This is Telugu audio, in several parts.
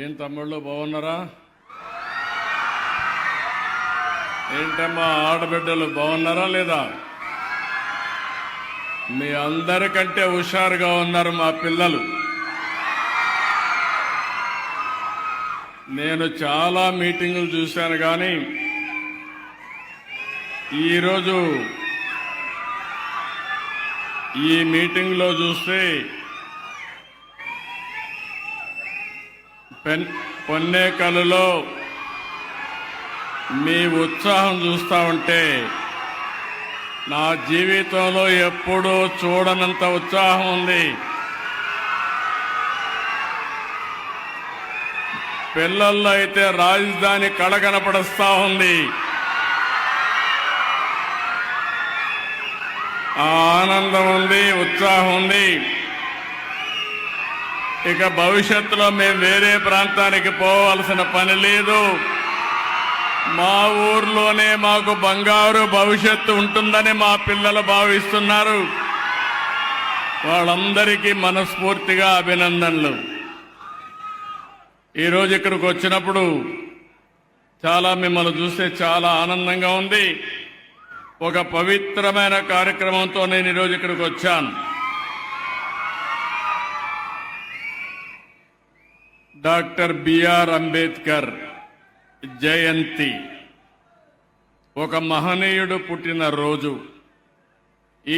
ఏం తమ్ముళ్ళు బాగున్నారా? ఏంటమ్మా ఆడబిడ్డలు బాగున్నారా లేదా? మీ అందరికంటే హుషారుగా ఉన్నారు మా పిల్లలు. నేను చాలా మీటింగులు చూశాను, కానీ ఈరోజు ఈ మీటింగ్లో చూస్తే పొన్నేకల్లో మీ ఉత్సాహం చూస్తా ఉంటే నా జీవితంలో ఎప్పుడూ చూడనంత ఉత్సాహం ఉంది. పిల్లల్లో అయితే రాజధాని కళ కనపడుస్తా ఉంది. ఆ ఆనందం ఉంది, ఉత్సాహం ఉంది. ఇక భవిష్యత్తులో మేము వేరే ప్రాంతానికి పోవాల్సిన పని లేదు. మా ఊర్లోనే మాకు బంగారు భవిష్యత్తు ఉంటుందని మా పిల్లలు భావిస్తున్నారు. వాళ్ళందరికీ మనస్ఫూర్తిగా అభినందనలు. ఈరోజు ఇక్కడికి వచ్చినప్పుడు మిమ్మల్ని చూస్తే చాలా ఆనందంగా ఉంది. ఒక పవిత్రమైన కార్యక్రమంతో నేను ఈరోజు ఇక్కడికి వచ్చాను. డాక్టర్ బిఆర్ అంబేద్కర్ జయంతి, ఒక మహనీయుడు పుట్టిన రోజు.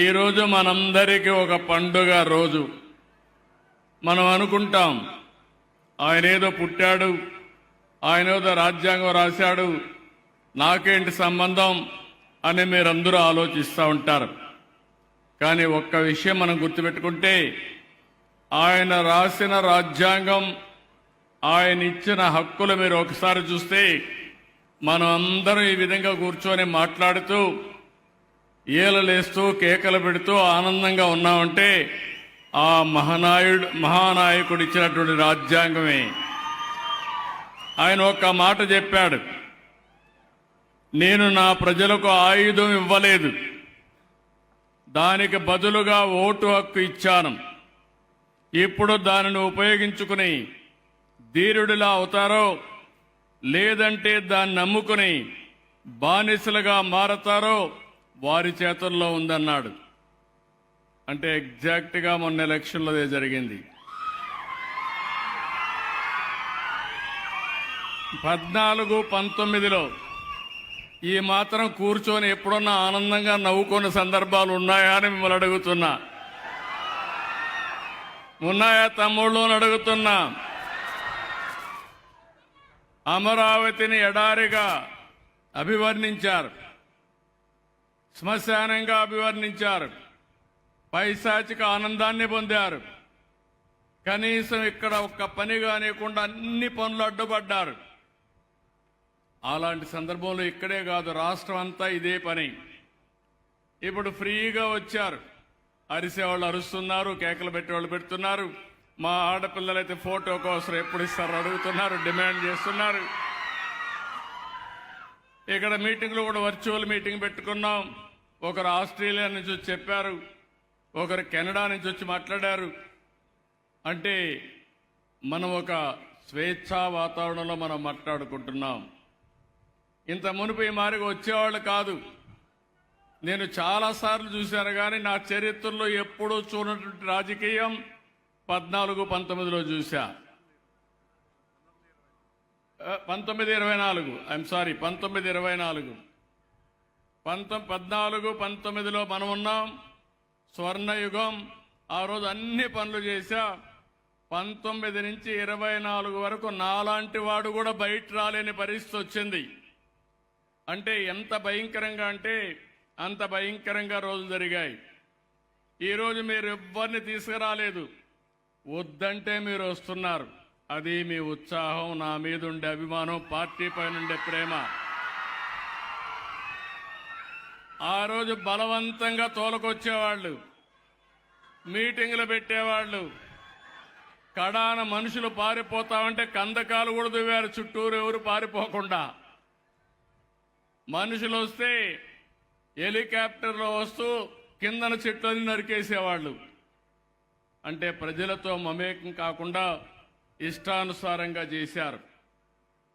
ఈరోజు మనందరికీ ఒక పండుగ రోజు. మనం అనుకుంటాం ఆయనేదో పుట్టాడు, ఆయనేదో రాజ్యాంగం రాశాడు, నాకేంటి సంబంధం అని మీరందరూ ఆలోచిస్తూ ఉంటారు. కానీ ఒక్క విషయం మనం గుర్తుపెట్టుకుంటే, ఆయన రాసిన రాజ్యాంగం, ఆయన ఇచ్చిన హక్కులు మీరు ఒకసారి చూస్తే, మనం అందరం ఈ విధంగా కూర్చొని మాట్లాడుతూ ఈలలేస్తూ కేకలు పెడుతూ ఆనందంగా ఉన్నామంటే ఆ మహానాయకుడు ఇచ్చినటువంటి రాజ్యాంగమే. ఆయన ఒక్క మాట చెప్పాడు, నేను నా ప్రజలకు ఆయుధం ఇవ్వలేదు, దానికి బదులుగా ఓటు హక్కు ఇచ్చాను. ఇప్పుడు దానిని ఉపయోగించుకుని ధీరుడిలా అవుతారో, లేదంటే దాన్ని నమ్ముకుని బానిసలుగా మారతారో వారి చేతుల్లో ఉందన్నాడు. అంటే ఎగ్జాక్ట్గా మొన్న ఎలక్షన్లో జరిగింది. 14-19లో ఈ మాత్రం కూర్చొని ఎప్పుడన్నా ఆనందంగా నవ్వుకున్న సందర్భాలు ఉన్నాయా అని మిమ్మల్ని అడుగుతున్నా. ఉన్నాయా తమ్ముళ్ళు అని అడుగుతున్నా. అమరావతిని ఎడారిగా అభివర్ణించారు, శ్మశానంగా అభివర్ణించారు, పైశాచిక ఆనందాన్ని పొందారు. కనీసం ఇక్కడ ఒక్క పని కానివ్వకుండా అన్ని పనులు అడ్డుపడ్డారు. అలాంటి సందర్భంలో ఇక్కడే కాదు, రాష్ట్రం అంతా ఇదే పని. ఇప్పుడు ఫ్రీగా వచ్చారు, అరిసేవాళ్ళు అరుస్తున్నారు, కేకలు పెట్టేవాళ్ళు పెడుతున్నారు. మా ఆడపిల్లలైతే ఫోటో కోసం ఎప్పుడు ఇస్తారు అడుగుతున్నారు, డిమాండ్ చేస్తున్నారు. ఇక్కడ మీటింగ్లు కూడా వర్చువల్ మీటింగ్ పెట్టుకున్నాం. ఒకరు ఆస్ట్రేలియా నుంచి వచ్చి చెప్పారు, ఒకరు కెనడా నుంచి వచ్చి మాట్లాడారు. అంటే మనం ఒక స్వేచ్ఛా వాతావరణంలో మనం మాట్లాడుకుంటున్నాం. ఇంత మునుపు ఈ మారిగా వచ్చేవాళ్ళు కాదు. నేను చాలాసార్లు చూశాను, కానీ నా చరిత్రలో ఎప్పుడూ చూడనటువంటి రాజకీయం 14-19లో చూశా. 1924 14-19లో మనం ఉన్నాం. స్వర్ణయుగం. ఆ రోజు అన్ని పనులు చేశా. 19 నుంచి 24 వరకు నాలాంటి వాడు కూడా బయట రాలేని పరిస్థితి వచ్చింది. అంటే ఎంత భయంకరంగా అంటే అంత భయంకరంగా రోజులు జరిగాయి. ఈరోజు మీరు ఎవ్వరిని తీసుకురాలేదు, వద్దంటే మీరు వస్తున్నారు. అది మీ ఉత్సాహం, నా మీద ఉండే అభిమానం, పార్టీ పైన ఉండే ప్రేమ. ఆ రోజు బలవంతంగా తోలకొచ్చేవాళ్ళు, మీటింగులు పెట్టేవాళ్ళు. కడాన మనుషులు పారిపోతామంటే కందకాలు కూడా దువ్వారు చుట్టూరు, ఎవరు పారిపోకుండా. మనుషులు వస్తే హెలికాప్టర్లో వస్తూ కిందన చెట్లని నరికేసేవాళ్ళు. అంటే ప్రజలతో మమేకం కాకుండా ఇష్టానుసారంగా చేశారు.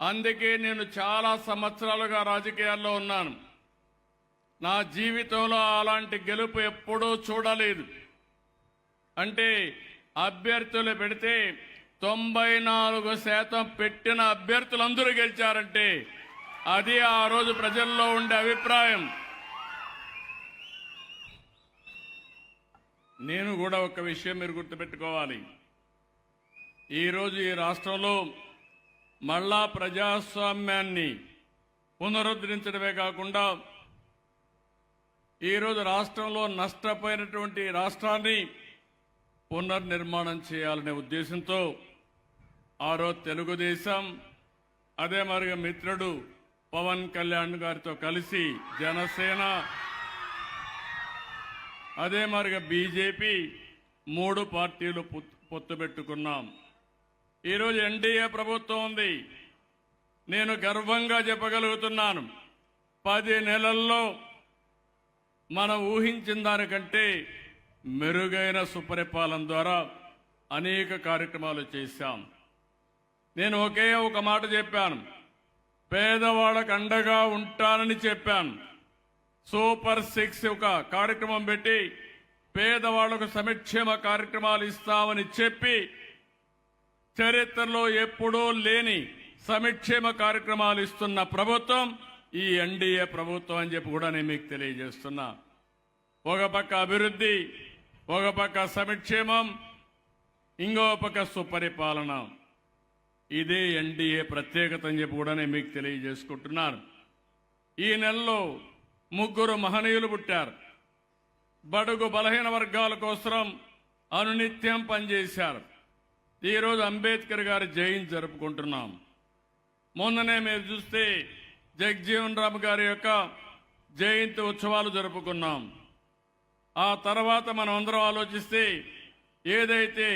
అందుకే నేను చాలా సంవత్సరాలుగా రాజకీయాల్లో ఉన్నాను. నా జీవితంలో అలాంటి గెలుపు ఎప్పుడూ చూడలేదు. అంటే అభ్యర్థులు పెడితే 94% పెట్టిన అభ్యర్థులందరూ గెలిచారంటే అది ఆ రోజు ప్రజల్లో ఉండే అభిప్రాయం. నేను కూడా ఒక విషయం మీరు గుర్తుపెట్టుకోవాలి. ఈరోజు ఈ రాష్ట్రంలో మళ్ళా ప్రజాస్వామ్యాన్ని పునరుద్ధరించడమే కాకుండా ఈరోజు రాష్ట్రంలో నష్టపోయినటువంటి రాష్ట్రాన్ని పునర్నిర్మాణం చేయాలనే ఉద్దేశంతో ఆ రోజు తెలుగుదేశం, అదే మరిగా మిత్రుడు పవన్ కళ్యాణ్ గారితో కలిసి జనసేన, అదే మరిగా బీజేపీ 3 పార్టీలు పొత్తు పెట్టుకున్నాం. ఈరోజు ఎన్డీఏ ప్రభుత్వం ఉంది. నేను గర్వంగా చెప్పగలుగుతున్నాను, 10 నెలల్లో మనం ఊహించిన దానికంటే మెరుగైన సుపరిపాలన ద్వారా అనేక కార్యక్రమాలు చేశాం. నేను ఒకే ఒక మాట చెప్పాను, పేదవాళ్ళకు అండగా ఉంటానని చెప్పాను. సూపర్ 6 ఒక కార్యక్రమం పెట్టి పేదవాళ్లకు సంక్షేమ కార్యక్రమాలు ఇస్తామని చెప్పి చరిత్రలో ఎప్పుడూ లేని సంక్షేమ కార్యక్రమాలు ఇస్తున్న ప్రభుత్వం ఈ ఎన్డీఏ ప్రభుత్వం అని చెప్పి కూడా నేను మీకు తెలియజేస్తున్నా. ఒక పక్క అభివృద్ధి, ఒక పక్క సంక్షేమం, ఇంకో పక్క సుపరిపాలన. ఇదే ఎన్డీఏ ప్రత్యేకత అని చెప్పి కూడా నేను మీకు తెలియజేసుకుంటున్నాను. ఈ నెలలో 3 మహనీయులు పుట్టారు. బడుగు బలహీన వర్గాల కోసం అనునిత్యం పనిచేశారు. ఈరోజు అంబేద్కర్ గారి జయంతి జరుపుకుంటున్నాం. మొన్ననే మీరు చూస్తే జగజీవన్ రామ్ గారి యొక్క జయంతి ఉత్సవాలు జరుపుకున్నాం. ఆ తర్వాత మనం అందరం ఆలోచిస్తే ఏదైతే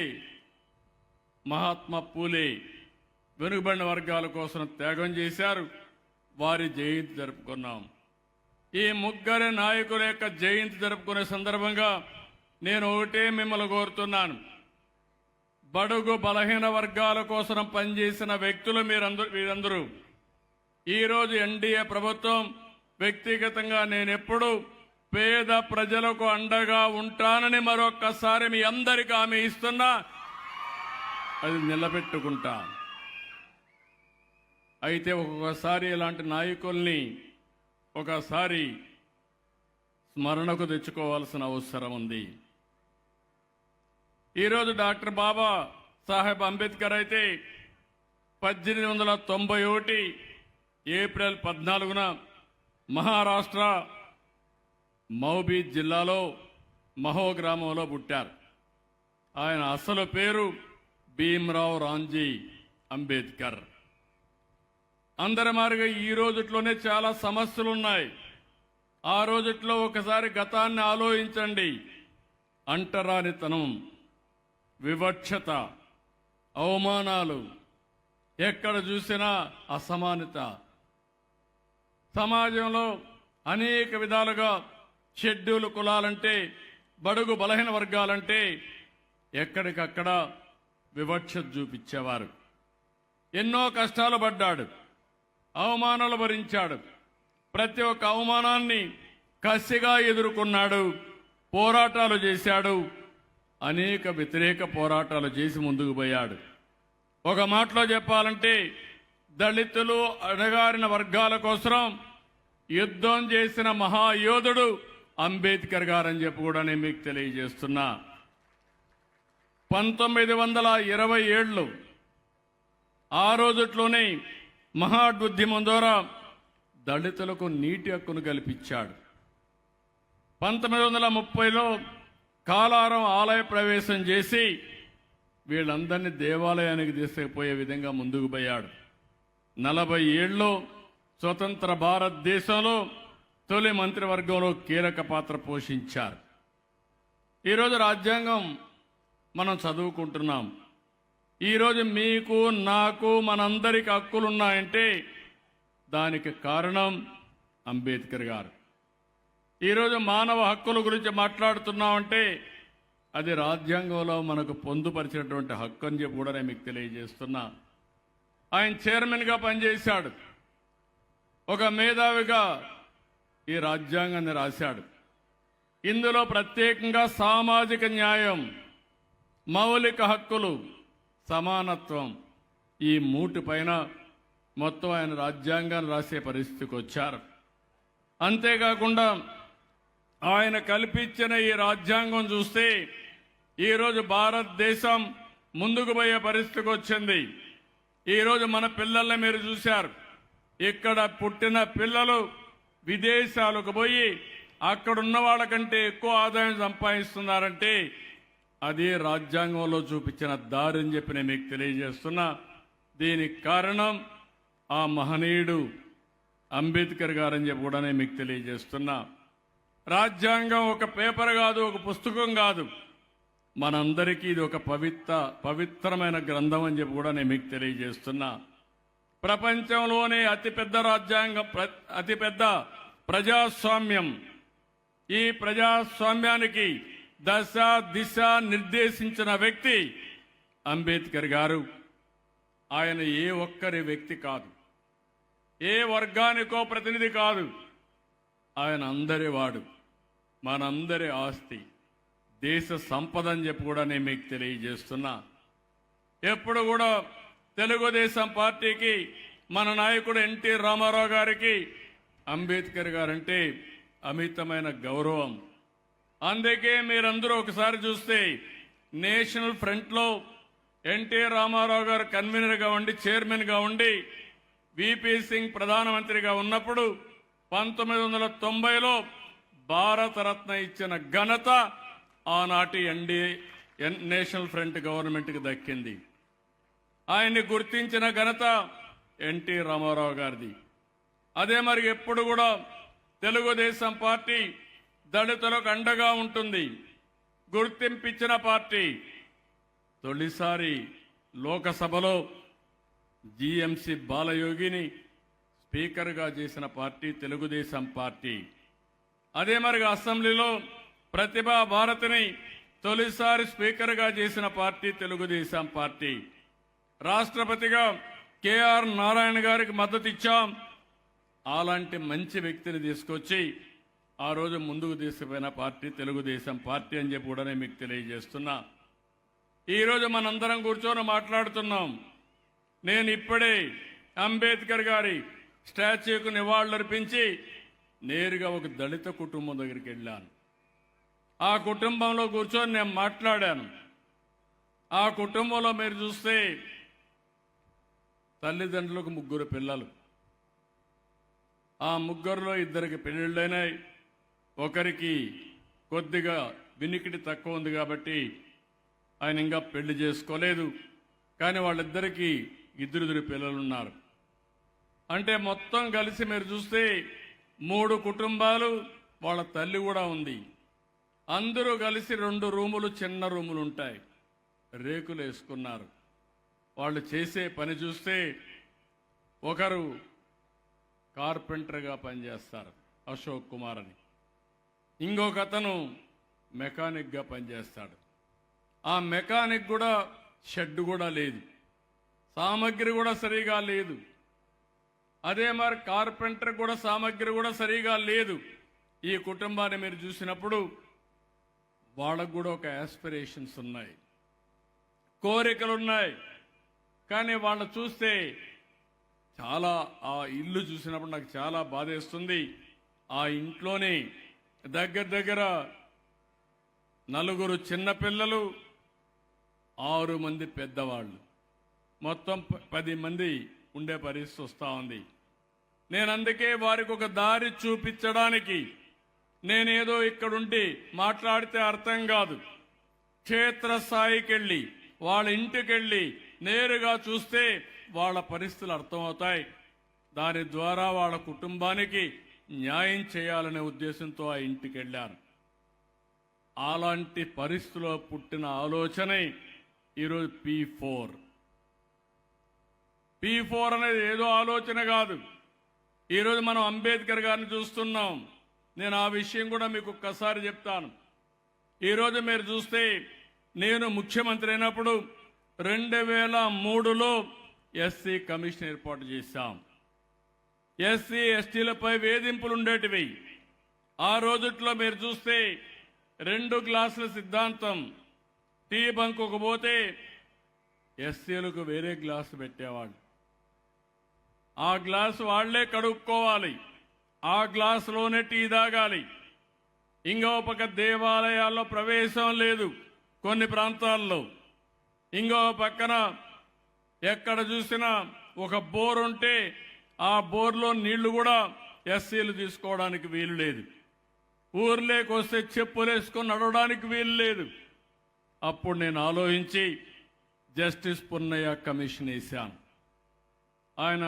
మహాత్మా పూలే వెనుకబడిన వర్గాల కోసం త్యాగం చేశారు, వారి జయంతి జరుపుకున్నాం. ఈ 3 నాయకుల యొక్క జయంతి జరుపుకునే సందర్భంగా నేను ఒకటే మిమ్మల్ని కోరుతున్నాను, బడుగు బలహీన వర్గాల కోసం పనిచేసిన వ్యక్తులు మీరందరూ ఈరోజు ఎన్డీఏ ప్రభుత్వం, వ్యక్తిగతంగా నేనెప్పుడు పేద ప్రజలకు అండగా ఉంటానని మరొక్కసారి మీ అందరికీ హామీ ఇస్తున్నా, అది నిలబెట్టుకుంటా. అయితే ఒక్కొక్కసారి ఇలాంటి నాయకుల్ని ఒకసారి స్మరణకు తెచ్చుకోవాల్సిన అవసరం ఉంది. ఈరోజు డాక్టర్ బాబా సాహెబ్ అంబేద్కర్ అయితే 1891 ఏప్రిల్ 14న మహారాష్ట్ర మౌబీ జిల్లాలో మహో గ్రామంలో పుట్టారు. ఆయన అసలు పేరు భీమ్రావ్ రాంజీ అంబేద్కర్. అందరి మారిగా ఈ రోజుట్లోనే చాలా సమస్యలు ఉన్నాయి. ఆ రోజుట్లో ఒకసారి గతాన్ని ఆలోచించండి. అంటరానితనం, వివక్షత, అవమానాలు, ఎక్కడ చూసినా అసమానత, సమాజంలో అనేక విధాలుగా షెడ్యూల్ కులాలంటే, బడుగు బలహీన వర్గాలంటే ఎక్కడికక్కడ వివక్షత చూపించేవారు. ఎన్నో కష్టాలు పడ్డాడు, అవమానాలు భరించాడు. ప్రతి ఒక్క అవమానాన్ని కసిగా ఎదుర్కొన్నాడు, పోరాటాలు చేశాడు, అనేక వ్యతిరేక పోరాటాలు చేసి ముందుకు పోయాడు. ఒక మాటలో చెప్పాలంటే దళితులు, అణగారిన వర్గాల కోసం యుద్ధం చేసిన మహాయోధుడు అంబేద్కర్ గారని చెప్పి కూడా నేను మీకు తెలియజేస్తున్నా. 1927 ఆ రోజుట్లోనే మహాద్యుద్ధం ద్వారా దళితులకు నీటి హక్కును కల్పించాడు. 1930లో కాలారం ఆలయ ప్రవేశం చేసి వీళ్ళందరినీ దేవాలయానికి తీసుకుపోయే విధంగా ముందుకు పోయాడు. 40 ఏళ్ళలో స్వతంత్ర భారతదేశంలో తొలి మంత్రివర్గంలో కీలక పాత్ర పోషించారు. ఈరోజు రాజ్యాంగం మనం చదువుకుంటున్నాం. ఈరోజు మీకు, నాకు, మనందరికి హక్కులున్నాయంటే దానికి కారణం అంబేద్కర్ గారు. ఈరోజు మానవ హక్కుల గురించి మాట్లాడుతున్నామంటే అది రాజ్యాంగంలో మనకు పొందుపరిచినటువంటి హక్కు అని చెప్పి కూడా నేను మీకు తెలియజేస్తున్నా. ఆయన చైర్మన్గా పనిచేశాడు. ఒక మేధావిగా ఈ రాజ్యాంగాన్ని రాశాడు. ఇందులో ప్రత్యేకంగా సామాజిక న్యాయం, మౌలిక హక్కులు, సమానత్వం ఈ మూటి పైన మొత్తం ఆయన రాజ్యాంగాన్ని రాసే పరిస్థితికి వచ్చారు. అంతేకాకుండా ఆయన కల్పించిన ఈ రాజ్యాంగం చూస్తే ఈరోజు భారతదేశం ముందుకు పోయే పరిస్థితికి వచ్చింది. ఈరోజు మన పిల్లల్ని మీరు చూశారు. ఇక్కడ పుట్టిన పిల్లలు విదేశాలకు పోయి అక్కడున్న వాళ్ళకంటే ఎక్కువ ఆదాయం సంపాదిస్తున్నారంటే అది రాజ్యాంగంలో చూపించిన దారి అని చెప్పి నేను మీకు తెలియజేస్తున్నా. దీనికి కారణం ఆ మహనీయుడు అంబేద్కర్ గారని చెప్పి కూడా నేను మీకు తెలియజేస్తున్నా. రాజ్యాంగం ఒక పేపర్ కాదు, ఒక పుస్తకం కాదు, మనందరికీ ఇది ఒక పవిత్రమైన గ్రంథం అని చెప్పి కూడా నేను మీకు తెలియజేస్తున్నా. ప్రపంచంలోనే అతిపెద్ద రాజ్యాంగం, అతిపెద్ద ప్రజాస్వామ్యం. ఈ ప్రజాస్వామ్యానికి దశ దిశ నిర్దేశించిన వ్యక్తి అంబేద్కర్ గారు. ఆయన ఏ ఒక్కరి వ్యక్తి కాదు, ఏ వర్గానికో ప్రతినిధి కాదు. ఆయన అందరి వాడు, మనందరి ఆస్తి, దేశ సంపద అని చెప్పి కూడా నేను మీకు తెలియజేస్తున్నా. ఎప్పుడు కూడా తెలుగుదేశం పార్టీకి, మన నాయకుడు ఎన్టీ రామారావు గారికి అంబేద్కర్ గారంటే అమితమైన గౌరవం. అందుకే మీరందరూ ఒకసారి చూస్తే నేషనల్ ఫ్రంట్లో ఎన్టీ రామారావు గారు కన్వీనర్గా ఉండి, చైర్మన్గా ఉండి, విపి సింగ్ ప్రధానమంత్రిగా ఉన్నప్పుడు 1990లో భారతరత్న ఇచ్చిన ఘనత ఆనాటి నేషనల్ ఫ్రంట్ గవర్నమెంట్కి దక్కింది. ఆయన్ని గుర్తించిన ఘనత ఎన్టీ రామారావు గారిది. అదే మరి ఎప్పుడు కూడా తెలుగుదేశం పార్టీ దళితులకు అండగా ఉంటుంది, గుర్తింపిచ్చిన పార్టీ. తొలిసారి లోకసభలో జిఎంసి బాలయోగిని స్పీకర్గా చేసిన పార్టీ తెలుగుదేశం పార్టీ. అదే మరి అసెంబ్లీలో ప్రతిభా భారతిని తొలిసారి స్పీకర్గా చేసిన పార్టీ తెలుగుదేశం పార్టీ. రాష్ట్రపతిగా కేఆర్ నారాయణ గారికి మద్దతు ఇచ్చాం. అలాంటి మంచి వ్యక్తిని తీసుకొచ్చి ఆ రోజు ముందుకు తీసుకుపోయిన పార్టీ తెలుగుదేశం పార్టీ అని చెప్పి కూడా నేను మీకు తెలియజేస్తున్నా. ఈరోజు మనందరం కూర్చొని మాట్లాడుతున్నాం. నేను ఇప్పుడే అంబేద్కర్ గారి స్టాచ్యూకు నివాళులర్పించి నేరుగా ఒక దళిత కుటుంబం దగ్గరికి వెళ్ళాను. ఆ కుటుంబంలో కూర్చొని నేను మాట్లాడాను. ఆ కుటుంబంలో మీరు చూస్తే తల్లిదండ్రులకు 3 పిల్లలు. ఆ 3లో 2కి పెళ్లిళ్ళైనాయి. ఒకరికి కొద్దిగా వినికిడి తక్కువ ఉంది కాబట్టి ఆయన ఇంకా పెళ్లి చేసుకోలేదు. కానీ వాళ్ళిద్దరికీ 2 పిల్లలు ఉన్నారు. అంటే మొత్తం కలిసి మీరు చూస్తే 3 కుటుంబాలు, వాళ్ళ తల్లి కూడా ఉంది. అందరూ కలిసి 2 రూములు, చిన్న రూములు ఉంటాయి, రేకులు వేసుకున్నారు. వాళ్ళు చేసే పని చూస్తే ఒకరు కార్పెంటర్గా పనిచేస్తారు, అశోక్ కుమార్ అని. ఇంకొక అతను మెకానిక్గా పనిచేస్తాడు. ఆ మెకానిక్ కూడా షెడ్ కూడా లేదు, సామగ్రి కూడా సరిగా లేదు. అదే మరి కార్పెంటర్ కూడా సామగ్రి కూడా సరిగా లేదు. ఈ కుటుంబాన్ని మీరు చూసినప్పుడు వాళ్ళకు కూడా ఒక ఆస్పిరేషన్స్ ఉన్నాయి, కోరికలు ఉన్నాయి. కానీ వాళ్ళు చూస్తే చాలా, ఆ ఇల్లు చూసినప్పుడు నాకు చాలా బాధేస్తుంది. ఆ ఇంట్లోనే దగ్గర 4 చిన్నపిల్లలు, 6 మంది పెద్దవాళ్ళు, మొత్తం 10 మంది ఉండే పరిస్థితి వస్తూ ఉంది. నేను అందుకే వారికి ఒక దారి చూపించడానికి నేనేదో ఇక్కడుండి మాట్లాడితే అర్థం కాదు. క్షేత్రస్థాయికి వెళ్ళి వాళ్ళ ఇంటికి వెళ్ళి నేరుగా చూస్తే వాళ్ళ పరిస్థితులు అర్థమవుతాయి. దాని ద్వారా వాళ్ళ కుటుంబానికి న్యాయం చేయాలనే ఉద్దేశంతో ఆ ఇంటికి వెళ్ళారు. అలాంటి పరిస్థితిలో పుట్టిన ఆలోచనే ఈరోజు P4 అనేది ఏదో ఆలోచన కాదు. ఈరోజు మనం అంబేద్కర్ గారిని చూస్తున్నాం. నేను ఆ విషయం కూడా మీకు ఒక్కసారి చెప్తాను. ఈరోజు మీరు చూస్తే నేను ముఖ్యమంత్రి అయినప్పుడు 2003లో ఎస్సీ కమిషన్ ఏర్పాటు చేశాం. ఎస్సీ ఎస్టీలపై వేధింపులు ఉండేటివి. ఆ రోజుట్లో మీరు చూస్తే 2 గ్లాసుల సిద్ధాంతం, టీ బంకుకు పోతే ఎస్సీలకు వేరే గ్లాసు పెట్టేవాళ్ళు. ఆ గ్లాసు వాళ్లే కడుక్కోవాలి, ఆ గ్లాసులోనే టీ తాగాలి. ఇంకో పక్క దేవాలయాల్లో ప్రవేశం లేదు కొన్ని ప్రాంతాల్లో. ఇంకో పక్కన ఎక్కడ చూసినా ఒక బోర్ ఉంటే ఆ బోర్లో నీళ్లు కూడా ఎస్సీలు తీసుకోవడానికి వీలు లేదు. ఊర్లోకి వస్తే చెప్పులేసుకొని నడవడానికి వీలు లేదు. అప్పుడు నేను ఆలోచించి జస్టిస్ పున్నయ్య కమిషన్ వేశాను. ఆయన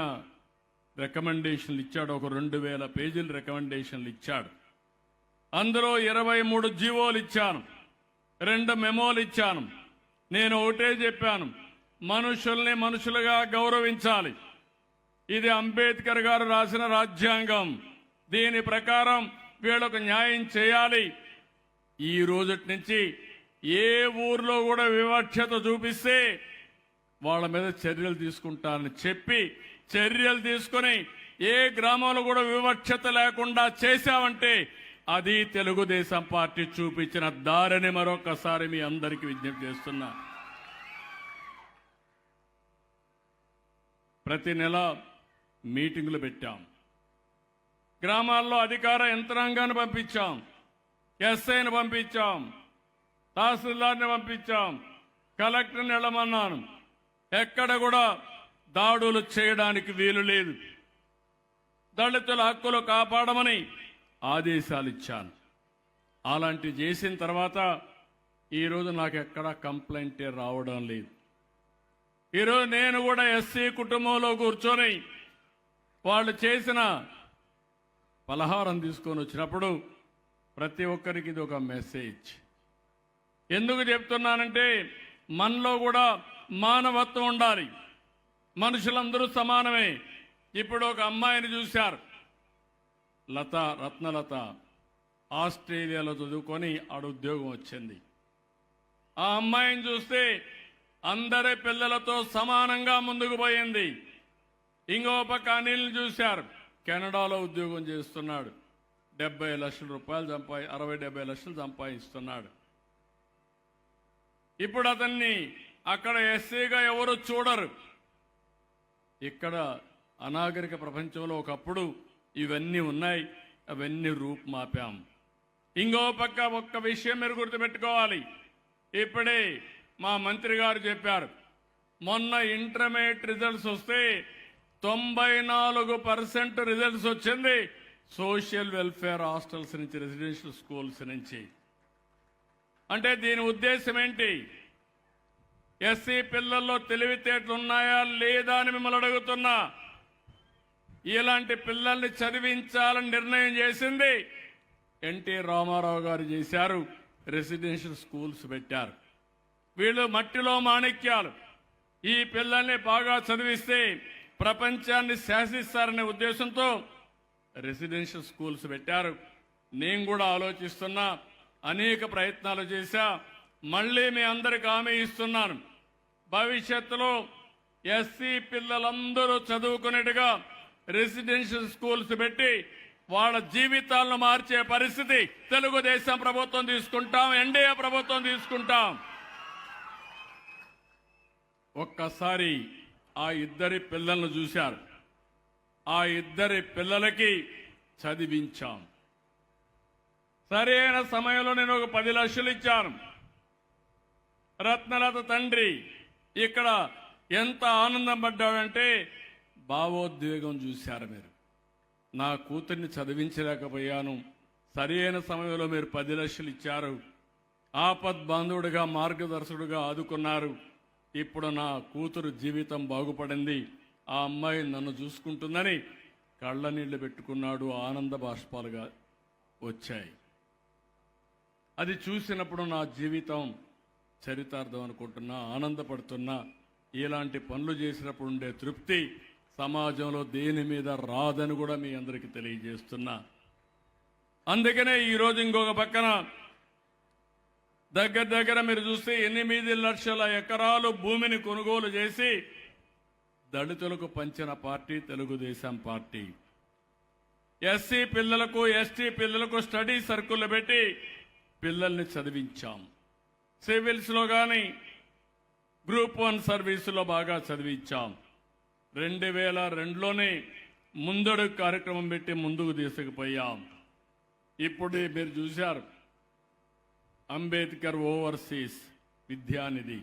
రికమెండేషన్లు ఇచ్చాడు, ఒక 2000 పేజీల రికమెండేషన్లు ఇచ్చాడు. అందులో 23 జీవోలు ఇచ్చాను, 2 మెమోలు ఇచ్చాను. నేను ఒకటే చెప్పాను, మనుషుల్ని మనుషులుగా గౌరవించాలి. ఇది అంబేద్కర్ గారు రాసిన రాజ్యాంగం. దీని ప్రకారం వీళ్ళకు న్యాయం చేయాలి. ఈ రోజటి నుంచి ఏ ఊర్లో కూడా వివక్షత చూపిస్తే వాళ్ళ మీద చర్యలు తీసుకుంటానని చెప్పి చర్యలు తీసుకుని ఏ గ్రామంలో కూడా వివక్షత లేకుండా చేశామంటే అది తెలుగుదేశం పార్టీ చూపించిన దారిని మరొకసారి మీ అందరికీ విజ్ఞప్తి చేస్తున్నా. ప్రతి నెల మీటింగులు పెట్టాం, గ్రామాల్లో అధికార యంత్రాంగాన్ని పంపించాం, ఎస్ఐని పంపించాం, తహసీల్దార్ని పంపించాం, కలెక్టర్ని వెళ్ళమన్నాను. ఎక్కడ కూడా దాడులు చేయడానికి వీలు లేదు. దళితుల హక్కులు కాపాడమని ఆదేశాలు ఇచ్చాను. అలాంటి చేసిన తర్వాత ఈరోజు నాకు ఎక్కడా కంప్లైంటే రావడం లేదు. ఈరోజు నేను కూడా ఎస్సీ కుటుంబంలో కూర్చొని వాళ్ళు చేసిన పలహారం తీసుకొని వచ్చినప్పుడు ప్రతి ఒక్కరికి ఇది ఒక మెసేజ్. ఎందుకు చెప్తున్నానంటే మనలో కూడా మానవత్వం ఉండాలి. మనుషులందరూ సమానమే. ఇప్పుడు ఒక అమ్మాయిని చూశారు, రత్నలత, ఆస్ట్రేలియాలో చదువుకొని ఆడ ఉద్యోగం వచ్చింది. ఆ అమ్మాయిని చూస్తే అందరి పిల్లలతో సమానంగా ముందుకు పోయింది. ఇంకో పక్క అనిల్ని చూశారు, కెనడాలో ఉద్యోగం చేస్తున్నాడు, 70 లక్షల రూపాయలు 60-70 లక్షలు సంపాదిస్తున్నాడు. ఇప్పుడు అతన్ని అక్కడ ఎస్సీగా ఎవరు చూడరు. ఇక్కడ అనాగరిక ప్రపంచంలో ఒకప్పుడు ఇవన్నీ ఉన్నాయి, అవన్నీ రూపుమాపాం. ఇంకో పక్క ఒక్క విషయం మీరు గుర్తుపెట్టుకోవాలి. ఇప్పుడే మా మంత్రి గారు చెప్పారు, మొన్న ఇంటర్మీడియట్ రిజల్ట్స్ వస్తే 94% రిజల్ట్స్ వచ్చింది సోషల్ వెల్ఫేర్ హాస్టల్స్ నుంచి, రెసిడెన్షియల్ స్కూల్స్ నుంచి. అంటే దీని ఉద్దేశం ఏంటి? ఎస్సీ పిల్లల్లో తెలివితేటలు ఉన్నాయా లేదా అని మిమ్మల్ని అడుగుతున్నా. ఇలాంటి పిల్లల్ని చదివించాలని నిర్ణయం చేసింది ఎన్టీ రామారావు గారు చేశారు. రెసిడెన్షియల్ స్కూల్స్ పెట్టారు. వీళ్ళు మట్టిలో మాణిక్యాలు. ఈ పిల్లల్ని బాగా చదివిస్తే ప్రపంచాన్ని శాసిస్తారనే ఉద్దేశంతో రెసిడెన్షియల్ స్కూల్స్ పెట్టారు. నేను కూడా ఆలోచిస్తున్నా, అనేక ప్రయత్నాలు చేశా. మళ్లీ మీ అందరికి హామీ ఇస్తున్నాను, భవిష్యత్తులో ఎస్సీ పిల్లలందరూ చదువుకునేట్టుగా రెసిడెన్షియల్ స్కూల్స్ పెట్టి వాళ్ళ జీవితాలను మార్చే పరిస్థితి తెలుగుదేశం ప్రభుత్వం తీసుకుంటాం, ఎన్డీఏ ప్రభుత్వం తీసుకుంటాం. ఒక్కసారి ఆ ఇద్దరి పిల్లలను చూశారు. ఆ ఇద్దరి పిల్లలకి చదివించాం. సరైన సమయంలో నేను ఒక 10 లక్షలు ఇచ్చాను. రత్నలత తండ్రి ఇక్కడ ఎంత ఆనందం పడ్డాడంటే భావోద్వేగం చూశారు మీరు. నా కూతుర్ని చదివించలేకపోయాను, సరైన సమయంలో మీరు 10 లక్షలు ఇచ్చారు, ఆపద్ బాంధవుడిగా మార్గదర్శకుడిగా ఆదుకున్నారు. ఇప్పుడు నా కూతురు జీవితం బాగుపడింది, ఆ అమ్మాయి నన్ను చూసుకుంటుందని కళ్ళ నీళ్లు పెట్టుకున్నాడు. ఆనంద బాష్పాలుగా వచ్చాయి. అది చూసినప్పుడు నా జీవితం చరితార్థం అనుకుంటున్నా, ఆనందపడుతున్నా. ఇలాంటి పనులు చేసినప్పుడు ఉండే తృప్తి సమాజంలో దేని మీద రాదని కూడా మీ అందరికీ తెలియజేస్తున్నా. అందుకనే ఈరోజు ఇంకొక పక్కన దగ్గర దగ్గర మీరు చూస్తే 8 లక్షల ఎకరాలు భూమిని కొనుగోలు చేసి దళితులకు పంచిన పార్టీ తెలుగుదేశం పార్టీ. ఎస్సీ పిల్లలకు ఎస్టీ పిల్లలకు స్టడీ సర్కిల్ పెట్టి పిల్లల్ని చదివించాం. సివిల్స్ లో కానీ గ్రూప్ 1 సర్వీసులో బాగా చదివించాం. 2002లోనే ముందడుగు కార్యక్రమం పెట్టి ముందుకు తీసుకుపోయాం. ఇప్పుడు మీరు చూశారు అంబేద్కర్ ఓవర్సీస్ విద్యానిధి.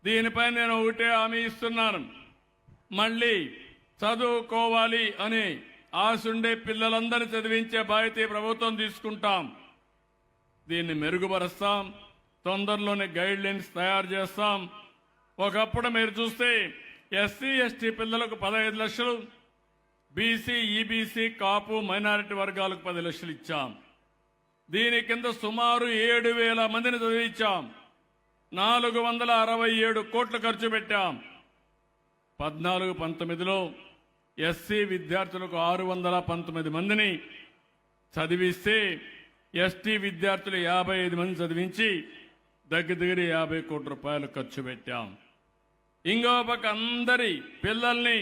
దీనిపై నేను ఒకటే హామీ ఇస్తున్నాను, మళ్ళీ చదువుకోవాలి అని ఆశుండే పిల్లలందరినీ చదివించే బాధ్యత ఈ ప్రభుత్వం తీసుకుంటాం. దీన్ని మెరుగుపరుస్తాం. తొందరలోనే గైడ్ లైన్స్ తయారు చేస్తాం. ఒకప్పుడు మీరు చూస్తే ఎస్సీ ఎస్టీ పిల్లలకు 15 లక్షలు, బీసీ ఈబీసీ కాపు మైనారిటీ వర్గాలకు 10 లక్షలు ఇచ్చాం. దీని కింద సుమారు 7,000 మందిని చదివించాం. 467 కోట్లు ఖర్చు పెట్టాం. 14-19లో ఎస్సీ విద్యార్థులకు 619 మందిని చదివిస్తే ఎస్టీ విద్యార్థులు 55 మంది చదివించి దగ్గర 50 కోట్ల రూపాయలు ఖర్చు పెట్టాం. ఇంకో పక్క అందరి పిల్లల్ని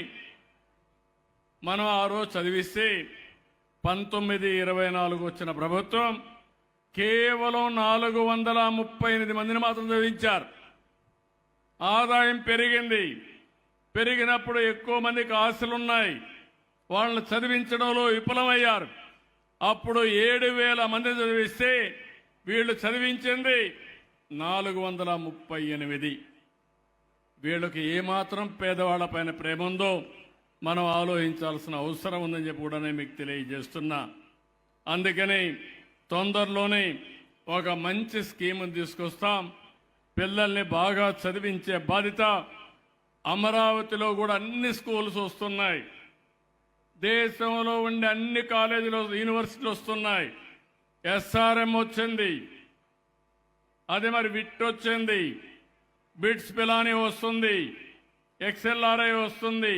మనం ఆ రోజు చదివిస్తే 19-24 వచ్చిన ప్రభుత్వం కేవలం 438 మందిని మాత్రం చదివించారు. ఆదాయం పెరిగింది. పెరిగినప్పుడు ఎక్కువ మందికి ఆశలున్నాయి. వాళ్ళని చదివించడంలో విఫలమయ్యారు. అప్పుడు 7,000 మందిని చదివిస్తే వీళ్ళు చదివించింది 438. వీళ్ళకి ఏమాత్రం పేదవాళ్ల పైన ప్రేమ ఉందో మనం ఆలోచించాల్సిన అవసరం ఉందని చెప్పి కూడా నేను మీకు తెలియజేస్తున్నా. అందుకని తొందరలోనే ఒక మంచి స్కీమ్ తీసుకొస్తాం. పిల్లల్ని బాగా చదివించే బాధ్యత. అమరావతిలో కూడా అన్ని స్కూల్స్ వస్తున్నాయి. దేశంలో ఉండే అన్ని కాలేజీలు యూనివర్సిటీలు వస్తున్నాయి. ఎస్ఆర్ఎం వచ్చింది, అదే మరి విట్ వచ్చింది, బిట్స్ పిలానీ వస్తుంది, ఎక్స్ఎల్ఆర్ఐ వస్తుంది.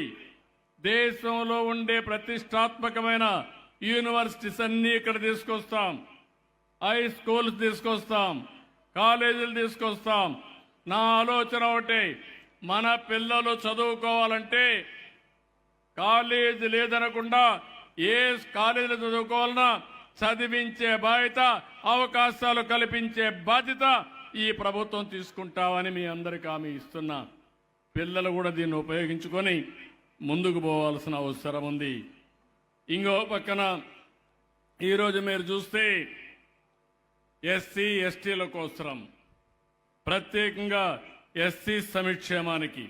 దేశంలో ఉండే ప్రతిష్టాత్మకమైన యూనివర్సిటీస్ అన్ని ఇక్కడ తీసుకొస్తాం. హై స్కూల్స్ తీసుకొస్తాం, కాలేజీలు తీసుకొస్తాం. నా ఆలోచన ఒకటే, మన పిల్లలు చదువుకోవాలంటే కాలేజీ లేదనకుండా ఏ కాలేజీలో చదువుకోవాలన్నా చదివించే బాధ్యత, అవకాశాలు కల్పించే బాధ్యత ఈ ప్రభుత్వం తీసుకుంటామని మీ అందరికీ హామీ ఇస్తున్నా. పిల్లలు కూడా దీన్ని ఉపయోగించుకొని ముందుకు పోవాల్సిన అవసరం ఉంది. ఇంకో పక్కన ఈరోజు మీరు చూస్తే ఎస్సీ ఎస్టీల కోసం ప్రత్యేకంగా ఎస్సీ సంక్షేమానికి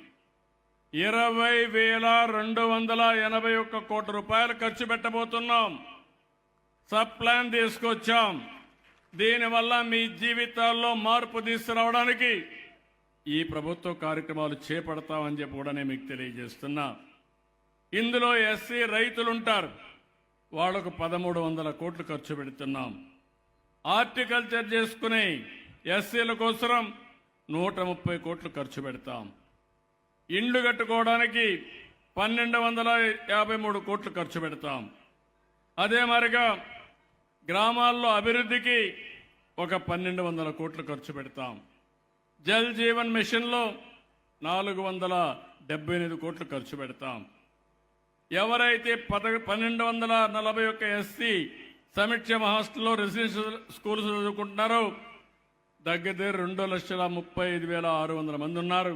20,281 కోట్ల రూపాయలు ఖర్చు పెట్టబోతున్నాం. సబ్ ప్లాన్ తీసుకొచ్చాం. దీనివల్ల మీ జీవితాల్లో మార్పు తీసుకురావడానికి ఈ ప్రభుత్వ కార్యక్రమాలు చేపడతామని చెప్పి కూడా నేను మీకు తెలియజేస్తున్నా. ఇందులో ఎస్సీ రైతులుంటారు, వాళ్లకు 1,300 కోట్లు ఖర్చు పెడుతున్నాం. హార్టికల్చర్ చేసుకునే ఎస్సీల కోసం 130 కోట్లు ఖర్చు పెడతాం. ఇండ్లు కట్టుకోవడానికి 1,253 కోట్లు ఖర్చు పెడతాం. అదే మరిగా గ్రామాల్లో అభివృద్ధికి ఒక 1,200 కోట్లు ఖర్చు పెడతాం. జల్ జీవన్ మిషన్లో 478 కోట్లు ఖర్చు పెడతాం. ఎవరైతే 1,241 ఎస్సీ సంక్షేమ హాస్టల్లో రెసిడెన్షియల్ స్కూల్స్ చదువుకుంటున్నారో దగ్గర 2,35,600 మంది ఉన్నారు.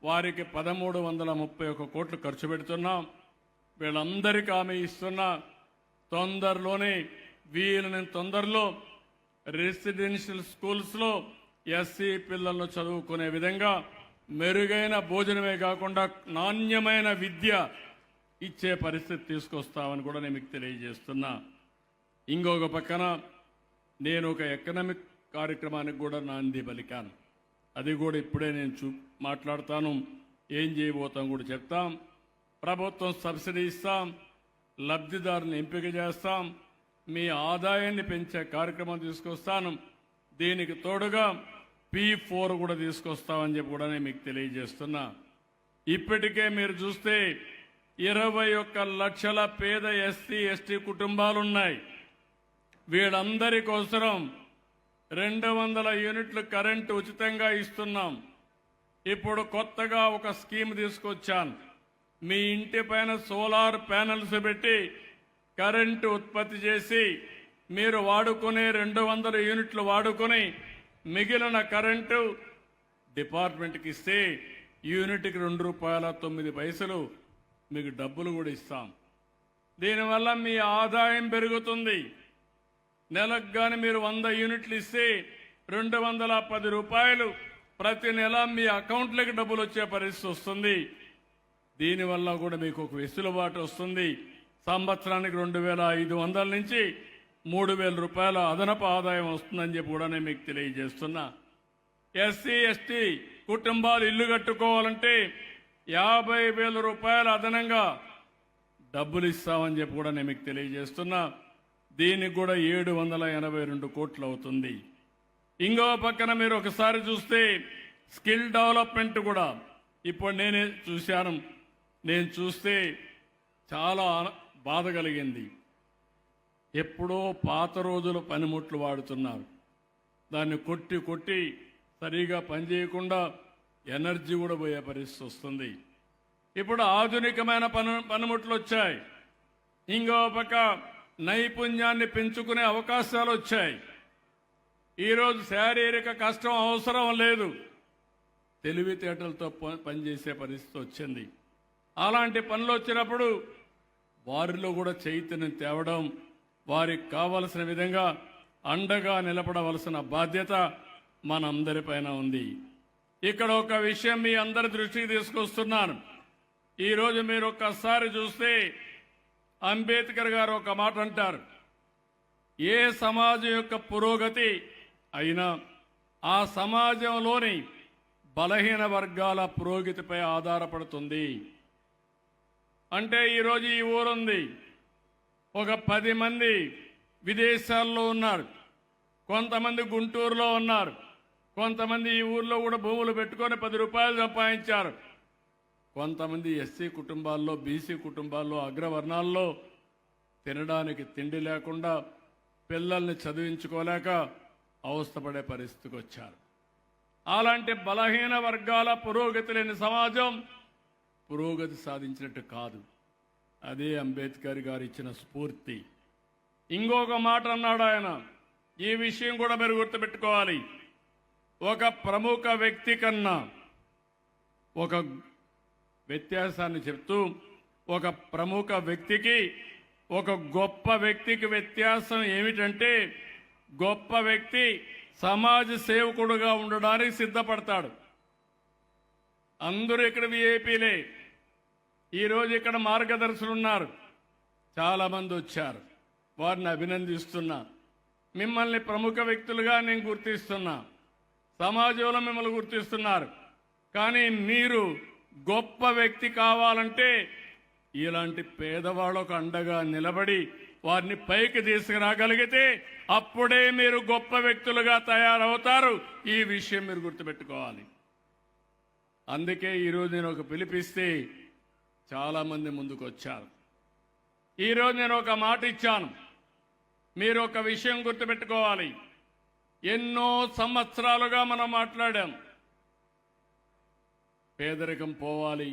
వారికి 1,331 కోట్లు ఖర్చు పెడుతున్నాం. వీళ్ళందరికీ హామీ ఇస్తున్నా, తొందరలోనే వీళ్ళని తొందరలో రెసిడెన్షియల్ స్కూల్స్లో ఎస్సీ పిల్లలను చదువుకునే విధంగా మెరుగైన భోజనమే కాకుండా నాణ్యమైన విద్య ఇచ్చే పరిస్థితి తీసుకొస్తామని కూడా నేను మీకు తెలియజేస్తున్నా. ఇంకొక పక్కన నేను ఒక ఎకనామిక్ కార్యక్రమానికి కూడా నాంది పలికాను. అది కూడా ఇప్పుడే నేను మాట్లాడతాను. ఏం చేయబోతాం కూడా చెప్తాం. ప్రభుత్వం సబ్సిడీ ఇస్తాం, లబ్ధిదారుని ఎంపిక చేస్తాం, మీ ఆదాయాన్ని పెంచే కార్యక్రమం తీసుకొస్తాను. దీనికి తోడుగా P4 కూడా తీసుకొస్తామని చెప్పి కూడా నేను మీకు తెలియజేస్తున్నా. ఇప్పటికే మీరు చూస్తే 21 లక్షల పేద ఎస్సీ ఎస్టీ కుటుంబాలున్నాయి. వీళ్ళందరి కోసం 200 యూనిట్లు కరెంటు ఉచితంగా ఇస్తున్నాం. ఇప్పుడు కొత్తగా ఒక స్కీమ్ తీసుకొచ్చాను. మీ ఇంటి పైన సోలార్ ప్యానెల్స్ పెట్టి కరెంటు ఉత్పత్తి చేసి మీరు వాడుకునే 200 యూనిట్లు వాడుకొని మిగిలిన కరెంటు డిపార్ట్మెంట్కి ఇస్తే యూనిట్కి ₹2.09 మీకు డబ్బులు కూడా ఇస్తాం. దీనివల్ల మీ ఆదాయం పెరుగుతుంది. నెలకు కానీ మీరు 100 యూనిట్లు ఇస్తే ₹210 ప్రతి నెల మీ అకౌంట్లోకి డబ్బులు వచ్చే పరిస్థితి వస్తుంది. దీనివల్ల కూడా మీకు ఒక వెసులుబాటు వస్తుంది. సంవత్సరానికి 2,500 నుంచి ₹3,000 అదనపు ఆదాయం వస్తుందని చెప్పి కూడా నేను మీకు తెలియజేస్తున్నా. ఎస్సీ ఎస్టీ కుటుంబాలు ఇల్లు కట్టుకోవాలంటే ₹50,000 అదనంగా డబ్బులు ఇస్తామని చెప్పి కూడా నేను మీకు తెలియజేస్తున్నా. దీనికి కూడా 782 కోట్లు అవుతుంది. ఇంకో పక్కన మీరు ఒకసారి చూస్తే స్కిల్ డెవలప్మెంట్ కూడా ఇప్పుడు నేనే చూశాను. నేను చూస్తే చాలా బాధ కలిగింది. ఎప్పుడో పాత రోజుల పనిముట్లు వాడుతున్నారు. దాన్ని కొట్టి కొట్టి సరిగా పనిచేయకుండా ఎనర్జీ కూడా పోయే పరిస్థితి వస్తుంది. ఇప్పుడు ఆధునికమైన పనిముట్లు వచ్చాయి. ఇంకో పక్క నైపుణ్యాన్ని పెంచుకునే అవకాశాలు వచ్చాయి. ఈరోజు శారీరక కష్టం అవసరం లేదు, తెలివితేటలతో పనిచేసే పరిస్థితి వచ్చింది. అలాంటి పనులు వచ్చినప్పుడు వారిలో కూడా చైతన్యం తేవడం, వారికి కావలసిన విధంగా అండగా నిలబడవలసిన బాధ్యత మనందరిపైన ఉంది. ఇక్కడ ఒక విషయం మీ అందరి దృష్టికి తీసుకొస్తున్నాను. ఈరోజు మీరు ఒక్కసారి చూస్తే అంబేద్కర్ గారు ఒక మాట అంటారు, ఏ సమాజం యొక్క పురోగతి అయినా ఆ సమాజంలోని బలహీన వర్గాల పురోగతిపై ఆధారపడుతుంది. అంటే ఈరోజు ఈ ఊరుంది, ఒక 10 మంది విదేశాల్లో ఉన్నారు, కొంతమంది గుంటూరులో ఉన్నారు, కొంతమంది ఈ ఊర్లో కూడా భూములు పెట్టుకొని ₹10 సంపాదించారు. కొంతమంది ఎస్సీ కుటుంబాల్లో, బీసీ కుటుంబాల్లో, అగ్రవర్ణాల్లో తినడానికి తిండి లేకుండా పిల్లల్ని చదివించుకోలేక అవస్థపడే పరిస్థితికి వచ్చారు. అలాంటి బలహీన వర్గాల పురోగతి లేని సమాజం పురోగతి సాధించినట్టు కాదు. అదే అంబేద్కర్ గారు ఇచ్చిన స్ఫూర్తి. ఇంకొక మాట అన్నాడు ఆయన, ఈ విషయం కూడా మీరు గుర్తుపెట్టుకోవాలి. ఒక ప్రముఖ వ్యక్తి కన్నా ఒక వ్యత్యాసాన్ని చెప్తూ, ఒక ప్రముఖ వ్యక్తికి ఒక గొప్ప వ్యక్తికి వ్యత్యాసం ఏమిటంటే, గొప్ప వ్యక్తి సమాజ సేవకుడుగా ఉండడానికి సిద్ధపడతాడు. అందరూ ఇక్కడ విఐపీలే. ఈరోజు ఇక్కడ మార్గదర్శులు ఉన్నారు, చాలా మంది వచ్చారు, వారిని అభినందిస్తున్నా. మిమ్మల్ని ప్రముఖ వ్యక్తులుగా నేను గుర్తిస్తున్నా, సమాజంలో మిమ్మల్ని గుర్తిస్తున్నారు. కానీ మీరు గొప్ప వ్యక్తి కావాలంటే ఇలాంటి పేదవాళ్ళకు అండగా నిలబడి వారిని పైకి తీసుకురాగలిగితే అప్పుడే మీరు గొప్ప వ్యక్తులుగా తయారవుతారు. ఈ విషయం మీరు గుర్తుపెట్టుకోవాలి. అందుకే ఈరోజు నేను ఒక పిలిపిస్తే చాలా మంది ముందుకు వచ్చారు. ఈరోజు నేను ఒక మాట ఇచ్చాను, మీరు ఒక విషయం గుర్తుపెట్టుకోవాలి. ఎన్నో సంవత్సరాలుగా మనం మాట్లాడాం, పేదరికం పోవాలి.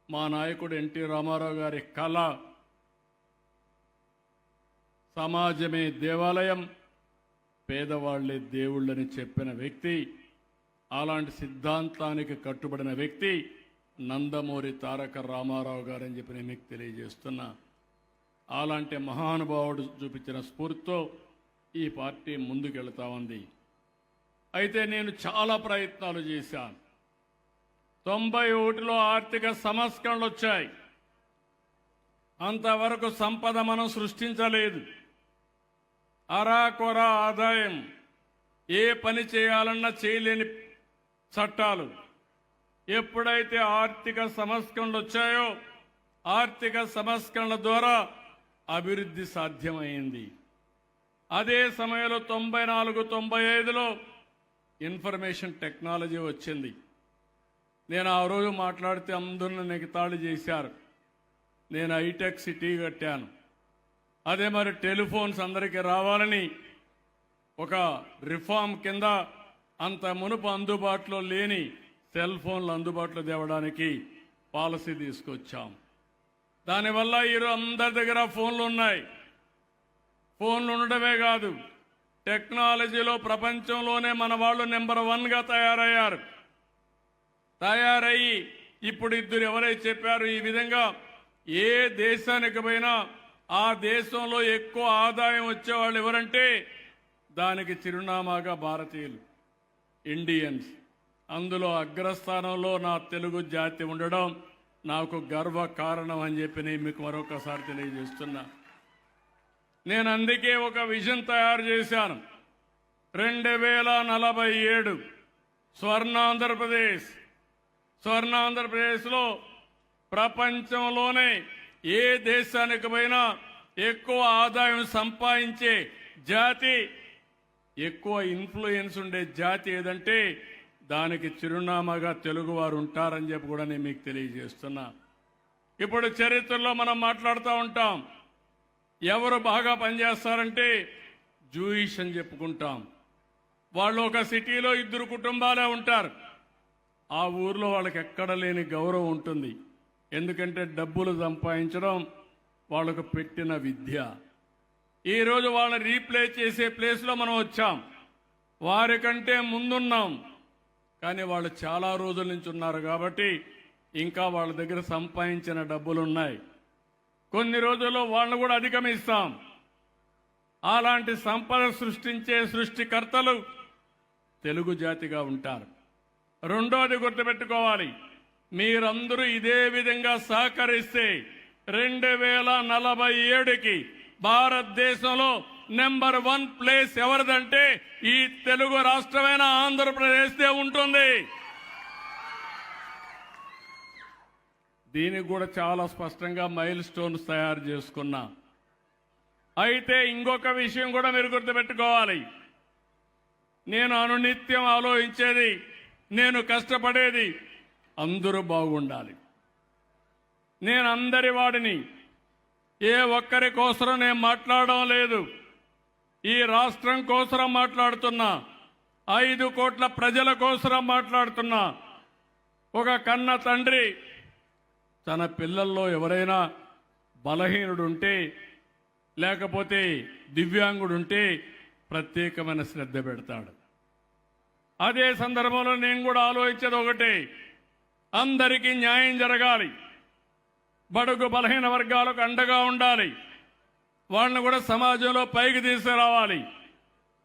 మా నాయకుడు ఎన్టీ రామారావు గారి కళ సమాజమే దేవాలయం, పేదవాళ్లే దేవుళ్ళని చెప్పిన వ్యక్తి. అలాంటి సిద్ధాంతానికి కట్టుబడిన వ్యక్తి నందమూరి తారక రామారావు గారని చెప్పి నేను మీకు తెలియజేస్తున్నా. అలాంటి మహానుభావుడు చూపించిన స్ఫూర్తితో ఈ పార్టీ ముందుకెళ్తా ఉంది. అయితే నేను చాలా ప్రయత్నాలు చేశాను. 91లో ఆర్థిక సంస్కరణలు వచ్చాయి. అంతవరకు సంపద మనం సృష్టించలేదు. అరాకొర ఆదాయం, ఏ పని చేయాలన్నా చేయలేని చట్టాలు. ఎప్పుడైతే ఆర్థిక సంస్కరణలు వచ్చాయో, ఆర్థిక సంస్కరణల ద్వారా అభివృద్ధి సాధ్యమైంది. అదే సమయంలో 94, 95లో ఇన్ఫర్మేషన్ టెక్నాలజీ వచ్చింది. నేను ఆ రోజు మాట్లాడితే అందరూ నెగతాళి చేశారు. నేను హైటెక్ సిటీ కట్టాను. అదే మరి టెలిఫోన్స్ అందరికీ రావాలని ఒక రిఫార్మ్ కింద అంత మునుపు అందుబాటులో లేని సెల్ ఫోన్లు అందుబాటులో తేవడానికి పాలసీ తీసుకొచ్చాం. దానివల్ల ఈరోజు అందరి దగ్గర ఫోన్లు ఉన్నాయి. ఫోన్లు ఉండడమే కాదు, టెక్నాలజీలో ప్రపంచంలోనే మన వాళ్ళు నెంబర్ 1గా తయారయ్యి ఇప్పుడు ఇద్దరు ఎవరైతే చెప్పారు ఈ విధంగా ఏ దేశానికి పోయినా ఆ దేశంలో ఎక్కువ ఆదాయం వచ్చేవాళ్ళు ఎవరంటే దానికి చిరునామాగా భారతీయులు, ఇండియన్స్. అందులో అగ్రస్థానంలో నా తెలుగు జాతి ఉండడం నాకు గర్వ కారణం అని చెప్పి నేను మీకు మరొకసారి తెలియజేస్తున్నా. నేను అందుకే ఒక విజన్ తయారు చేశాను. 2047 స్వర్ణాంధ్రప్రదేశ్లో ప్రపంచంలోనే ఏ దేశానికి పోయినా ఎక్కువ ఆదాయం సంపాదించే జాతి, ఎక్కువ ఇన్ఫ్లుయెన్స్ ఉండే జాతి ఏదంటే దానికి చిరునామాగా తెలుగువారు ఉంటారని చెప్పి కూడా నేను మీకు తెలియజేస్తున్నా. ఇప్పుడు చరిత్రలో మనం మాట్లాడుతూ ఉంటాం, ఎవరు బాగా పనిచేస్తారంటే జూయిష్ అని చెప్పుకుంటాం. వాళ్ళు ఒక సిటీలో 2 కుటుంబాలే ఉంటారు. ఆ ఊర్లో వాళ్ళకి ఎక్కడ లేని గౌరవం ఉంటుంది. ఎందుకంటే డబ్బులు సంపాదించడం వాళ్ళకు పెట్టిన విద్య. ఈరోజు వాళ్ళని రీప్లేస్ చేసే ప్లేస్లో మనం వచ్చాం. వారికంటే ముందున్నాం, కానీ వాళ్ళు చాలా రోజుల నుంచి ఉన్నారు కాబట్టి ఇంకా వాళ్ళ దగ్గర సంపాదించిన డబ్బులు ఉన్నాయి. కొన్ని రోజుల్లో వాళ్ళని కూడా అధిగమిస్తాం. అలాంటి సంపద సృష్టించే సృష్టికర్తలు తెలుగు జాతిగా ఉంటారు. రెండోది గుర్తుపెట్టుకోవాలి, మీరందరూ ఇదే విధంగా సహకరిస్తే 2047కి భారతదేశంలో నెంబర్ 1 ప్లేస్ ఎవరిదంటే ఈ తెలుగు రాష్ట్రమైన ఆంధ్రప్రదేశ్దే ఉంటుంది. దీనికి కూడా చాలా స్పష్టంగా మైల్ స్టోన్స్ తయారు చేసుకున్నా. అయితే ఇంకొక విషయం కూడా మీరు గుర్తుపెట్టుకోవాలి, నేను అనునిత్యం ఆలోచించేది, నేను కష్టపడేది అందరూ బాగుండాలి. నేను అందరి వాడిని, ఏ ఒక్కరి కోసం నేను మాట్లాడడం లేదు. ఈ రాష్ట్రం కోసం మాట్లాడుతున్నా, 5 కోట్ల ప్రజల కోసం మాట్లాడుతున్నా. ఒక కన్న తండ్రి తన పిల్లల్లో ఎవరైనా బలహీనుడుంటే లేకపోతే దివ్యాంగుడుంటే ప్రత్యేకమైన శ్రద్ధ పెడతాడు. అదే సందర్భంలో నేను కూడా ఆలోచించేది ఒకటే, అందరికీ న్యాయం జరగాలి, బడుగు బలహీన వర్గాలకు అండగా ఉండాలి, వాళ్ళని కూడా సమాజంలో పైకి తీసుకురావాలి.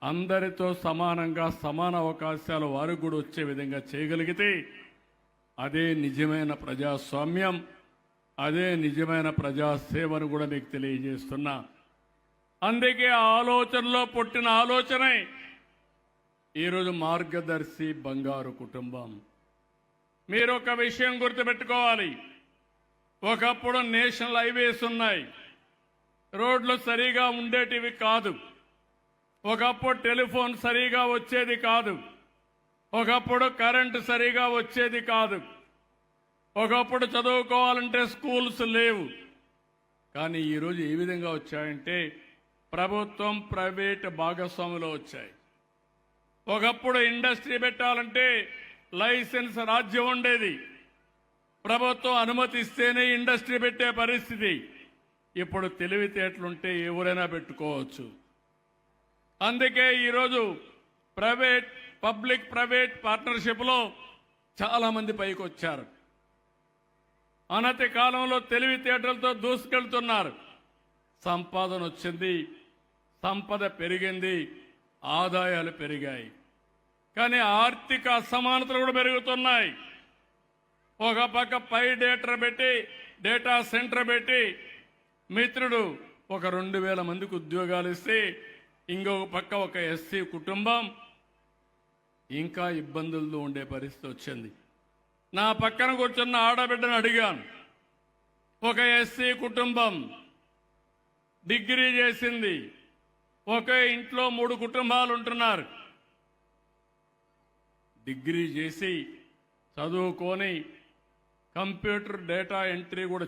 అందరితో సమానంగా సమాన అవకాశాలు వారికి కూడా వచ్చే విధంగా చేయగలిగితే అదే నిజమైన ప్రజాస్వామ్యం, అదే నిజమైన ప్రజాసేవను కూడా మీకు తెలియజేస్తున్నా. అందుకే ఆ ఆలోచనలో పుట్టిన ఆలోచనే ఈరోజు మార్గదర్శి బంగారు కుటుంబం. మీరు ఒక విషయం గుర్తుపెట్టుకోవాలి, ఒకప్పుడు నేషనల్ హైవేస్ ఉన్నాయి, రోడ్లు సరిగా ఉండేటివి కాదు. ఒకప్పుడు టెలిఫోన్ సరిగా వచ్చేది కాదు. ఒకప్పుడు కరెంటు సరిగా వచ్చేది కాదు. ఒకప్పుడు చదువుకోవాలంటే స్కూల్స్ లేవు. కానీ ఈరోజు ఏ విధంగా వచ్చాయంటే ప్రభుత్వం ప్రైవేట్ భాగస్వాములో వచ్చాయి. ఒకప్పుడు ఇండస్ట్రీ పెట్టాలంటే లైసెన్స్ రాజ్యం ఉండేది, ప్రభుత్వం అనుమతిస్తేనే ఇండస్ట్రీ పెట్టే పరిస్థితి. ఇప్పుడు తెలివితేటలుంటే ఎవరైనా పెట్టుకోవచ్చు. అందుకే ఈరోజు పబ్లిక్ ప్రైవేట్ పార్ట్నర్షిప్లో చాలా మంది పైకి వచ్చారు. అనతి కాలంలో తెలివితేటలతో దూసుకెళ్తున్నారు. సంపాదన వచ్చింది, సంపద పెరిగింది, ఆదాయాలు పెరిగాయి. కానీ ఆర్థిక అసమానతలు కూడా పెరుగుతున్నాయి. ఒక పక్క డేటా సెంటర్ పెట్టి మిత్రుడు ఒక 2000 మందికి ఉద్యోగాలు ఇస్తే ఇంకొక పక్క ఒక ఎస్సీ కుటుంబం ఇంకా ఇబ్బందులతో ఉండే పరిస్థితి వచ్చింది. నా పక్కన కూర్చున్న ఆడబిడ్డను అడిగాను, ఒక ఎస్సీ కుటుంబం డిగ్రీ చేసింది, ఒకే ఇంట్లో 3 కుటుంబాలు ఉంటున్నారు. డిగ్రీ చేసి చదువుకొని కంప్యూటర్ డేటా ఎంట్రీ కూడా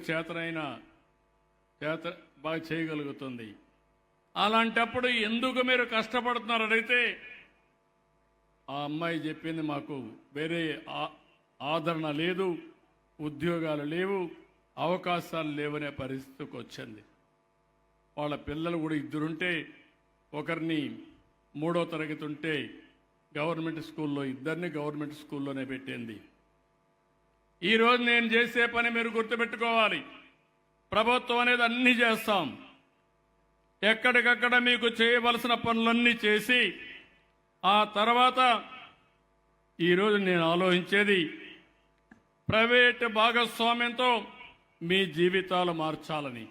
బాగా చేయగలుగుతుంది. అలాంటప్పుడు ఎందుకు మీరు కష్టపడుతున్నారు అడిగితే ఆ అమ్మాయి చెప్పింది, మాకు వేరే ఆదరణ లేదు, ఉద్యోగాలు లేవు, అవకాశాలు లేవనే పరిస్థితికి వచ్చింది. వాళ్ళ పిల్లలు కూడా ఇద్దరుంటే, ఒకరిని 3వ తరగతి ఉంటే గవర్నమెంట్ స్కూల్లో, ఇద్దరిని గవర్నమెంట్ స్కూల్లోనే పెట్టింది. ఈరోజు నేను చేసే పని మీరు గుర్తుపెట్టుకోవాలి. ప్రభుత్వం అనేది అన్నీ చేస్తాం. ఎక్కడికక్కడ మీకు చేయవలసిన పనులన్నీ చేసి ఆ తర్వాత ఈరోజు నేను ఆలోచించేది ప్రైవేట్ భాగస్వామ్యంతో మీ జీవితాలు మార్చాలని.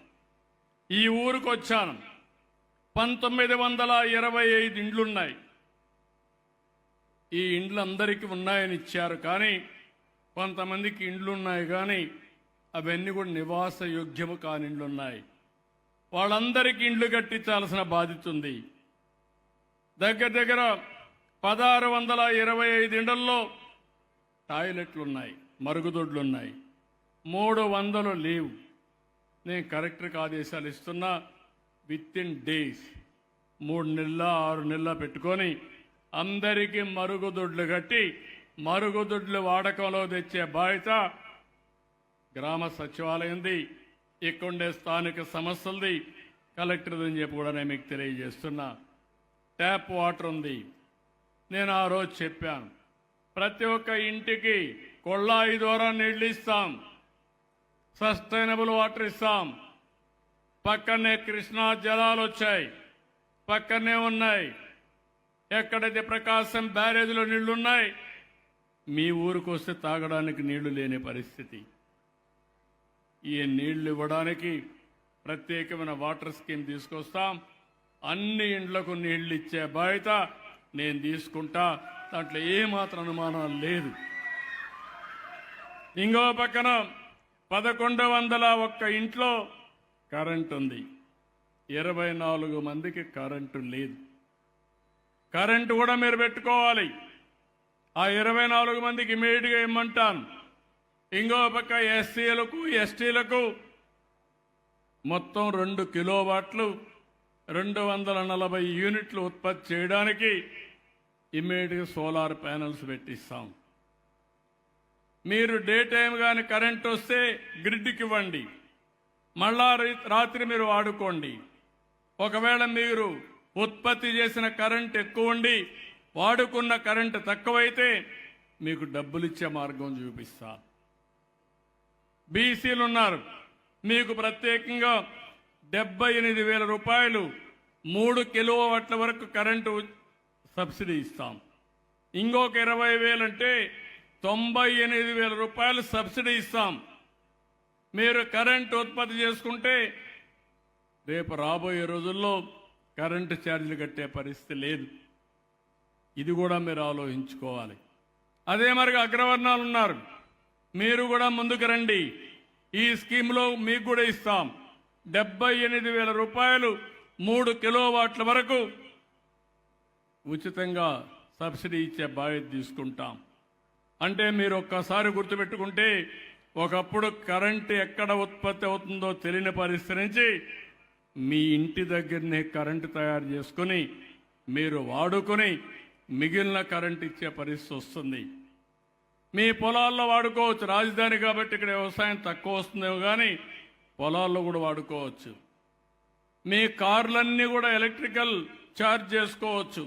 ఈ ఊరికి వచ్చాను. 1925 ఇండ్లున్నాయి. ఈ ఇండ్లు అందరికీ ఉన్నాయని ఇచ్చారు, కానీ కొంతమందికి ఇండ్లున్నాయి కానీ అవన్నీ కూడా నివాస యోగ్యము కాని ఇండ్లున్నాయి. వాళ్ళందరికీ ఇండ్లు కట్టించాల్సిన బాధ్యత ఉంది. దగ్గర దగ్గర 1625 ఇండ్లలో టాయిలెట్లున్నాయి, మరుగుదొడ్లున్నాయి, 300 లేవు. నేను కలెక్టర్కి ఆదేశాలు ఇస్తున్నా, విత్-ఇన్ డేస్ 3 నెలల 6 నెలల పెట్టుకొని అందరికీ మరుగుదొడ్లు కట్టి మరుగుదొడ్లు వాడకంలో తెచ్చే బాధ్యత గ్రామ సచివాలయంది, ఇక్కడుండే స్థానిక సమస్యలది, కలెక్టర్ది అని చెప్పి కూడా నేను మీకు తెలియజేస్తున్నా. ట్యాప్ వాటర్ ఉంది. నేను ఆ రోజు చెప్పాను, ప్రతి ఒక్క ఇంటికి కొళ్ళాయి ద్వారా నీళ్లు ఇస్తాం, సస్టైనబుల్ వాటర్ ఇస్తాం. పక్కనే కృష్ణా జలాలు వచ్చాయి, పక్కనే ఉన్నాయి. ఎక్కడైతే ప్రకాశం బ్యారేజ్లో నీళ్లున్నాయి, మీ ఊరికి వస్తే తాగడానికి నీళ్లు లేని పరిస్థితి. ఈ నీళ్లు ఇవ్వడానికి ప్రత్యేకమైన వాటర్ స్కీమ్ తీసుకొస్తాం. అన్ని ఇండ్లకు నీళ్లు ఇచ్చే బాధ్యత నేను తీసుకుంటా. దాంట్లో ఏమాత్రం అనుమానం లేదు. ఇంకో పక్కన 1101 ఇంట్లో కరెంటు ఉంది. 24 మందికి కరెంటు లేదు. కరెంటు కూడా మీరు పెట్టుకోవాలి. ఆ 24 మందికి ఇమీడియట్గా ఇమ్మంటాను. ఇంకో పక్క ఎస్సీలకు ఎస్టీలకు మొత్తం 2 కిలోవాట్లు 240 యూనిట్లు ఉత్పత్తి చేయడానికి ఇమ్మీడియట్గా సోలార్ ప్యానల్స్ పెట్టిస్తాం. మీరు డే టైం కానీ కరెంట్ వస్తే గ్రిడ్కి ఇవ్వండి, మళ్ళా రాత్రి మీరు వాడుకోండి. ఒకవేళ మీరు ఉత్పత్తి చేసిన కరెంట్ ఎక్కువ ఉండి వాడుకున్న కరెంట్ తక్కువైతే మీకు డబ్బులు ఇచ్చే మార్గం చూపిస్తా. బీసీలు ఉన్నారు, మీకు ప్రత్యేకంగా 78,000 రూపాయలు 3 కిలోవాట్ల వరకు కరెంటు సబ్సిడీ ఇస్తాం. ఇంకొక 20,000 అంటే 98,000 రూపాయలు సబ్సిడీ ఇస్తాం. మీరు కరెంటు ఉత్పత్తి చేసుకుంటే రేపు రాబోయే రోజుల్లో కరెంటు ఛార్జీలు కట్టే పరిస్థితి లేదు. ఇది కూడా మీరు ఆలోచించుకోవాలి. అదే మరిగా అగ్రవర్ణాలు ఉన్నారు, మీరు కూడా ముందుకు రండి. ఈ స్కీమ్లో మీకు కూడా ఇస్తాం. 78,000 రూపాయలు 3 కిలోవాట్ల వరకు ఉచితంగా సబ్సిడీ ఇచ్చే బాధ్యత తీసుకుంటాం. అంటే మీరు ఒక్కసారి గుర్తుపెట్టుకుంటే, ఒకప్పుడు కరెంటు ఎక్కడ ఉత్పత్తి అవుతుందో తెలియని పరిస్థితి నుంచి మీ ఇంటి దగ్గరనే కరెంటు తయారు చేసుకుని మీరు వాడుకొని మిగిలిన కరెంటు ఇచ్చే పరిస్థితి వస్తుంది. మీ పొలాల్లో వాడుకోవచ్చు. రాజధాని కాబట్టి ఇక్కడ వ్యవసాయం తక్కువ వస్తుందేమో కానీ పొలాల్లో కూడా వాడుకోవచ్చు. మీ కార్లన్నీ కూడా ఎలక్ట్రికల్ ఛార్జ్ చేసుకోవచ్చు.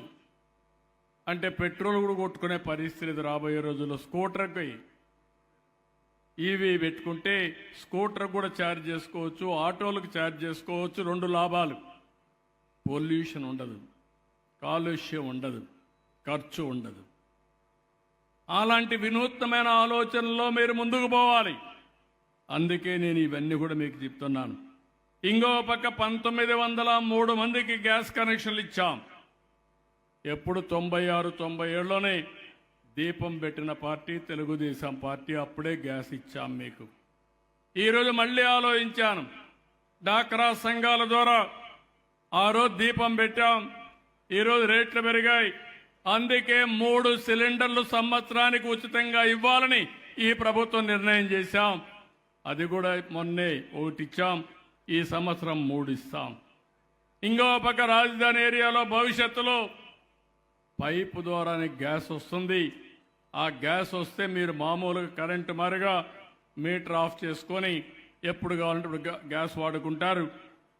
అంటే పెట్రోల్ కూడా కొట్టుకునే పరిస్థితి రాబోయే రోజుల్లో. స్కూటర్కి ఈవీ పెట్టుకుంటే స్కూటర్ కూడా ఛార్జ్ చేసుకోవచ్చు, ఆటోలకు ఛార్జ్ చేసుకోవచ్చు. 2 లాభాలు: పొల్యూషన్ ఉండదు, కాలుష్యం ఉండదు, ఖర్చు ఉండదు. అలాంటి వినూత్నమైన ఆలోచనలో మీరు ముందుకు పోవాలి. అందుకే నేను ఇవన్నీ కూడా మీకు చెప్తున్నాను. ఇంకో పక్క 1903 మందికి గ్యాస్ కనెక్షన్లు ఇచ్చాం. ఎప్పుడు 96, 97లోనే దీపం పెట్టిన పార్టీ తెలుగుదేశం పార్టీ. అప్పుడే గ్యాస్ ఇచ్చాం మీకు. ఈరోజు మళ్ళీ ఆలోచించాను. డాక్రా సంఘాల ద్వారా ఆ రోజు దీపం పెట్టాం, ఈరోజు రేట్లు పెరిగాయి. అందుకే 3 సిలిండర్లు సంవత్సరానికి ఉచితంగా ఇవ్వాలని ఈ ప్రభుత్వం నిర్ణయం చేశాం. అది కూడా మొన్నే 1 ఇచ్చాం. ఈ సంవత్సరం 3 ఇస్తాం. ఇంకో పక్క రాజధాని ఏరియాలో భవిష్యత్తులో పైపు ద్వారానే గ్యాస్ వస్తుంది. ఆ గ్యాస్ వస్తే మీరు మామూలుగా కరెంటు మారిగా మీటర్ ఆఫ్ చేసుకొని ఎప్పుడు కావాలంటే గ్యాస్ వాడుకుంటారు.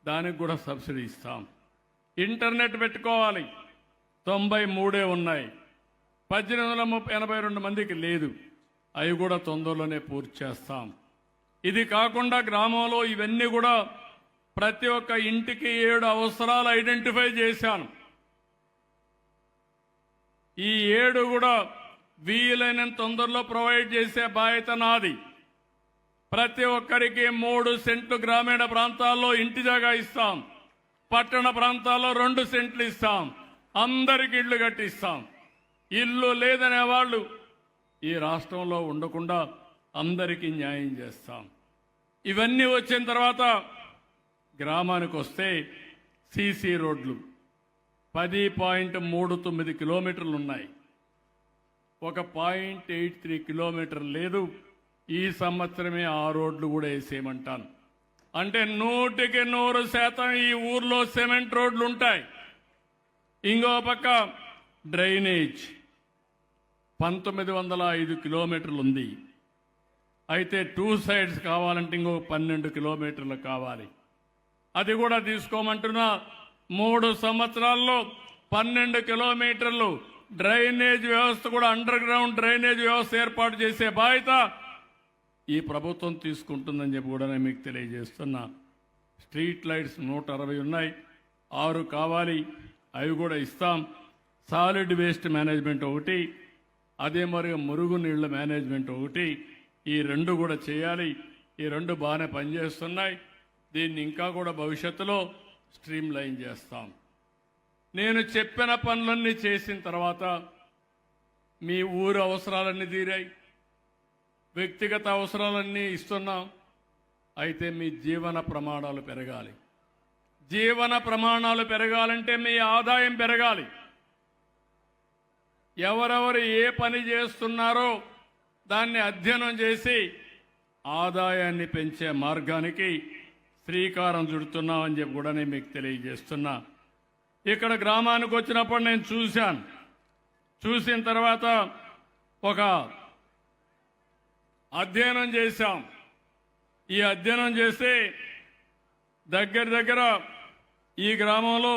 దానికి కూడా సబ్సిడీ ఇస్తాం. ఇంటర్నెట్ పెట్టుకోవాలి, 93 ఉన్నాయి, 1882 మందికి లేదు. అవి కూడా తొందరలోనే పూర్తి చేస్తాం. ఇది కాకుండా గ్రామంలో ఇవన్నీ కూడా ప్రతి ఒక్క ఇంటికి 7 అవసరాలు ఐడెంటిఫై చేశాను. ఈ 7 కూడా వీలైనంత తొందరలో ప్రొవైడ్ చేసే బాధ్యత నాది. ప్రతి ఒక్కరికి 3 సెంట్లు గ్రామీణ ప్రాంతాల్లో ఇంటి జాగా ఇస్తాం, పట్టణ ప్రాంతాల్లో 2 సెంట్లు ఇస్తాం, అందరికి ఇళ్లు కట్టిస్తాం. ఇల్లు లేదనే వాళ్ళు ఈ రాష్ట్రంలో ఉండకుండా అందరికీ న్యాయం చేస్తాం. ఇవన్నీ వచ్చిన తర్వాత గ్రామానికి వస్తే సీసీ రోడ్లు 10.39 కిలోమీటర్లు ఉన్నాయి. ఒక 0.83 కిలోమీటర్ లేదు. ఈ సంవత్సరమే ఆ రోడ్లు కూడా వేసేయమంటాను. అంటే 100% ఈ ఊర్లో సిమెంట్ రోడ్లు ఉంటాయి. ఇంకో పక్క డ్రైనేజ్ 1905 కిలోమీటర్లు ఉంది. అయితే 2 సైడ్స్ కావాలంటే ఇంకో 12 కిలోమీటర్లు కావాలి. అది కూడా తీసుకోమంటున్నా. 3 సంవత్సరాల్లో 12 కిలోమీటర్లు డ్రైనేజ్ వ్యవస్థ కూడా అండర్ గ్రౌండ్ డ్రైనేజ్ వ్యవస్థ ఏర్పాటు చేసే బాధ్యత ఈ ప్రభుత్వం తీసుకుంటుందని చెప్పి కూడా నేను మీకు తెలియజేస్తున్నా. స్ట్రీట్ లైట్స్ 160 ఉన్నాయి, 6 కావాలి, అవి కూడా ఇస్తాం. సాలిడ్ వేస్ట్ మేనేజ్మెంట్ ఒకటి, అదే మరి మురుగు నీళ్ల మేనేజ్మెంట్ ఒకటి, ఈ 2 కూడా చేయాలి. ఈ 2 బాగానే పనిచేస్తున్నాయి. దీన్ని ఇంకా కూడా భవిష్యత్తులో స్ట్రీమ్ లైన్ చేస్తాం. నేను చెప్పిన పనులన్నీ చేసిన తర్వాత మీ ఊరు అవసరాలన్నీ తీరాయి, వ్యక్తిగత అవసరాలన్నీ ఇస్తున్నాం. అయితే మీ జీవన ప్రమాణాలు పెరగాలి. జీవన ప్రమాణాలు పెరగాలంటే మీ ఆదాయం పెరగాలి. ఎవరెవరు ఏ పని చేస్తున్నారో దాన్ని అధ్యయనం చేసి ఆదాయాన్ని పెంచే మార్గానికి శ్రీకారం చుడుతున్నామని చెప్పి కూడా నేను మీకు తెలియజేస్తున్నా. ఇక్కడ గ్రామానికి వచ్చినప్పుడు నేను చూసిన తర్వాత ఒక అధ్యయనం చేశాం. ఈ అధ్యయనం చేస్తే దగ్గర ఈ గ్రామంలో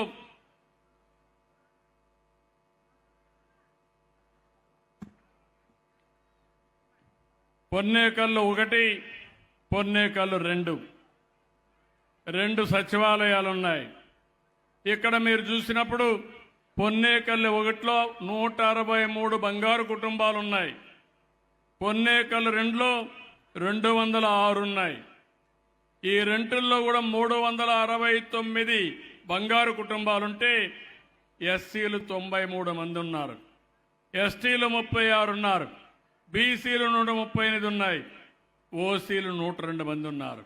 పొన్నేకల్లు 1, పొన్నేకల్లు 2 సచివాలయాలు ఉన్నాయి. ఇక్కడ మీరు చూసినప్పుడు పొన్నేకల్లు 1లో 163 బంగారు కుటుంబాలు ఉన్నాయి. పొన్నేకల్లు 2లో 206 ఉన్నాయి. ఈ రెంటుల్లో కూడా 369 బంగారు కుటుంబాలుంటే ఎస్సీలు 93 మంది ఉన్నారు, ఎస్టీలు 36 ఉన్నారు, బీసీలు 138 ఉన్నాయి, ఓసీలు 102 మంది ఉన్నారు.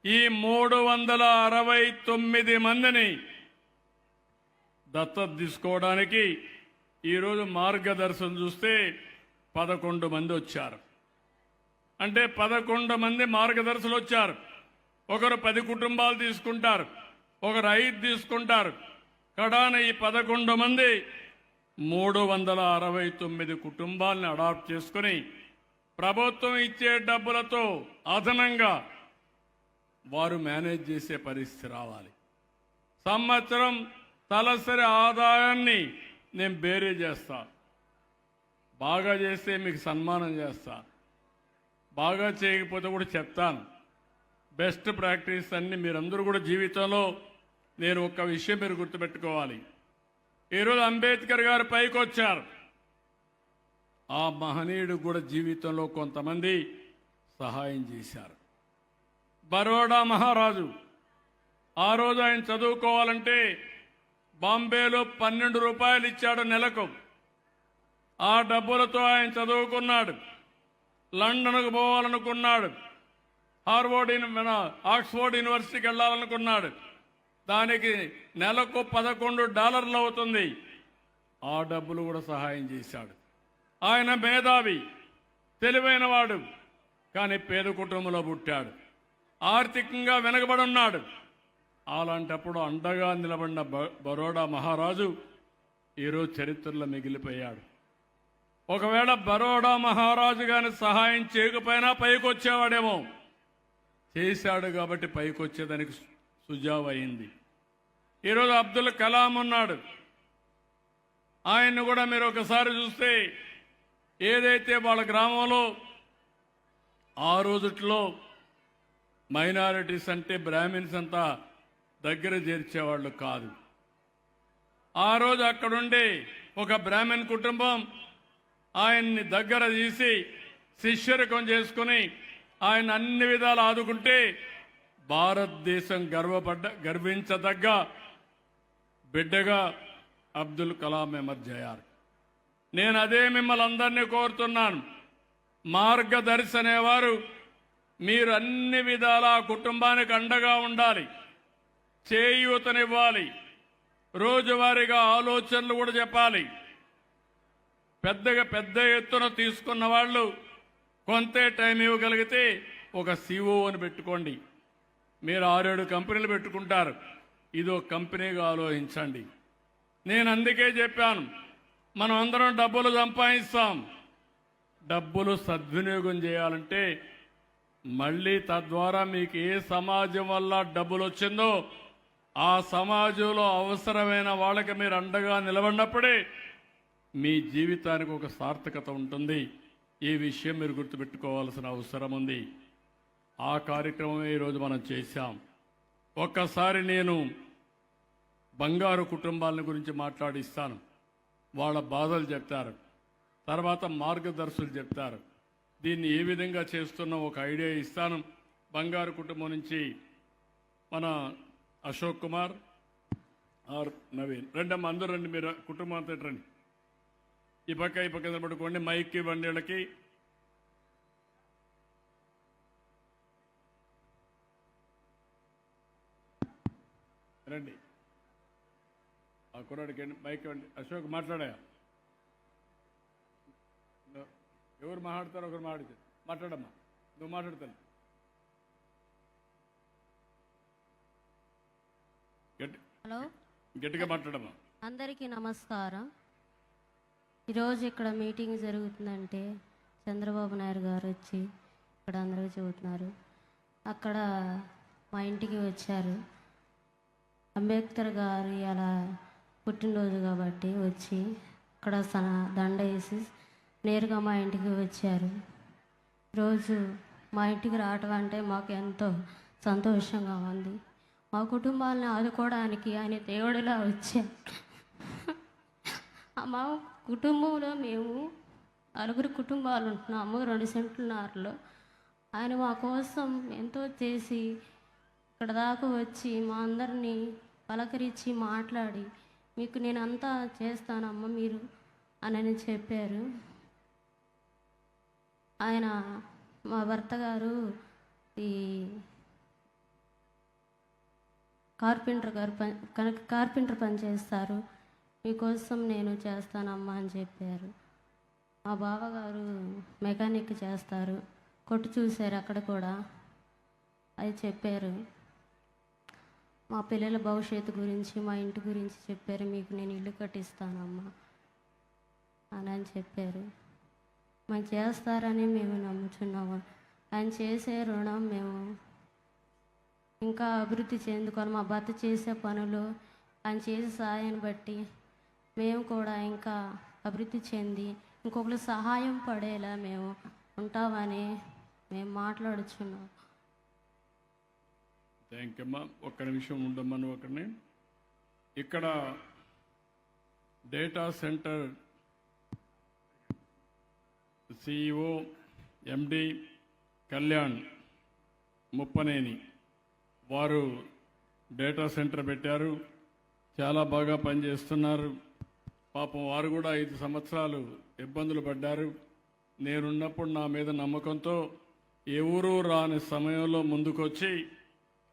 ఈ 369 మందిని దత్తత తీసుకోవడానికి ఈరోజు మార్గదర్శనం చూస్తే 11 మంది వచ్చారు. అంటే 11 మంది మార్గదర్శకులు వచ్చారు. ఒకరు 10 కుటుంబాలు తీసుకుంటారు, ఒకరు 5 తీసుకుంటారు. కడాన ఈ 11 మంది 369 కుటుంబాలను అడాప్ట్ చేసుకుని ప్రభుత్వం ఇచ్చే డబ్బులతో అదనంగా వారు మేనేజ్ చేసే పరిస్థితి రావాలి. సంవత్సరం తలసరి ఆదాయాన్ని నేను బేరీ చేస్తా. బాగా చేస్తే మీకు సన్మానం చేస్తా, బాగా చేయకపోతే కూడా చెప్తాను. బెస్ట్ ప్రాక్టీస్ అన్ని మీరందరూ కూడా జీవితంలో నేను ఒక్క విషయం మీరు గుర్తుపెట్టుకోవాలి. ఈరోజు అంబేద్కర్ గారు పైకి వచ్చారు. ఆ మహనీయుడు కూడా జీవితంలో కొంతమంది సహాయం చేశారు. బరోడా మహారాజు ఆ రోజు ఆయన చదువుకోవాలంటే బాంబేలో 12 రూపాయలు ఇచ్చాడు నెలకు. ఆ డబ్బులతో ఆయన చదువుకున్నాడు. లండన్కు పోవాలనుకున్నాడు, ఆక్స్ఫోర్డ్ యూనివర్సిటీకి వెళ్ళాలనుకున్నాడు. దానికి నెలకు $11 అవుతుంది. ఆ డబ్బులు కూడా సహాయం చేశాడు. ఆయన మేధావి, తెలివైనవాడు, కానీ పేద కుటుంబంలో పుట్టాడు. ఆర్థికంగా వెనకబడి ఉన్నాడు. అలాంటప్పుడు అండగా నిలబడిన బరోడా మహారాజు ఈరోజు చరిత్రలో మిగిలిపోయాడు. ఒకవేళ బరోడా మహారాజు గాని సహాయం చేయకపోయినా పైకొచ్చేవాడేమో. చేశాడు కాబట్టి పైకొచ్చేదానికి సుజావ్ అయింది. ఈరోజు అబ్దుల్ కలాం ఉన్నాడు. ఆయన్ని కూడా మీరు ఒకసారి చూస్తే ఏదైతే వాళ్ళ గ్రామంలో ఆ రోజుట్లో మైనారిటీస్ అంటే బ్రాహ్మిన్స్ అంతా దగ్గర చేర్చేవాళ్ళు కాదు. ఆ రోజు అక్కడుండే ఒక బ్రాహ్మణ్ కుటుంబం ఆయన్ని దగ్గర తీసి శిష్యరకం చేసుకుని ఆయన అన్ని విధాలు ఆదుకుంటే భారతదేశం గర్వించదగ్గ బిడ్డగా అబ్దుల్ కలాం ఎమర్జ్ అయ్యారు. నేను అదే మిమ్మల్ని అందరినీ కోరుతున్నాను. మార్గదర్శి అనేవారు మీరు అన్ని విధాల కుటుంబానికి అండగా ఉండాలి, చేయూతనివ్వాలి, రోజువారీగా ఆలోచనలు కూడా చెప్పాలి. పెద్ద ఎత్తున తీసుకున్న వాళ్ళు కొంతే టైం ఇవ్వగలిగితే ఒక సిఓని పెట్టుకోండి. మీరు 6-7 కంపెనీలు పెట్టుకుంటారు, ఇదో కంపెనీగా ఆలోచించండి. నేను అందుకే చెప్పాను, మనం అందరం డబ్బులు సంపాదిస్తాం, డబ్బులు సద్వినియోగం చేయాలంటే మళ్ళీ తద్వారా మీకు ఏ సమాజం వల్ల డబ్బులు వచ్చిందో ఆ సమాజంలో అవసరమైన వాళ్ళకి మీరు అండగా నిలబడినప్పుడే మీ జీవితానికి ఒక సార్థకత ఉంటుంది. ఈ విషయం మీరు గుర్తుపెట్టుకోవాల్సిన అవసరం ఉంది. ఆ కార్యక్రమమే ఈరోజు మనం చేశాం. ఒక్కసారి నేను బంగారు కుటుంబాల గురించి మాట్లాడిస్తాను. వాళ్ళ బాధలు చెప్తారు, తర్వాత మార్గదర్శులు చెప్తారు. దీన్ని ఏ విధంగా చేస్తున్నా ఒక ఐడియా ఇస్తాను. బంగారు కుటుంబం నుంచి మన అశోక్ కుమార్ ఆర్ నవీన్ రండమ్మా, అందరూ రండి, మీరు కుటుంబం అంతా రండి. ఈ పక్క నిలబడుకోండి, మైక్కి ఇవ్వండి వీళ్ళకి. రండి, ఆ కుర్రాడికి మైక్ ఇవ్వండి. అశోక్ మాట్లాడా, ఎవరు మాట్లాడతారో ఒకరు మాట్లాడమ్మా, నువ్వు మాట్లాడతాను. హలో, గట్టిగా మాట్లాడమ్మా. అందరికీ నమస్కారం. ఈరోజు ఇక్కడ మీటింగ్ జరుగుతుందంటే చంద్రబాబు నాయుడు గారు వచ్చి ఇక్కడ అందరూ చెబుతున్నారు. అక్కడ మా ఇంటికి వచ్చారు. అంబేద్కర్ గారు అలా పుట్టినరోజు కాబట్టి వచ్చి ఇక్కడ దండ వేసి నేరుగా మా ఇంటికి వచ్చారు. రోజు మా ఇంటికి రావటం అంటే మాకు ఎంతో సంతోషంగా ఉంది. మా కుటుంబాలను ఆదుకోవడానికి ఆయన దేవుడిలా వచ్చారు. మా కుటుంబంలో మేము 9 కుటుంబాలు ఉంటున్నాము 2 సెంట్లన్నరలో. ఆయన మా కోసం ఎంతో చేసి ఇక్కడ దాకా వచ్చి మా అందరినీ పలకరించి మాట్లాడి మీకు నేను అంతా చేస్తానమ్మ మీరు అని చెప్పారు. ఆయన మా భర్త గారు ఈ కార్పెంటర్ పని చేస్తారు, మీకోసం నేను చేస్తానమ్మా అని చెప్పారు. మా బావగారు మెకానిక్ చేస్తారు, కొట్టు చూశారు అక్కడ కూడా, అది చెప్పారు. మా పిల్లల భవిష్యత్తు గురించి మా ఇంటి గురించి చెప్పారు. మీకు నేను ఇల్లు కట్టిస్తానమ్మా అని చెప్పారు. మేము చేస్తారని మేము నమ్ముచున్నాము. ఆయన చేసే రుణం మేము ఇంకా అభివృద్ధి చెందుకోవాలి. మా భర్త చేసే పనులు ఆయన చేసే సహాయాన్ని బట్టి మేము కూడా ఇంకా అభివృద్ధి చెంది ఇంకొకరు సహాయం పడేలా మేము ఉంటామని మేము మాట్లాడుచున్నాం. థ్యాంక్ యూ అమ్మా. ఒక్క నిమిషం ఉండమ్మా నువ్వు అక్కడనే. ఇక్కడ డేటా సెంటర్ సిఇఓ ఎండి కళ్యాణ్ ముప్పనేని వారు డేటా సెంటర్ పెట్టారు, చాలా బాగా పనిచేస్తున్నారు. పాపం వారు కూడా 5 సంవత్సరాలు ఇబ్బందులు పడ్డారు. నేనున్నప్పుడు నా మీద నమ్మకంతో ఎవరూ రాని సమయంలో ముందుకొచ్చి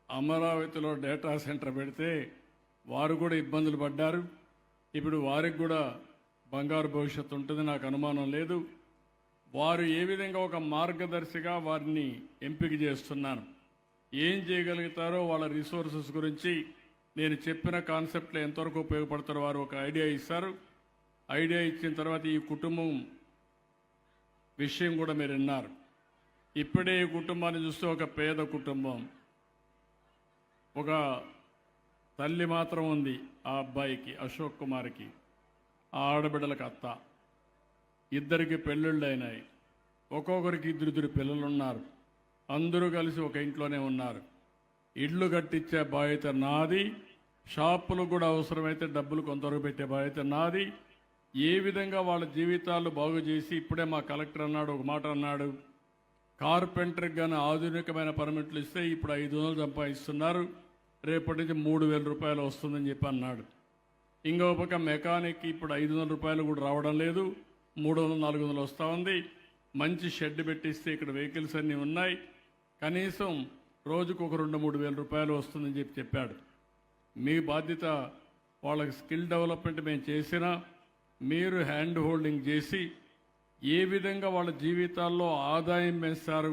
అమరావతిలో డేటా సెంటర్ పెడితే వారు కూడా ఇబ్బందులు పడ్డారు. ఇప్పుడు వారికి కూడా బంగారు భవిష్యత్తు ఉంటుంది, నాకు అనుమానం లేదు. వారు ఏ విధంగా ఒక మార్గదర్శిగా వారిని ఎంపిక చేస్తున్నాను. ఏం చేయగలుగుతారో వాళ్ళ రిసోర్సెస్ గురించి నేను చెప్పిన కాన్సెప్ట్లో ఎంతవరకు ఉపయోగపడతారో వారు ఒక ఐడియా ఇస్తారు. ఐడియా ఇచ్చిన తర్వాత ఈ కుటుంబం విషయం కూడా మీరు విన్నారు. ఇప్పుడే ఈ కుటుంబాన్ని చూస్తే ఒక పేద కుటుంబం, ఒక తల్లి మాత్రం ఉంది ఆ అబ్బాయికి, అశోక్ కుమార్కి, ఆ ఆడబిడ్డలకు అత్త, ఇద్దరికి పెళ్ళిళ్ళు అయినాయి, ఒక్కొక్కరికి ఇద్దరు పిల్లలు ఉన్నారు, అందరూ కలిసి ఒక ఇంట్లోనే ఉన్నారు. ఇళ్ళు కట్టించే బాధ్యత నాది, షాపులు కూడా అవసరమైతే డబ్బులు కొంతవరకు పెట్టే బాధ్యత నాది. ఏ విధంగా వాళ్ళ జీవితాలు బాగు చేసి, ఇప్పుడే మా కలెక్టర్ అన్నాడు, ఒక మాట అన్నాడు, కార్పెంటర్కి కానీ ఆధునికమైన పర్మిట్లు ఇస్తే ఇప్పుడు 500 సంపాదిస్తున్నారు, రేపటి నుంచి 3,000 రూపాయలు వస్తుందని చెప్పి అన్నాడు. ఇంకో పక్క మెకానిక్ ఇప్పుడు 500 రూపాయలు కూడా రావడం లేదు, 300-400 వస్తూ ఉంది. మంచి షెడ్ పెట్టిస్తే ఇక్కడ వెహికల్స్ అన్నీ ఉన్నాయి, కనీసం రోజుకు ఒక 2-3 వేల రూపాయలు వస్తుందని చెప్పాడు. మీ బాధ్యత వాళ్ళకి స్కిల్ డెవలప్మెంట్ మేము చేసినా మీరు హ్యాండ్ హోల్డింగ్ చేసి ఏ విధంగా వాళ్ళ జీవితాల్లో ఆదాయం పెంచుతారు.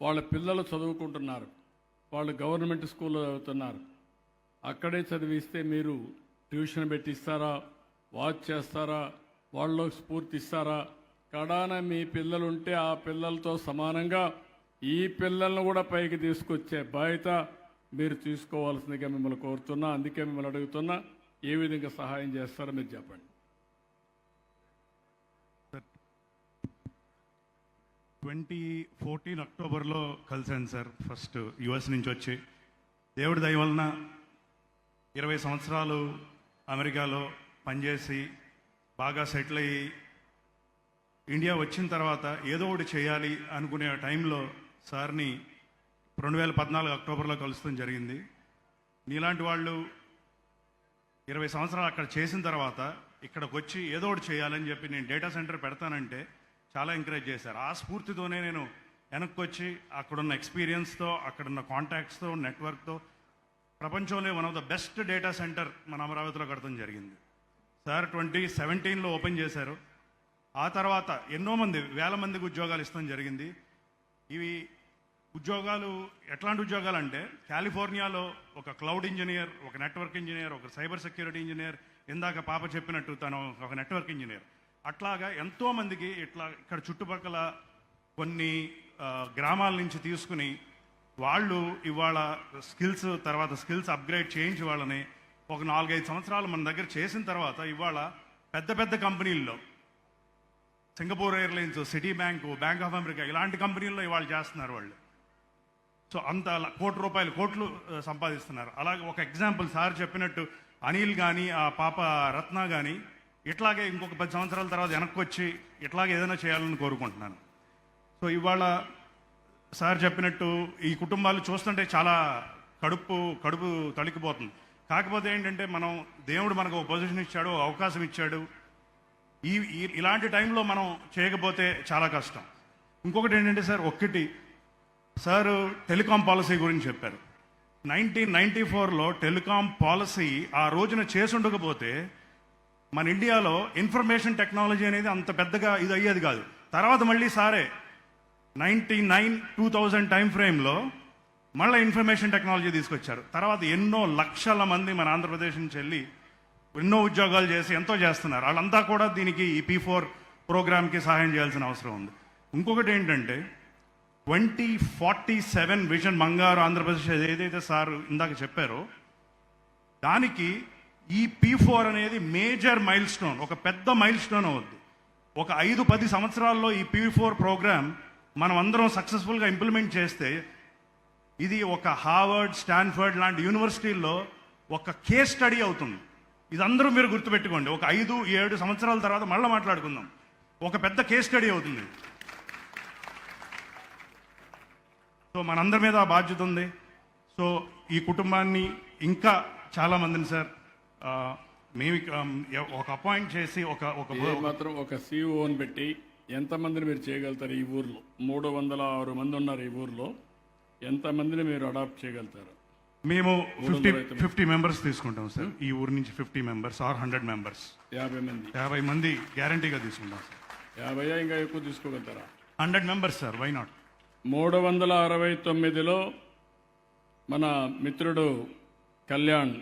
వాళ్ళ పిల్లలు చదువుకుంటున్నారు, వాళ్ళు గవర్నమెంట్ స్కూల్లో చదువుతున్నారు, అక్కడే చదివిస్తే మీరు ట్యూషన్ పెట్టిస్తారా, వాచ్ చేస్తారా, వాళ్ళలో స్ఫూర్తి ఇస్తారా? కడాన మీ పిల్లలు ఉంటే ఆ పిల్లలతో సమానంగా ఈ పిల్లలను కూడా పైకి తీసుకొచ్చే బాధ్యత మీరు తీసుకోవాల్సిందిగా మిమ్మల్ని కోరుతున్నా. అందుకే మిమ్మల్ని అడుగుతున్నా, ఏ విధంగా సహాయం చేస్తారో మీరు చెప్పండి. 2014 అక్టోబర్లో కలిశాను సార్. ఫస్ట్ యుఎస్ నుంచి వచ్చి దేవుడి దయ వలన 20 సంవత్సరాలు అమెరికాలో పనిచేసి బాగా సెటిల్ అయ్యి ఇండియా వచ్చిన తర్వాత ఏదో ఒకటి చేయాలి అనుకునే టైంలో సార్ని 2014 అక్టోబర్లో కలుస్తాం జరిగింది. నీలాంటి వాళ్ళు 20 సంవత్సరాలు అక్కడ చేసిన తర్వాత ఇక్కడికి వచ్చి ఏదో ఒకటి చేయాలని చెప్పి నేను డేటా సెంటర్ పెడతానంటే చాలా ఎంకరేజ్ చేశారు. ఆ స్ఫూర్తితోనే నేను వెనక్కి వచ్చి అక్కడున్న ఎక్స్పీరియన్స్తో, అక్కడున్న కాంటాక్ట్స్తో, నెట్వర్క్తో ప్రపంచంలో one of the best data centre మన అమరావతిలో కడతాం జరిగింది. సార్ 2017లో ఓపెన్ చేశారు. ఆ తర్వాత ఎన్నో మంది, వేల మందికి ఉద్యోగాలు ఇస్తాం జరిగింది. ఇవి ఉద్యోగాలు ఎట్లాంటి ఉద్యోగాలు అంటే కాలిఫోర్నియాలో ఒక క్లౌడ్ ఇంజనీర్, ఒక నెట్వర్క్ ఇంజనీర్, ఒక సైబర్ సెక్యూరిటీ ఇంజనీర్, ఇందాక పాప చెప్పినట్టు తను ఒక నెట్వర్క్ ఇంజనీర్, అట్లాగా ఎంతోమందికి ఇట్లా ఇక్కడ చుట్టుపక్కల కొన్ని గ్రామాల నుంచి తీసుకుని వాళ్ళు ఇవాళ స్కిల్స్ తర్వాత స్కిల్స్ అప్గ్రేడ్ చేయించి వాళ్ళని ఒక 4-5 సంవత్సరాలు మన దగ్గర చేసిన తర్వాత ఇవాళ పెద్ద పెద్ద కంపెనీల్లో Singapore airlines, city bank, bank of America ఇలాంటి కంపెనీల్లో ఇవాళ చేస్తున్నారు వాళ్ళు. సో అంత కోట్లు సంపాదిస్తున్నారు. అలాగే ఒక ఎగ్జాంపుల్ సార్ చెప్పినట్టు అనిల్ కానీ ఆ పాప రత్న కానీ ఇట్లాగే ఇంకొక 10 సంవత్సరాల తర్వాత వెనక్కి వచ్చి ఇట్లాగే ఏదైనా చేయాలని కోరుకుంటున్నాను. సో ఇవాళ సార్ చెప్పినట్టు ఈ కుటుంబాలు చూస్తుంటే చాలా కడుపు తళికిపోతుంది. కాకపోతే ఏంటంటే దేవుడు మనకు ఒక పొజిషన్ ఇచ్చాడు, ఒక అవకాశం ఇచ్చాడు. ఇలాంటి టైంలో మనం చేయకపోతే చాలా కష్టం. ఇంకొకటి ఏంటంటే సార్ టెలికాం పాలసీ గురించి చెప్పారు. 1994లో టెలికాం పాలసీ ఆ రోజున చేసి ఉండకపోతే మన ఇండియాలో ఇన్ఫర్మేషన్ టెక్నాలజీ అనేది అంత పెద్దగా ఇది అయ్యేది కాదు. తర్వాత మళ్ళీ సారే 99-2000 టైం ఫ్రేమ్లో మళ్ళీ ఇన్ఫర్మేషన్ టెక్నాలజీ తీసుకొచ్చారు. తర్వాత ఎన్నో లక్షల మంది మన ఆంధ్రప్రదేశ్ నుంచి వెళ్ళి ఎన్నో ఉద్యోగాలు చేసి ఎంతో చేస్తున్నారు. వాళ్ళంతా కూడా దీనికి ఈ P4 ప్రోగ్రామ్కి సహాయం చేయాల్సిన అవసరం ఉంది. ఇంకొకటి ఏంటంటే 2047 విజన్ బంగారు ఆంధ్రప్రదేశ్ ఏదైతే సార్ ఇందాక చెప్పారో దానికి ఈ P4 అనేది మేజర్ మైల్ స్టోన్, ఒక పెద్ద మైల్ స్టోన్ అవుద్ది. ఒక 5-10 సంవత్సరాల్లో ఈ P4 ప్రోగ్రామ్ మనం అందరం సక్సెస్ఫుల్గా ఇంప్లిమెంట్ చేస్తే ఇది ఒక హార్వర్డ్, స్టాన్ఫర్డ్ లాంటి యూనివర్సిటీల్లో ఒక కేస్ స్టడీ అవుతుంది. ఇదందరూ మీరు గుర్తుపెట్టుకోండి. ఒక 5-7 సంవత్సరాల తర్వాత మళ్ళీ మాట్లాడుకుందాం. ఒక పెద్ద కేస్ స్టడీ అవుతుంది. సో మనందరి మీద ఆ బాధ్యత ఉంది. సో ఈ కుటుంబాన్ని ఇంకా చాలా మందిని సార్ మేము ఒక అపాయింట్ చేసి మాత్రం ఒక సిఇఓని పెట్టి ఎంతమందిని మీరు చేయగలుగుతారు? ఈ ఊర్లో 306 మంది ఉన్నారు. ఈ ఊర్లో ఎంతమందిని మీరు అడాప్ట్ చేయగలుగుతారు? మేము 50 మెంబర్స్ తీసుకుంటాం సార్. ఈ ఊరు నుంచి 50 మెంబర్స్ ఆర్ 100 మెంబర్స్, 50 మంది గ్యారంటీగా తీసుకుంటాం సార్. 50 ఇంకా ఎక్కువ తీసుకోగలుగుతారా? 100 మెంబర్స్ సార్, వై నాట్? 369లో మన మిత్రుడు కళ్యాణ్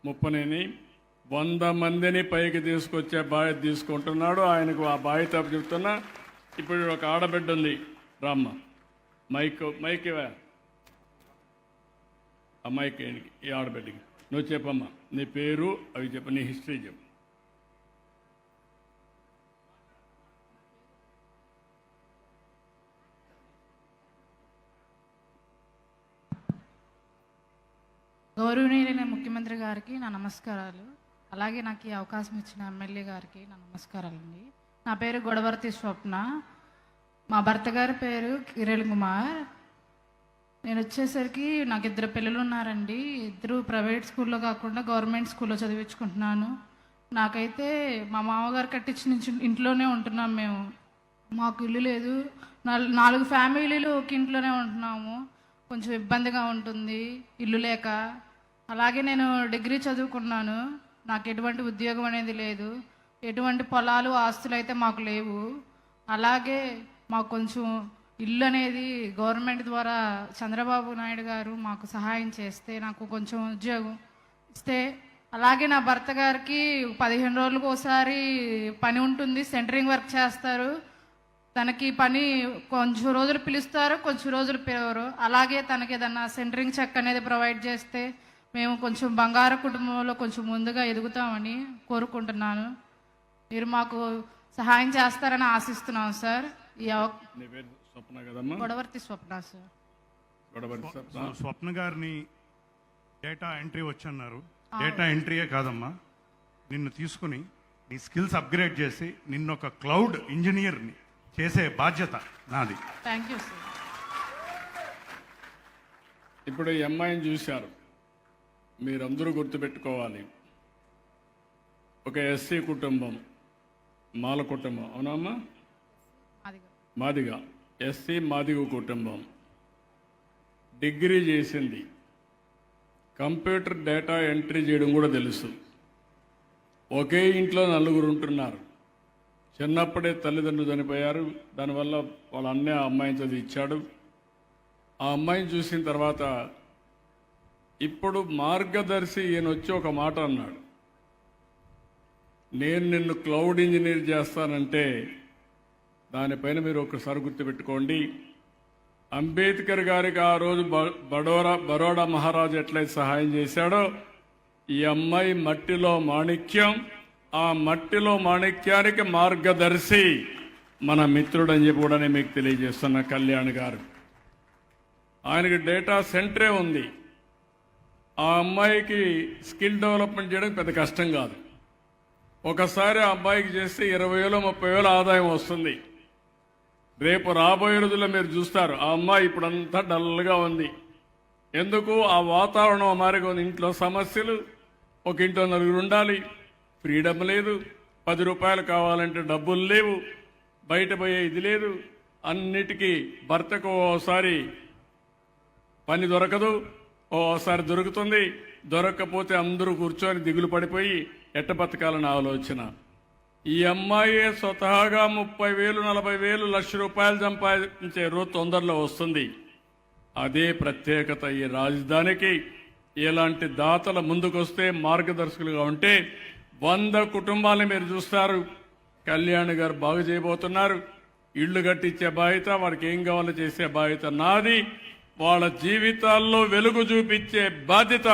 ముప్పనేని 100 మందిని పైకి తీసుకొచ్చే బాధ్యత తీసుకుంటున్నాడు. ఆయనకు ఆ బాధ్యత చెప్తున్నా. ఇప్పుడు ఒక ఆడబిడ్డ ఉంది, రామ్మ, మైక్ ఇవా, ఆ మైక్ ఈ ఆడబిడ్డకి నువ్వు చెప్పమ్మా, నీ పేరు అవి చెప్పు, నీ హిస్టరీ చెప్పు. గౌరవనీయులైన ముఖ్యమంత్రి గారికి నా నమస్కారాలు. అలాగే నాకు ఈ అవకాశం ఇచ్చిన ఎమ్మెల్యే గారికి నా నమస్కారాలండి. నా పేరు గొడవర్తి స్వప్న. మా భర్త గారి పేరు కిరణ్ కుమార్. నేను వచ్చేసరికి నాకు 2 పిల్లలు ఉన్నారండి. 2 ప్రైవేట్ స్కూల్లో కాకుండా గవర్నమెంట్ స్కూల్లో చదివించుకుంటున్నాను. నాకైతే మా మామగారు కట్టించిన ఇంట్లోనే ఉంటున్నాం మేము. మాకు ఇల్లు లేదు. 4 ఫ్యామిలీలు ఒక ఇంట్లోనే ఉంటున్నాము. కొంచెం ఇబ్బందిగా ఉంటుంది ఇల్లు లేక. అలాగే నేను డిగ్రీ చదువుకున్నాను. నాకు ఎటువంటి ఉద్యోగం అనేది లేదు. ఎటువంటి పొలాలు ఆస్తులు అయితే మాకు లేవు. అలాగే మాకు కొంచెం ఇల్లు అనేది గవర్నమెంట్ ద్వారా చంద్రబాబు నాయుడు గారు మాకు సహాయం చేస్తే నాకు కొంచెం ఉద్యోగం ఇస్తే, అలాగే నా భర్త గారికి 15 రోజులకు ఒకసారి పని ఉంటుంది, సెంటరింగ్ వర్క్ చేస్తారు. తనకి పని కొంచెం రోజులు పిలుస్తారు, కొంచెం రోజులు పిలవరు. అలాగే తనకి ఏదన్నా సెంటరింగ్ చెక్ అనేది ప్రొవైడ్ చేస్తే మేము కొంచెం బంగారు కుటుంబంలో కొంచెం ముందుగా ఎదుగుతామని కోరుకుంటున్నాను. మీరు మాకు సహాయం చేస్తారని ఆశిస్తున్నాం సార్. నీ పేరు స్వప్న కదమ్మా? గొడవర్తి స్వప్న సార్. గొడవర్తి స్వప్న. స్వప్న గారిని డేటా ఎంట్రీ వచ్చన్నారు. డేటా ఎంట్రీయే కాదమ్మా, నిన్ను తీసుకుని నీ స్కిల్స్ అప్గ్రేడ్ చేసి నిన్ను ఒక క్లౌడ్ ఇంజనీర్ని చేసే బాధ్యత నాది. Thank you sir. ఇప్పుడు ఈ అమ్మాయిని చూశారు, మీరందరూ గుర్తుపెట్టుకోవాలి. ఒక ఎస్సీ కుటుంబం, మాల కుటుంబం, అవునమ్మా? మాదిగ, ఎస్సీ మాదిగ కుటుంబం. డిగ్రీ చేసింది, కంప్యూటర్ డేటా ఎంట్రీ చేయడం కూడా తెలుసు. ఒకే ఇంట్లో 4 ఉంటున్నారు. చిన్నప్పుడే తల్లిదండ్రులు చనిపోయారు. దానివల్ల వాళ్ళ అన్నే ఆ అమ్మాయిని చదివించాడు. ఆ అమ్మాయిని చూసిన తర్వాత ఇప్పుడు మార్గదర్శి ఈయన వచ్చి ఒక మాట అన్నాడు, నేను నిన్ను క్లౌడ్ ఇంజనీర్ చేస్తానంటే దానిపైన మీరు ఒకసారి గుర్తుపెట్టుకోండి. అంబేద్కర్ గారికి ఆ రోజు బరోడా మహారాజు ఎట్లయితే సహాయం చేశాడో, ఈ అమ్మాయి మట్టిలో మాణిక్యం. ఆ మట్టిలో మాణిక్యానికి మార్గదర్శి మన మిత్రుడు అని చెప్పి కూడా నేను మీకు తెలియజేస్తున్న కళ్యాణ్ గారు. ఆయనకి డేటా సెంటరే ఉంది. ఆ అమ్మాయికి స్కిల్ డెవలప్మెంట్ చేయడం పెద్ద కష్టం కాదు. ఒకసారి ఆ అబ్బాయికి చేస్తే 20,000 30,000 ఆదాయం వస్తుంది. రేపు రాబోయే రోజుల్లో మీరు చూస్తారు, ఆ అమ్మాయి ఇప్పుడంతా డల్గా ఉంది. ఎందుకు? ఆ వాతావరణం మారిగా ఉంది. ఇంట్లో సమస్యలు, ఒక ఇంట్లో 4 ఉండాలి, ఫ్రీడమ్ లేదు, 10 రూపాయలు కావాలంటే డబ్బులు లేవు, బయట పోయే ఇది లేదు. అన్నిటికీ భర్తకు ఓసారి పని దొరకదు, ఓసారి దొరుకుతుంది. దొరక్కపోతే అందరూ కూర్చొని దిగులు పడిపోయి ఎట్ట బతకాలని ఆలోచన. ఈ అమ్మాయి స్వతహాగా 30,000 40,000 లక్ష రూపాయలు సంపాదించే రోజు తొందరలో వస్తుంది. అదే ప్రత్యేకత ఈ రాజధానికి. ఇలాంటి దాతల ముందుకొస్తే మార్గదర్శకులుగా ఉంటే 100 కుటుంబాలని మీరు చూస్తారు. కళ్యాణ్ గారు బాగు చేయబోతున్నారు. ఇళ్లు కట్టించే బాధ్యత, వారికి ఏం కావాలో చేసే బాధ్యత నాది. వాళ్ళ జీవితాల్లో వెలుగు చూపించే బాధ్యత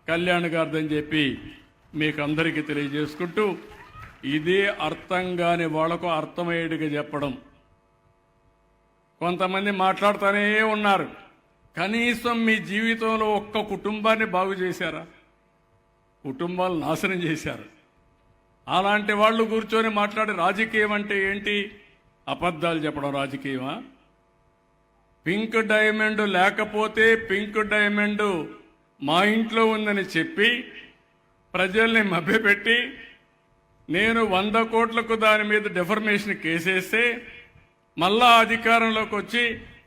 కళ్యాణ్ గారిదని చెప్పి మీకు అందరికీ తెలియజేసుకుంటూ, ఇదే అర్థం కాని వాళ్లకు అర్థమయ్యేట్టుగా చెప్పడం. కొంతమంది మాట్లాడుతూనే ఉన్నారు, కనీసం మీ జీవితంలో ఒక్క కుటుంబాన్ని బాగు చేశారా? కుటుంబాలు నాశనం చేశారు. అలాంటి వాళ్ళు కూర్చొని మాట్లాడే రాజకీయం అంటే ఏంటి? అబద్ధాలు చెప్పడం రాజకీయమా? పింక్ డైమండ్ లేకపోతే పింక్ డైమండ్ మా ఇంట్లో ఉందని చెప్పి ప్రజల్ని మభ్యపెట్టి నేను 100 కోట్లకు దాని మీద డెఫర్మేషన్ కేసేస్తే మళ్ళా అధికారంలోకి వచ్చి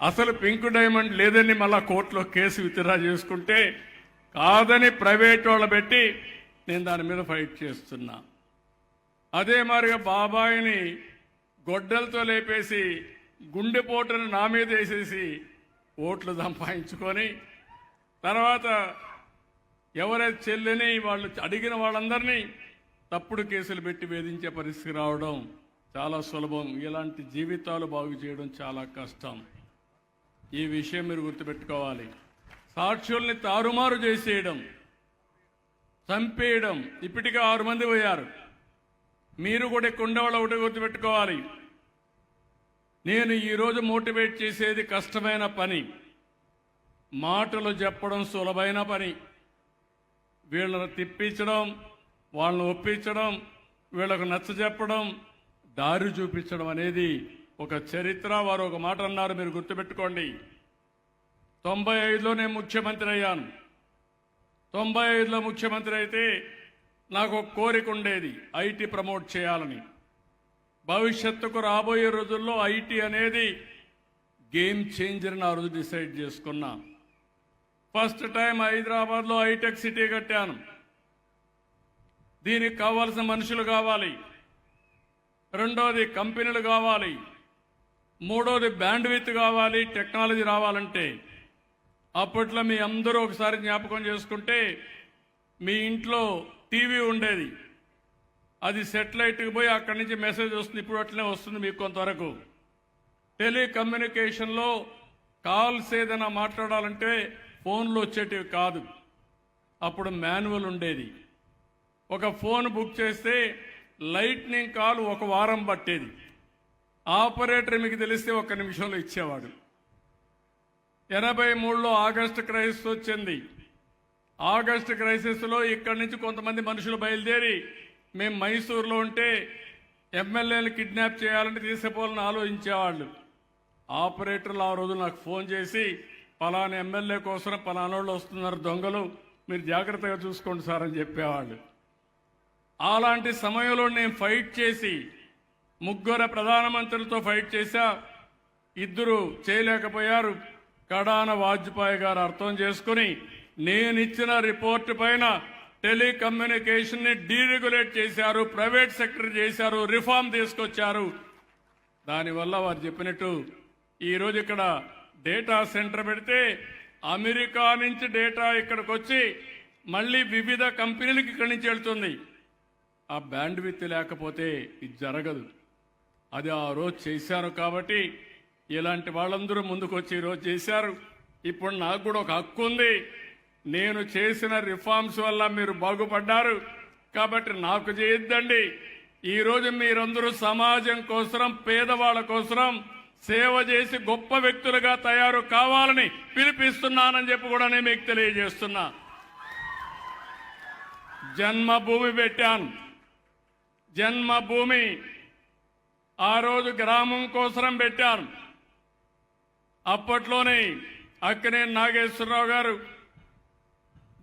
అసలు పింక్ డైమండ్ లేదని మళ్ళా కోర్టులో కేసు విత్డ్రా చేసుకుంటే కాదని ప్రైవేట్ వాళ్ళు పెట్టి నేను దాని మీద ఫైట్ చేస్తున్నా. అదే మాదిరిగా బాబాయిని గొడ్డలతో లేపేసి గుండెపోటును నా మీద వేసేసి ఓట్లు సంపాదించుకొని తర్వాత ఎవరైతే చెల్లిని వాళ్ళు అడిగిన వాళ్ళందరినీ తప్పుడు కేసులు పెట్టి వేధించే పరిస్థితి రావడం చాలా సులభం. ఇలాంటి జీవితాలు బాగు చేయడం చాలా కష్టం. ఈ విషయం మీరు గుర్తుపెట్టుకోవాలి. సాక్షుల్ని తారుమారు చేసేయడం, చంపేయడం. ఇప్పటికే 6 మంది పోయారు. మీరు కూడా ఇక్కడ ఉండేవాళ్ళు ఒకటి గుర్తుపెట్టుకోవాలి. నేను ఈరోజు మోటివేట్ చేసేది కష్టమైన పని, మాటలు చెప్పడం సులభమైన పని. వీళ్ళని తిప్పించడం, వాళ్ళని ఒప్పించడం, వీళ్ళకు నచ్చజెప్పడం, దారి చూపించడం అనేది ఒక చరిత్ర. వారు ఒక మాట అన్నారు, మీరు గుర్తుపెట్టుకోండి. 95లో నేను ముఖ్యమంత్రి అయ్యాను. 95లో ముఖ్యమంత్రి అయితే నాకు ఒక కోరిక ఉండేది, ఐటీ ప్రమోట్ చేయాలని. భవిష్యత్తుకు రాబోయే రోజుల్లో ఐటీ అనేది గేమ్ చేంజర్ అని ఆ రోజు డిసైడ్ చేసుకున్నా. ఫస్ట్ టైం హైదరాబాద్లో హైటెక్ సిటీ కట్టాను. దీనికి కావాల్సిన మనుషులు కావాలి, రెండోది కంపెనీలు కావాలి, మూడోది బ్యాండ్విడ్త్ కావాలి, టెక్నాలజీ రావాలంటే. అప్పట్లో మీ అందరూ ఒకసారి జ్ఞాపకం చేసుకుంటే మీ ఇంట్లో టీవీ ఉండేది, అది సెటిలైట్కి పోయి అక్కడి నుంచి మెసేజ్ వస్తుంది. ఇప్పుడు అట్లనే వస్తుంది మీకు కొంతవరకు. టెలికమ్యూనికేషన్లో కాల్స్ ఏదైనా మాట్లాడాలంటే ఫోన్లు వచ్చేటివి కాదు, అప్పుడు మాన్యువల్ ఉండేది. ఒక ఫోన్ బుక్ చేస్తే లైట్నింగ్ కాల్ 1 వారం పట్టేది. ఆపరేటర్ మీకు తెలిస్తే 1 నిమిషంలో ఇచ్చేవాడు. 83లో ఆగస్టు క్రైసిస్ వచ్చింది. ఆగస్టు క్రైసిస్లో ఇక్కడి నుంచి కొంతమంది మనుషులు బయలుదేరి మేము మైసూరులో ఉంటే ఎమ్మెల్యేలు కిడ్నాప్ చేయాలని తీసుకుపోవాలని ఆలోచించేవాళ్ళు. ఆపరేటర్లు ఆ రోజు నాకు ఫోన్ చేసి, పలానా ఎమ్మెల్యే కోసం పలానోళ్ళు వస్తున్నారు దొంగలు, మీరు జాగ్రత్తగా చూసుకోండి సార్ అని చెప్పేవాళ్ళు. అలాంటి సమయంలో నేను ఫైట్ చేసి 3 ప్రధానమంత్రులతో ఫైట్ చేశా. 2 చేయలేకపోయారు. కడాన వాజ్పేయి గారు అర్థం చేసుకుని నేనిచ్చిన రిపోర్టు పైన టెలికమ్యూనికేషన్ ని డీరెగ్యులేట్ చేశారు, ప్రైవేట్ సెక్టర్ చేశారు, రిఫార్మ్ తీసుకొచ్చారు. దానివల్ల వారు చెప్పినట్టు ఈరోజు ఇక్కడ డేటా సెంటర్ పెడితే అమెరికా నుంచి డేటా ఇక్కడికి వచ్చి మళ్ళీ వివిధ కంపెనీలకు ఇక్కడి నుంచి వెళ్తుంది. ఆ బ్యాండ్విడ్త్ లేకపోతే ఇది జరగదు. అది ఆ రోజు చేశారు కాబట్టి ఇలాంటి వాళ్ళందరూ ముందుకు వచ్చి ఈరోజు చేశారు. ఇప్పుడు నాకు కూడా ఒక హక్కు ఉంది. నేను చేసిన రిఫార్మ్స్ వల్ల మీరు బాగుపడ్డారు కాబట్టి నాకు చేయొద్దండి. ఈరోజు మీరందరూ సమాజం కోసం, పేదవాళ్ళ కోసం సేవ చేసి గొప్ప వ్యక్తులుగా తయారు కావాలని పిలిపిస్తున్నానని చెప్పి కూడా నేను మీకు తెలియజేస్తున్నా. జన్మభూమి పెట్టాను. జన్మభూమి ఆ రోజు గ్రామం కోసం పెట్టాను. అప్పట్లోనే అక్కనే నాగేశ్వరరావు గారు,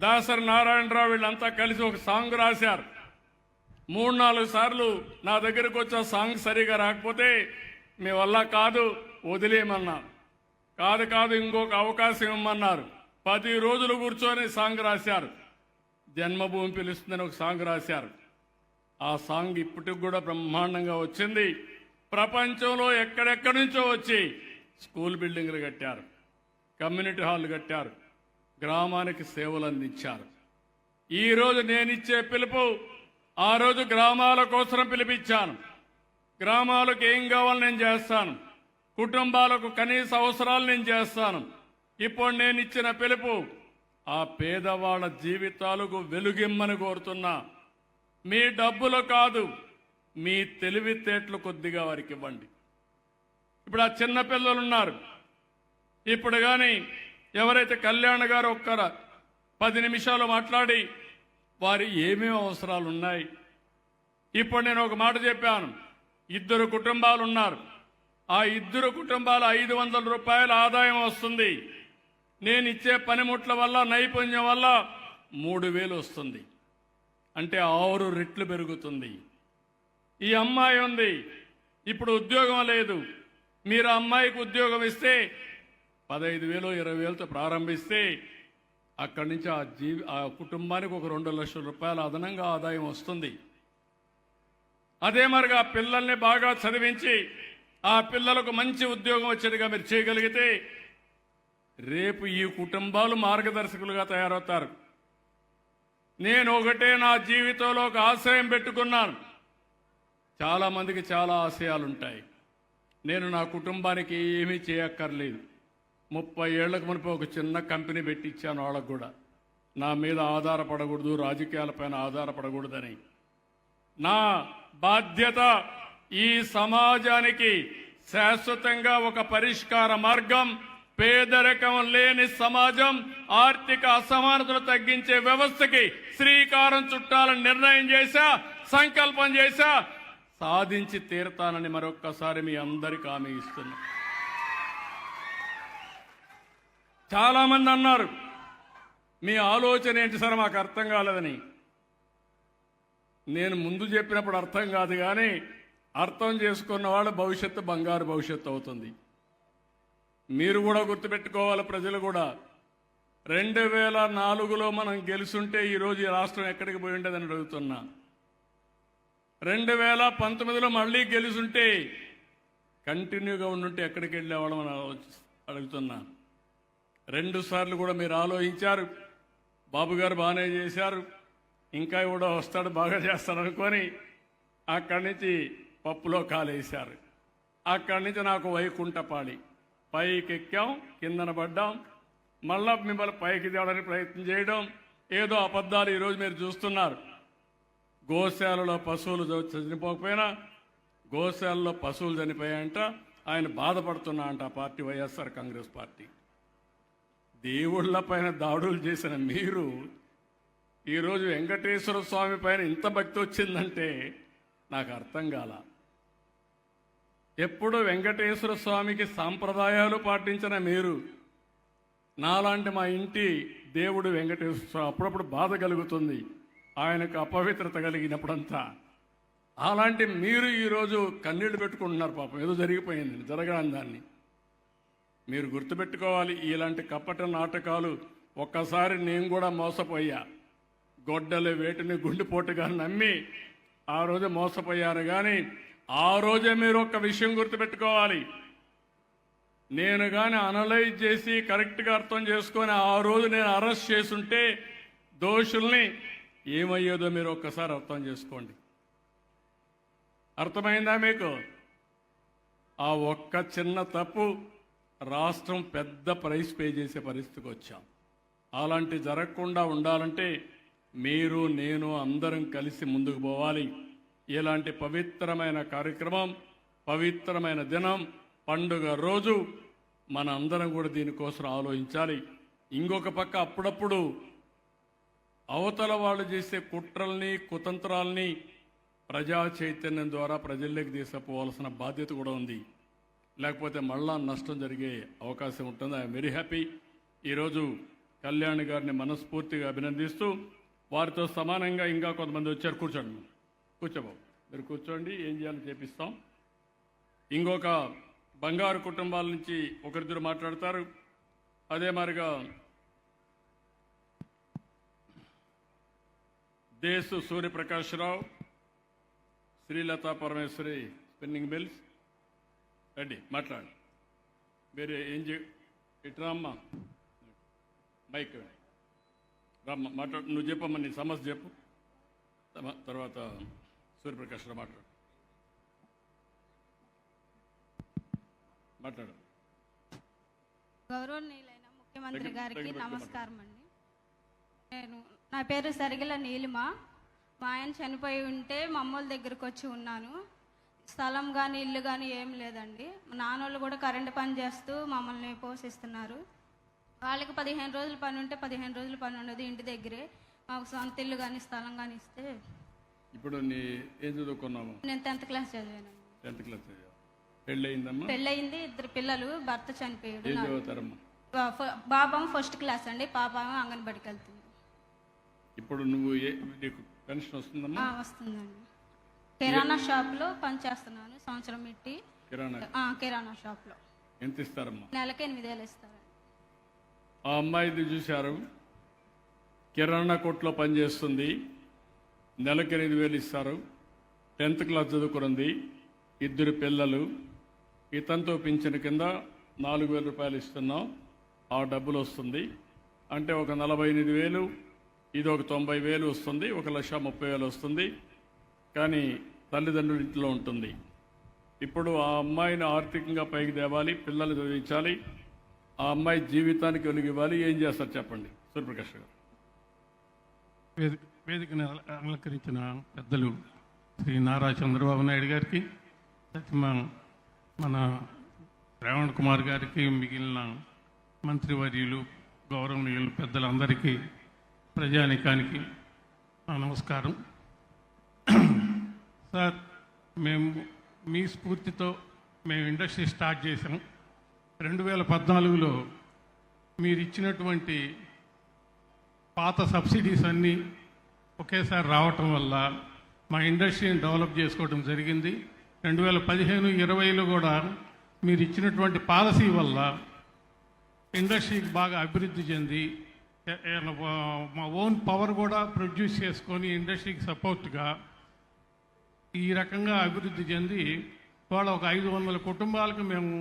దాసరి నారాయణరావు వీళ్ళంతా కలిసి ఒక సాంగ్ రాశారు. 3-4 సార్లు నా దగ్గరకు వచ్చి ఆ సాంగ్ సరిగా రాకపోతే మీ వల్ల కాదు వదిలేయమన్నా. కాదు ఇంకొక అవకాశం ఇవ్వమన్నారు. 10 రోజులు కూర్చొని సాంగ్ రాశారు. జన్మభూమి పిలుస్తుందని ఒక సాంగ్ రాశారు. ఆ సాంగ్ ఇప్పటికి కూడా బ్రహ్మాండంగా వచ్చింది. ప్రపంచంలో ఎక్కడెక్కడి నుంచో వచ్చి స్కూల్ బిల్డింగ్లు కట్టారు, కమ్యూనిటీ హాల్ కట్టారు, గ్రామానికి సేవలు అందించారు. ఈరోజు నేనిచ్చే పిలుపు ఆ రోజు గ్రామాల కోసం పిలిపించాను. గ్రామాలకు ఏం కావాలో నేను చేస్తాను, కుటుంబాలకు కనీస అవసరాలు నేను చేస్తాను. ఇప్పుడు నేను ఇచ్చిన పిలుపు ఆ పేదవాళ్ళ జీవితాలకు వెలుగిమ్మని కోరుతున్నా. మీ డబ్బులు కాదు, మీ తెలివితేటలు కొద్దిగా వారికి ఇవ్వండి. ఇప్పుడు ఆ చిన్న పిల్లలు ఉన్నారు. ఇప్పుడు కానీ ఎవరైతే కళ్యాణ్ గారు 10 నిమిషాలు మాట్లాడి వారి ఏమేమి అవసరాలు ఉన్నాయి. ఇప్పుడు నేను ఒక మాట చెప్పాను. 2 కుటుంబాలు ఉన్నారు. ఆ 2 కుటుంబాలు 500 రూపాయల ఆదాయం వస్తుంది. నేను ఇచ్చే పనిముట్ల వల్ల, నైపుణ్యం వల్ల 3000 వస్తుంది. అంటే 6 రెట్లు పెరుగుతుంది. ఈ అమ్మాయి ఉంది, ఇప్పుడు ఉద్యోగం లేదు. మీరు అమ్మాయికి ఉద్యోగం ఇస్తే 15,000 20,000తో ప్రారంభిస్తే అక్కడి నుంచి ఆ కుటుంబానికి ఒక 2 లక్షల రూపాయల అదనంగా ఆదాయం వస్తుంది. అదే మరిగా పిల్లల్ని బాగా చదివించి ఆ పిల్లలకు మంచి ఉద్యోగం వచ్చేట్టుగా మీరు చేయగలిగితే రేపు ఈ కుటుంబాలు మార్గదర్శకులుగా తయారవుతారు. నేను ఒకటే నా జీవితంలో ఒక ఆశయం పెట్టుకున్నాను. చాలామందికి చాలా ఆశయాలు ఉంటాయి. నేను నా కుటుంబానికి ఏమీ చేయక్కర్లేదు. 30 ఏళ్లకు మునుపు ఒక చిన్న కంపెనీ పెట్టి ఇచ్చాను వాళ్ళకు కూడా. నా మీద ఆధారపడకూడదు, రాజకీయాలపైన ఆధారపడకూడదని. నా బాధ్యత ఈ సమాజానికి శాశ్వతంగా ఒక పరిష్కార మార్గం, పేదరికం లేని సమాజం, ఆర్థిక అసమానతలు తగ్గించే వ్యవస్థకి శ్రీకారం చుట్టాలని నిర్ణయం చేశా, సంకల్పం చేశా. సాధించి తీరతానని మరొక్కసారి మీ అందరికీ హామీ ఇస్తున్నా. చాలా మంది అన్నారు మీ ఆలోచన ఏంటి సార్ మాకు అర్థం కాలేదని. నేను ముందు చెప్పినప్పుడు అర్థం కాదు, కానీ అర్థం చేసుకున్న వాళ్ళ భవిష్యత్తు బంగారు భవిష్యత్తు అవుతుంది. మీరు కూడా గుర్తుపెట్టుకోవాలి, ప్రజలు కూడా. 2004లో మనం గెలుసుంటే ఈరోజు ఈ రాష్ట్రం ఎక్కడికి పోయి ఉండేదని అడుగుతున్నా. 2019లో మళ్ళీ గెలుసుంటే కంటిన్యూగా ఉండుంటే ఎక్కడికి వెళ్ళేవాళ్ళం అని అడుగుతున్నా. 2 సార్లు కూడా మీరు ఆలోచించారు. బాబు గారు బాగానే చేశారు, ఇంకా కూడా వస్తాడు బాగా చేస్తాడు అనుకొని అక్కడి నుంచి పప్పులో కాలేశారు. అక్కడి నుంచి నాకు వైకుంఠపాళి, పైకి ఎక్కాం, కిందన పడ్డాం, మళ్ళా మిమ్మల్ని పైకి తేవడానికి ప్రయత్నం చేయడం, ఏదో అబద్ధాలు ఈరోజు మీరు చూస్తున్నారు. గోశాలలో పశువులు చనిపోకపోయినా గోశాలలో పశువులు చనిపోయాయంట, ఆయన బాధపడుతున్నా అంట. ఆ పార్టీ వైఎస్ఆర్ కాంగ్రెస్ పార్టీ. దేవుళ్ల పైన దాడులు చేసిన మీరు ఈరోజు వెంకటేశ్వర స్వామి పైన ఇంత భక్తి వచ్చిందంటే నాకు అర్థం కాల. ఎప్పుడు వెంకటేశ్వర స్వామికి సాంప్రదాయాలు పాటించిన మీరు, నాలాంటి మా ఇంటి దేవుడు వెంకటేశ్వర స్వామి అప్పుడప్పుడు బాధ కలుగుతుంది ఆయనకు అపవిత్రత కలిగినప్పుడంతా. అలాంటి మీరు ఈరోజు కన్నీళ్లు పెట్టుకుంటున్నారు. పాపం ఏదో జరిగిపోయింది, జరగని దాన్ని మీరు గుర్తుపెట్టుకోవాలి. ఇలాంటి కపట నాటకాలు ఒక్కసారి నేను కూడా మోసపోయా. గొడ్డలి వేటిని గుండెపోటుగా నమ్మి ఆ రోజు మోసపోయాను. కానీ ఆ రోజే మీరు ఒక్క విషయం గుర్తుపెట్టుకోవాలి. నేను కానీ అనలైజ్ చేసి కరెక్ట్గా అర్థం చేసుకొని ఆ రోజు నేను అరెస్ట్ చేసుంటే దోషుల్ని ఏమయ్యేదో మీరు ఒక్కసారి అర్థం చేసుకోండి. అర్థమైందా మీకు? ఆ ఒక్క చిన్న తప్పు రాష్ట్రం పెద్ద ప్రైస్ పే చేసే పరిస్థితికి వచ్చాం. అలాంటి జరగకుండా ఉండాలంటే మీరు నేను అందరం కలిసి ముందుకు పోవాలి. ఇలాంటి పవిత్రమైన కార్యక్రమం, పవిత్రమైన దినం, పండుగ రోజు మన అందరం కూడా దీనికోసం ఆలోచించాలి. ఇంకొక పక్క అప్పుడప్పుడు అవతల వాళ్ళు చేసే కుట్రల్ని, కుతంత్రాల్ని ప్రజా చైతన్యం ద్వారా ప్రజల్లోకి తీసుకుపోవాల్సిన బాధ్యత కూడా ఉంది. లేకపోతే మళ్ళా నష్టం జరిగే అవకాశం ఉంటుంది. I'm very happy. ఈరోజు కళ్యాణ్ గారిని మనస్ఫూర్తిగా అభినందిస్తూ, వారితో సమానంగా ఇంకా కొంతమంది వచ్చారు. కూర్చోండి, కూర్చోబాబు, మీరు కూర్చోండి, ఏం చేయాలో చేపిస్తాం. ఇంకొక బంగారు కుటుంబాల నుంచి ఒకరిద్దరు మాట్లాడతారు. అదే మాదిరిగా దేశు సూర్యప్రకాశ్రావు, శ్రీలతా పరమేశ్వరి స్పిన్నింగ్ మిల్స్. రెడ్డి మాట్లాడు. మీరు ఏం ఇట్రా అమ్మా, మైక్ రామ్మ మాట్లాడు. నువ్వు చెప్పమ్మా, నీ సమస్య చెప్పు. తర్వాత సూర్యప్రకాశ్రావు మాట్లాడు. గౌరవనీయులైన ముఖ్యమంత్రి గారికి నమస్కారం అండి. నా పేరు సరిగల నీలిమ. మా ఆయన చనిపోయి ఉంటే మా అమ్మోళ్ళ దగ్గరకు వచ్చి ఉన్నాను. స్థలం కానీ ఇల్లు కానీ ఏం లేదండి. మా నాన్నోళ్ళు కూడా కరెంటు పని చేస్తూ మమ్మల్ని పోషిస్తున్నారు. వాళ్ళకి 15 రోజులు పని ఉంటే 15 రోజులు పని ఉండదు ఇంటి దగ్గరే. మాకు సొంత ఇల్లు కానీ స్థలం కానీ ఇస్తే. ఇప్పుడు నీ ఏం చదువుకున్నాము? నేను 10th క్లాస్ చదివానండి. 10th క్లాస్ చదివా. పెళ్ళయిందమ్మా? పెళ్ళయింది, 2 పిల్లలు, భర్త చనిపోయాడు. ఏం చదువుతారమ్మా? బాబా 1st క్లాస్ అండి, పాప అంగన్వాడికి వెళ్తుంది. ఇప్పుడు నువ్వు నీకు పెన్షన్ వస్తుందమ్మా? వస్తుందండి. కిరాణా షాప్లో పనిచేస్తున్నాను. సంవత్సరం పెట్టి కిరాణా షాప్లో. ఎంత ఇస్తారమ్మా? నెలకి 8,000 ఇస్తారండి. ఆ అమ్మాయిది చూశారు, కిరాణా కొట్లో పనిచేస్తుంది, నెలకి 8,000 ఇస్తారు. 10th క్లాస్ చదువుకున్నది, 2 పిల్లలు. ఇతనితో పింఛను కింద 4,000 రూపాయలు ఇస్తున్నాం. ఆ డబ్బులు వస్తుంది. అంటే ఒక 48,000, ఇది ఒక 90,000 వస్తుంది, 1,30,000 వస్తుంది. కానీ తల్లిదండ్రుల ఇంట్లో ఉంటుంది. ఇప్పుడు ఆ అమ్మాయిని ఆర్థికంగా పైకి తేవాలి, పిల్లలు చదివించాలి, ఆ అమ్మాయి జీవితానికి వెలుగివ్వాలి. ఏం చేస్తారు చెప్పండి సూర్యప్రకాష్ గారు. వేదికను అలంకరించిన పెద్దలు శ్రీ నారా చంద్రబాబు నాయుడు గారికి, మన రేవంత్ కుమార్ గారికి, మిగిలిన మంత్రివర్యులు, గౌరవనీయులు, పెద్దలందరికీ, ప్రజానికానికి నా నమస్కారం. సార్, మేము మీ స్ఫూర్తితో మేము ఇండస్ట్రీ స్టార్ట్ చేసాం. 2014లో మీరు ఇచ్చినటువంటి పాత సబ్సిడీస్ అన్నీ ఒకేసారి రావటం వల్ల మా ఇండస్ట్రీని డెవలప్ చేసుకోవడం జరిగింది. 2015-20లో కూడా మీరు ఇచ్చినటువంటి పాలసీ వల్ల ఇండస్ట్రీకి బాగా అభివృద్ధి చెంది మా ఓన్ పవర్ కూడా ప్రొడ్యూస్ చేసుకొని ఇండస్ట్రీకి సపోర్ట్గా ఈ రకంగా అభివృద్ధి చెంది వాళ్ళ ఒక 500 కుటుంబాలకు మేము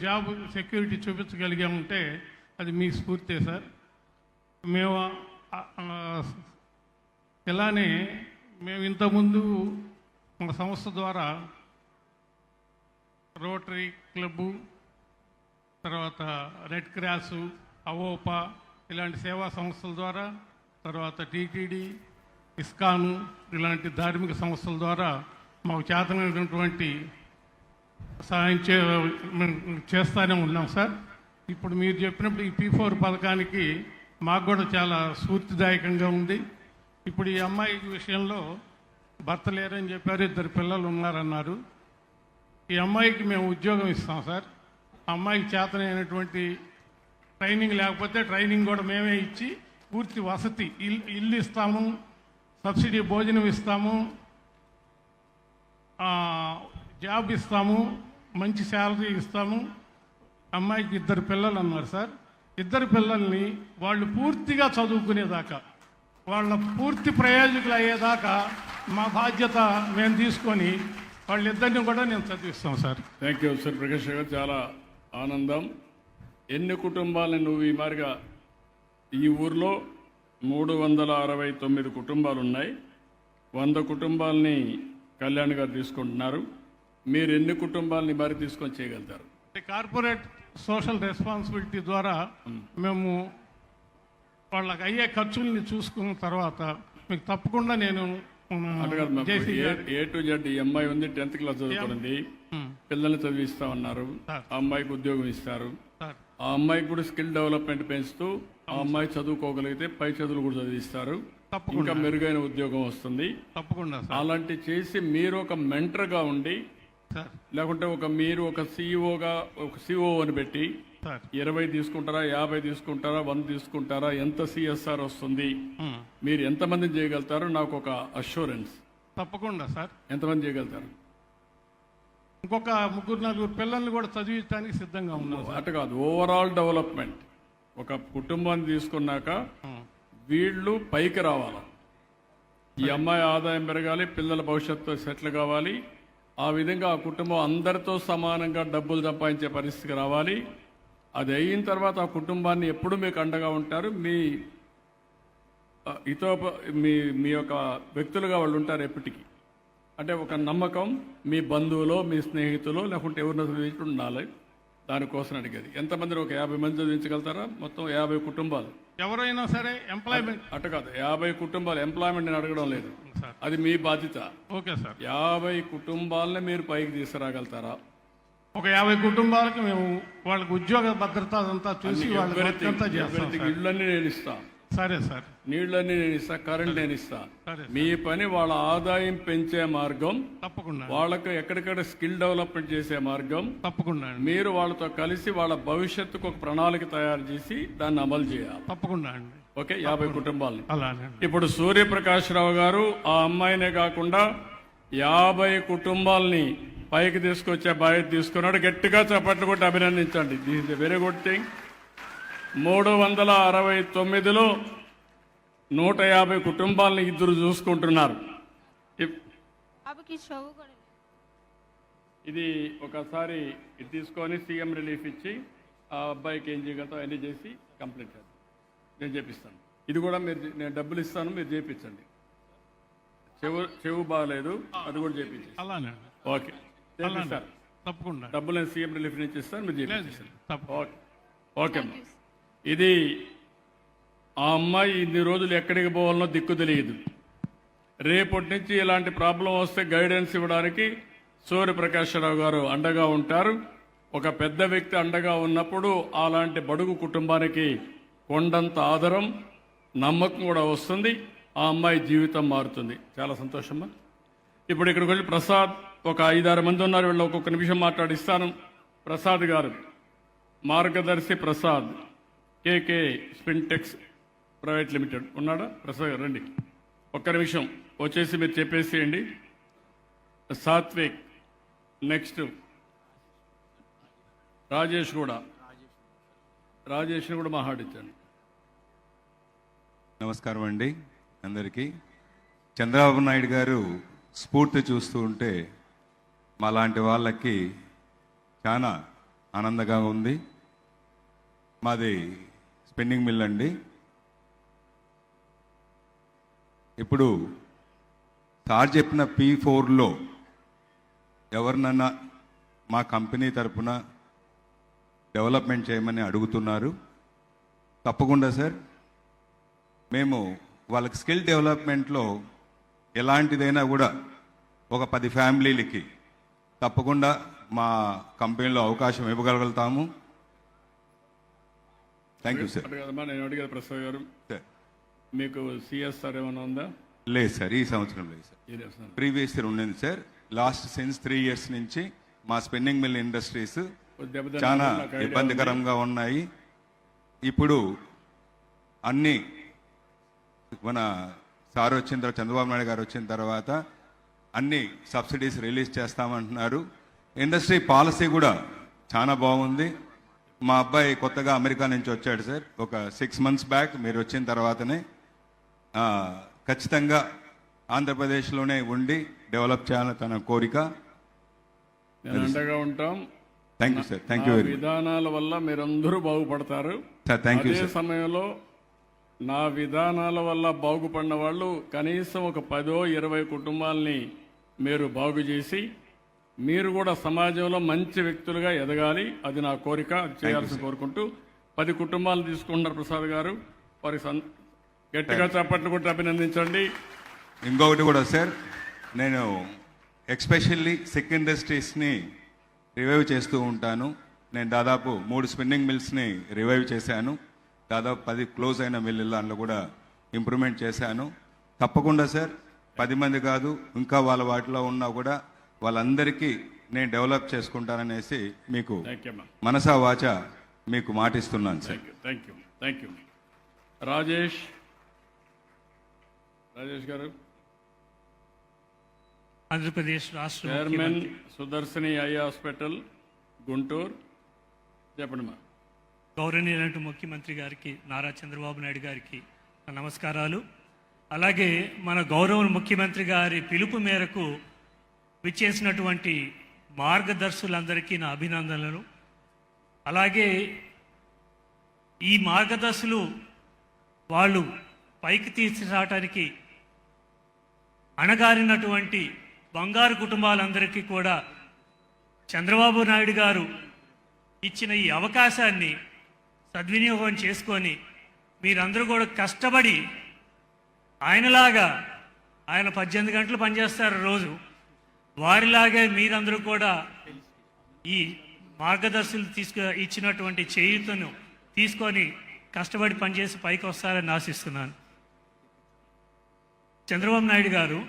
జాబ్ సెక్యూరిటీ చూపించగలిగామంటే అది మీ స్ఫూర్తే సార్. మేము ఇలానే మేము ఇంతకుముందు మా సంస్థ ద్వారా రోటరీ క్లబ్బు, తర్వాత రెడ్ క్రాసు, అవోపా ఇలాంటి సేవా సంస్థల ద్వారా, తర్వాత టీటీడీ, ఇస్కాను ఇలాంటి ధార్మిక సంస్థల ద్వారా మాకు చేతనైనటువంటి సహాయం చేస్తూనే ఉన్నాం సార్. ఇప్పుడు మీరు చెప్పినప్పుడు ఈ P4 పథకానికి మాకు కూడా చాలా స్ఫూర్తిదాయకంగా ఉంది. ఇప్పుడు ఈ అమ్మాయి విషయంలో భర్త లేరని చెప్పారు, 2 పిల్లలు ఉన్నారన్నారు. ఈ అమ్మాయికి మేము ఉద్యోగం ఇస్తాం సార్. అమ్మాయికి చేతనైనటువంటి ట్రైనింగ్ లేకపోతే ట్రైనింగ్ కూడా మేమే ఇచ్చి పూర్తి వసతి, ఇల్లు ఇస్తాము, సబ్సిడీ భోజనం ఇస్తాము, జాబ్ ఇస్తాము, మంచి శాలరీ ఇస్తాము. అమ్మాయికి 2 పిల్లలు అన్నారు సార్. 2 పిల్లల్ని వాళ్ళు పూర్తిగా చదువుకునేదాకా, వాళ్ళ పూర్తి ప్రయోజకులు అయ్యేదాకా మా బాధ్యత మేము తీసుకొని వాళ్ళిద్దరిని కూడా నేను చదివిస్తాం సార్. థ్యాంక్ యూ సూర్యప్రకాష్ గారు, చాలా ఆనందం. ఎన్ని కుటుంబాలని నువ్వు ఈ మారిగా, ఈ ఊర్లో 369 కుటుంబాలు ఉన్నాయి. 100 కుటుంబాలని కళ్యాణ్ గారు తీసుకుంటున్నారు. మీరు ఎన్ని కుటుంబాలని మరి తీసుకొని చేయగలుగుతారు? కార్పొరేట్ సోషల్ రెస్పాన్సిబిలిటీ ద్వారా మేము వాళ్ళకి అయ్యే ఖర్చుల్ని చూసుకున్న తర్వాత మీకు తప్పకుండా నేను A to Z. ఈ అమ్మాయి ఉంది, 10th క్లాస్ చదువుకుంది, పిల్లల్ని చదివిస్తామన్నారు. ఆ అమ్మాయికి ఉద్యోగం ఇస్తారు. ఆ అమ్మాయికి కూడా స్కిల్ డెవలప్మెంట్ పెంచుతూ ఆ అమ్మాయి చదువుకోగలిగితే పై చదువులు కూడా చదివిస్తారు, ఇంకా మెరుగైన ఉద్యోగం వస్తుంది. తప్పకుండా అలాంటి చేసి మీరు ఒక మెంటర్గా ఉండి, లేకుంటే మీరు ఒక సిఇఓగా ఒక సిఇఓ అని పెట్టి 20 తీసుకుంటారా, 50 తీసుకుంటారా, 100 తీసుకుంటారా, ఎంత CSR వస్తుంది, మీరు ఎంతమందిని చేయగలుగుతారో నాకు ఒక అష్యూరెన్స్. తప్పకుండా సార్. ఎంతమంది చేయగలుగుతారు? ఇంకొక 3-4 పిల్లల్ని కూడా చదివించడానికి సిద్ధంగా ఉన్నాం. అటు కాదు, ఓవరాల్ డెవలప్మెంట్. ఒక కుటుంబాన్ని తీసుకున్నాక వీళ్ళు పైకి రావాలి. ఈ అమ్మాయి ఆదాయం పెరగాలి, పిల్లల భవిష్యత్తు సెటిల్ కావాలి. ఆ విధంగా ఆ కుటుంబం అందరితో సమానంగా డబ్బులు సంపాదించే పరిస్థితికి రావాలి. అది అయిన తర్వాత ఆ కుటుంబాన్ని ఎప్పుడు మీకు అండగా ఉంటారు. మీ యొక్క వ్యక్తులుగా వాళ్ళు ఉంటారు ఎప్పటికీ. అంటే ఒక నమ్మకం మీ బంధువులో, మీ స్నేహితులు, లేకుంటే ఎవరినో చదివించి ఉండాలి. దానికోసం అడిగేది. ఎంతమంది? ఒక 50 మంది చదివించగలుగుతారా? మొత్తం 50 కుటుంబాలు. ఎవరైనా సరే ఎంప్లాయ్మెంట్. అటు కాదు, 50 కుటుంబాలు. ఎంప్లాయ్మెంట్ నేను అడగడం లేదు, అది మీ బాధ్యత. Okay sir. 50 కుటుంబాలని మీరు పైకి తీసుకురాగలుగుతారా? ఒక 50 కుటుంబాలకు మేము వాళ్ళకి ఉద్యోగ భద్రత అంతా చూసి ఇళ్ళన్నీ నేను ఇస్తా. సరే సార్. నీళ్ళన్నీ నేను ఇస్తా, కరెంట్ నేను ఇస్తా. మీ పని వాళ్ళ ఆదాయం పెంచే మార్గం, తప్పకుండా వాళ్ళకు ఎక్కడికక్కడ స్కిల్ డెవలప్మెంట్ చేసే మార్గం, తప్పకుండా మీరు వాళ్ళతో కలిసి వాళ్ళ భవిష్యత్తుకు ఒక ప్రణాళిక తయారు చేసి దాన్ని అమలు చేయాలి. తప్పకుండా అండి. ఓకే, 50 కుటుంబాలని. అలానే. ఇప్పుడు సూర్యప్రకాష్ రావు గారు ఆ అమ్మాయినే కాకుండా 50 కుటుంబాలని పైకి తీసుకొచ్చే బాధ్యత తీసుకున్నాడు. గట్టిగా చప్పట్లు కొట్టి అభినందించండి. This is a very good thing. 369లో 150 కుటుంబాలని ఇద్దరు చూసుకుంటున్నారు. ఇది ఒకసారి ఇది తీసుకొని సీఎం రిలీఫ్ ఇచ్చి ఆ అబ్బాయికి ఏం చేయగలుగుతాం అన్నీ చేసి కంప్లీట్ చేద్దాం. నేను చేపిస్తాను. ఇది కూడా నేను డబ్బులు ఇస్తాను, మీరు చేయించండి. చెవు బాగాలేదు, అది కూడా చేయించి. అలానే ఓకే, చేపిస్తాను. తప్పకుండా డబ్బులు నేను సీఎం రిలీఫ్ నుంచి ఇస్తాను, మీరు చేయించండి. తప్పకుండా. ఓకే ఓకే అమ్మా. ఇది ఆ అమ్మాయి ఇన్ని రోజులు ఎక్కడికి పోవాలనో దిక్కు తెలియదు. రేపటి నుంచి ఇలాంటి ప్రాబ్లం వస్తే గైడెన్స్ ఇవ్వడానికి సూర్యప్రకాశ్రావు గారు అండగా ఉంటారు. ఒక పెద్ద వ్యక్తి అండగా ఉన్నప్పుడు అలాంటి బడుగు కుటుంబానికి కొండంత ఆదరం, నమ్మకం కూడా వస్తుంది. ఆ అమ్మాయి జీవితం మారుతుంది. చాలా సంతోషమ్మా. ఇప్పుడు ఇక్కడికి వచ్చి ప్రసాద్, ఒక 5-6 మంది ఉన్నారు, వీళ్ళు ఒక్కొక్క నిమిషం మాట్లాడిస్తాను. ప్రసాద్ గారు, మార్గదర్శి ప్రసాద్, కేకే స్పిన్టెక్స్ ప్రైవేట్ లిమిటెడ్ ఉన్నాడా? ప్రసాద్ గారు రండి, ఒక్క నిమిషం వచ్చేసి మీరు చెప్పేసేయండి. సాత్విక్, నెక్స్ట్ రాజేష్ కూడా, రాజేష్ని కూడా మాట్లాడించండి. నమస్కారం అండి అందరికీ. చంద్రబాబు నాయుడు గారు స్ఫూర్తి చూస్తూ ఉంటే మాలాంటి వాళ్ళకి చాలా ఆనందంగా ఉంది. మాది స్పిన్నింగ్ మిల్ అండి. ఇప్పుడు సార్ చెప్పిన P4లో ఎవరినన్నా మా కంపెనీ తరపున డెవలప్మెంట్ చేయమని అడుగుతున్నారు. తప్పకుండా సార్, మేము వాళ్ళకి స్కిల్ డెవలప్మెంట్లో ఎలాంటిదైనా కూడా ఒక 10 ఫ్యామిలీలకి తప్పకుండా మా కంపెనీలో అవకాశం ఇవ్వగలుగుతాము. Thank you sir. కదమ్మా, నేను అడిగాను ప్రసాద్ గారు, సార్ మీకు సిఎస్ఆర్ ఏమైనా ఉందా? లేదు సార్, ఈ సంవత్సరం లేదు సార్. ప్రీవియస్ ఇయర్ ఉండింది సార్. లాస్ట్ సిన్స్ 3 years నుంచి మా స్పిన్నింగ్ మిల్ ఇండస్ట్రీస్ చాలా ఇబ్బందికరంగా ఉన్నాయి. ఇప్పుడు అన్ని మన సార్ వచ్చిన తర్వాత, చంద్రబాబు నాయుడు గారు వచ్చిన తర్వాత అన్ని సబ్సిడీస్ రిలీజ్ చేస్తామంటున్నారు. ఇండస్ట్రీ పాలసీ కూడా చాలా బాగుంది. మా అబ్బాయి కొత్తగా అమెరికా నుంచి వచ్చాడు సార్, ఒక 6 months బ్యాక్. మీరు వచ్చిన తర్వాతనే ఖచ్చితంగా ఆంధ్రప్రదేశ్లోనే ఉండి డెవలప్ చేయాలని తన కోరిక. నేను అండగా ఉంటాం. Thank you sir. Thank you very much. విధానాల వల్ల మీరందరూ బాగుపడతారు సార్. థ్యాంక్ యూ అదే సార్. సమయంలో నా విధానాల వల్ల బాగుపడిన వాళ్ళు కనీసం ఒక 10-20 కుటుంబాలని మీరు బాగు చేసి మీరు కూడా సమాజంలో మంచి వ్యక్తులుగా ఎదగాలి. అది నా కోరిక, అది చేయాల్సి కోరుకుంటూ 10 కుటుంబాలు తీసుకుంటున్నారు ప్రసాద్ గారు. వారికి గట్టిగా చప్పట్లు కొట్టి అభినందించండి. ఇంకొకటి కూడా సార్, నేను ఎక్స్పెషల్లీ సిక్ ఇండస్ట్రీస్ని రివైవ్ చేస్తూ ఉంటాను. నేను దాదాపు 3 స్పిన్నింగ్ మిల్స్ని రివైవ్ చేశాను. దాదాపు 10 క్లోజ్ అయిన మిల్లు దాంట్లో కూడా ఇంప్రూవ్మెంట్ చేశాను. తప్పకుండా సార్, 10 మంది కాదు, ఇంకా వాళ్ళ వాటిలో ఉన్నా కూడా వాళ్ళందరికీ నేను డెవలప్ చేసుకుంటాననేసి మీకు మనసా వాచ మీకు మాటిస్తున్నాను సార్. Thank you. రాజేష్ గారు, ఆంధ్రప్రదేశ్ రాష్ట్ర చైర్మన్ సుదర్శని ఐ హాస్పిటల్ గుంటూరు. చెప్పండి మా. గౌరవనీయులైన ముఖ్యమంత్రి గారికి, నారా చంద్రబాబు నాయుడు గారికి నా నమస్కారాలు. అలాగే మన గౌరవ ముఖ్యమంత్రి గారి పిలుపు మేరకు విచ్చేసినటువంటి మార్గదర్శులందరికీ నా అభినందనలు. అలాగే ఈ మార్గదర్శులు వాళ్ళు పైకి తీసుకురావటానికి అణగారినటువంటి బంగారు కుటుంబాలందరికీ కూడా చంద్రబాబు నాయుడు గారు ఇచ్చిన ఈ అవకాశాన్ని సద్వినియోగం చేసుకొని మీరందరూ కూడా కష్టపడి ఆయనలాగా, ఆయన 18 గంటలు పనిచేస్తారు రోజు, వారిలాగే మీరందరూ కూడా ఈ మార్గదర్శులు ఇచ్చినటువంటి చేయూతను తీసుకొని కష్టపడి పనిచేసి పైకి వస్తారని ఆశిస్తున్నాను. చంద్రబాబు నాయుడు గారు,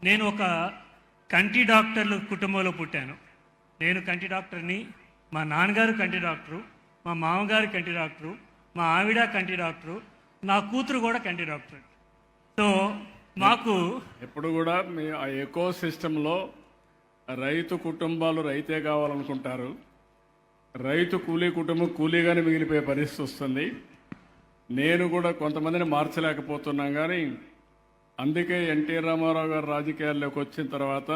నేను ఒక కంటి డాక్టర్ల కుటుంబంలో పుట్టాను. నేను కంటి డాక్టర్ని, మా నాన్నగారు కంటి డాక్టరు, మా మామగారు కంటి డాక్టరు, మా ఆవిడ కంటి డాక్టరు, నా కూతురు కూడా కంటి డాక్టర్. సో మాకు ఎప్పుడు కూడా మీ ఆ ఎకో సిస్టంలో రైతు కుటుంబాలు రైతే కావాలనుకుంటారు, రైతు కూలీ కుటుంబం కూలీగానే మిగిలిపోయే పరిస్థితి వస్తుంది. నేను కూడా కొంతమందిని మార్చలేకపోతున్నాం. కానీ అందుకే ఎన్టీ రామారావు గారు రాజకీయాల్లోకి వచ్చిన తర్వాత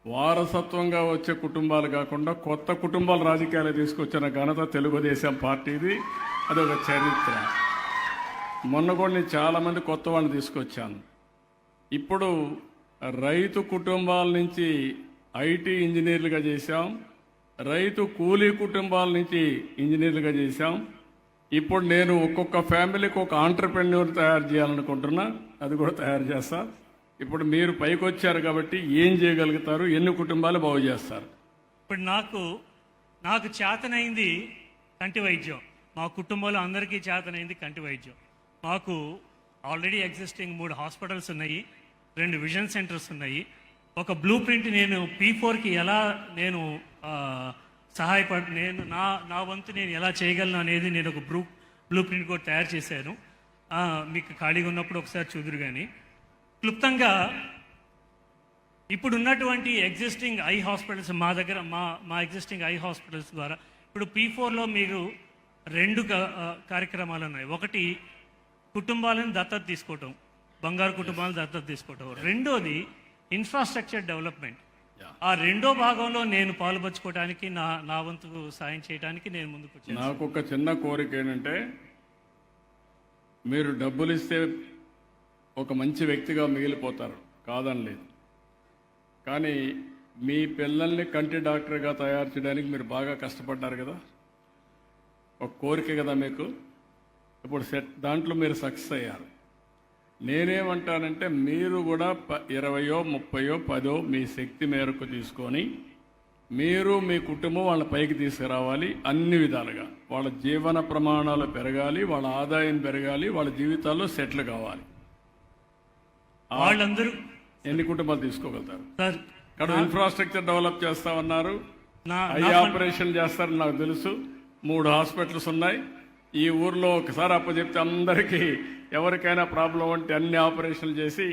వారసత్వంగా వచ్చే కుటుంబాలు కాకుండా కొత్త కుటుంబాలు రాజకీయాలు తీసుకొచ్చిన ఘనత తెలుగుదేశం పార్టీది. అదొక చరిత్ర. మొన్న కూడా నేను చాలామంది కొత్త వాళ్ళని తీసుకొచ్చాను. ఇప్పుడు రైతు కుటుంబాల నుంచి ఐటీ ఇంజనీర్లుగా చేశాం, రైతు కూలీ కుటుంబాల నుంచి ఇంజనీర్లుగా చేశాం. ఇప్పుడు నేను ఒక్కొక్క ఫ్యామిలీకి ఒక ఆంటర్ప్రెన్యూర్ తయారు చేయాలనుకుంటున్నా, అది కూడా తయారు చేస్తా. ఇప్పుడు మీరు పైకి వచ్చారు కాబట్టి ఏం చేయగలుగుతారు, ఎన్ని కుటుంబాలు బాగు చేస్తారు? ఇప్పుడు నాకు చేతనైంది కంటి వైద్యం, మా కుటుంబంలో అందరికీ చేతనైంది కంటి వైద్యం. మాకు ఆల్రెడీ ఎగ్జిస్టింగ్ 3 హాస్పిటల్స్ ఉన్నాయి, 2 విజన్ సెంటర్స్ ఉన్నాయి. ఒక బ్లూ ప్రింట్ నేను P4కి ఎలా నేను నేను నా వంతు నేను ఎలా చేయగలను అనేది నేను ఒక బ్లూ ప్రింట్ కూడా తయారు చేశాను. మీకు ఖాళీగా ఉన్నప్పుడు ఒకసారి చూదురు. కానీ క్లుప్తంగా ఇప్పుడు ఉన్నటువంటి ఎగ్జిస్టింగ్ ఐ హాస్పిటల్స్ మా దగ్గర మా ఎగ్జిస్టింగ్ ఐ హాస్పిటల్స్ ద్వారా ఇప్పుడు P4లో మీరు 2 కార్యక్రమాలు ఉన్నాయి. ఒకటి కుటుంబాలను దత్తత తీసుకోవటం, బంగారు కుటుంబాలను దత్తత తీసుకోవటం. రెండోది ఇన్ఫ్రాస్ట్రక్చర్ డెవలప్మెంట్. ఆ రెండో భాగంలో నేను పాలుపంచుకోవడానికి నా వంతు సాయం చేయడానికి నేను ముందుకు వచ్చాను. నాకు ఒక చిన్న కోరిక ఏంటంటే, మీరు డబ్బులు ఇస్తే ఒక మంచి వ్యక్తిగా మిగిలిపోతారు, కాదని లేదు. కానీ మీ పిల్లల్ని కంటి డాక్టర్గా తయారు చేయడానికి మీరు బాగా కష్టపడ్డారు కదా, ఒక కోరిక కదా మీకు. ఇప్పుడు దాంట్లో మీరు సక్సెస్ అయ్యారు. నేనేమంటానంటే, మీరు కూడా 20, 30, 10 మీ శక్తి మేరకు తీసుకొని మీరు మీ కుటుంబం వాళ్ళ పైకి తీసుకురావాలి. అన్ని విధాలుగా వాళ్ళ జీవన ప్రమాణాలు పెరగాలి, వాళ్ళ ఆదాయం పెరగాలి, వాళ్ళ జీవితాల్లో సెటిల్ కావాలి. వాళ్ళందరూ ఎన్ని కుటుంబాలు తీసుకోగలుగుతారు? సార్ ఇక్కడ ఇన్ఫ్రాస్ట్రక్చర్ డెవలప్ చేస్తామన్నారు, ఐ ఆపరేషన్ చేస్తారని నాకు తెలుసు. 3 హాస్పిటల్స్ ఉన్నాయి. ఈ ఊర్లో ఒకసారి అప్పచెప్తే అందరికీ ఎవరికైనా ప్రాబ్లం ఉంటే అన్ని ఆపరేషన్లు చేసి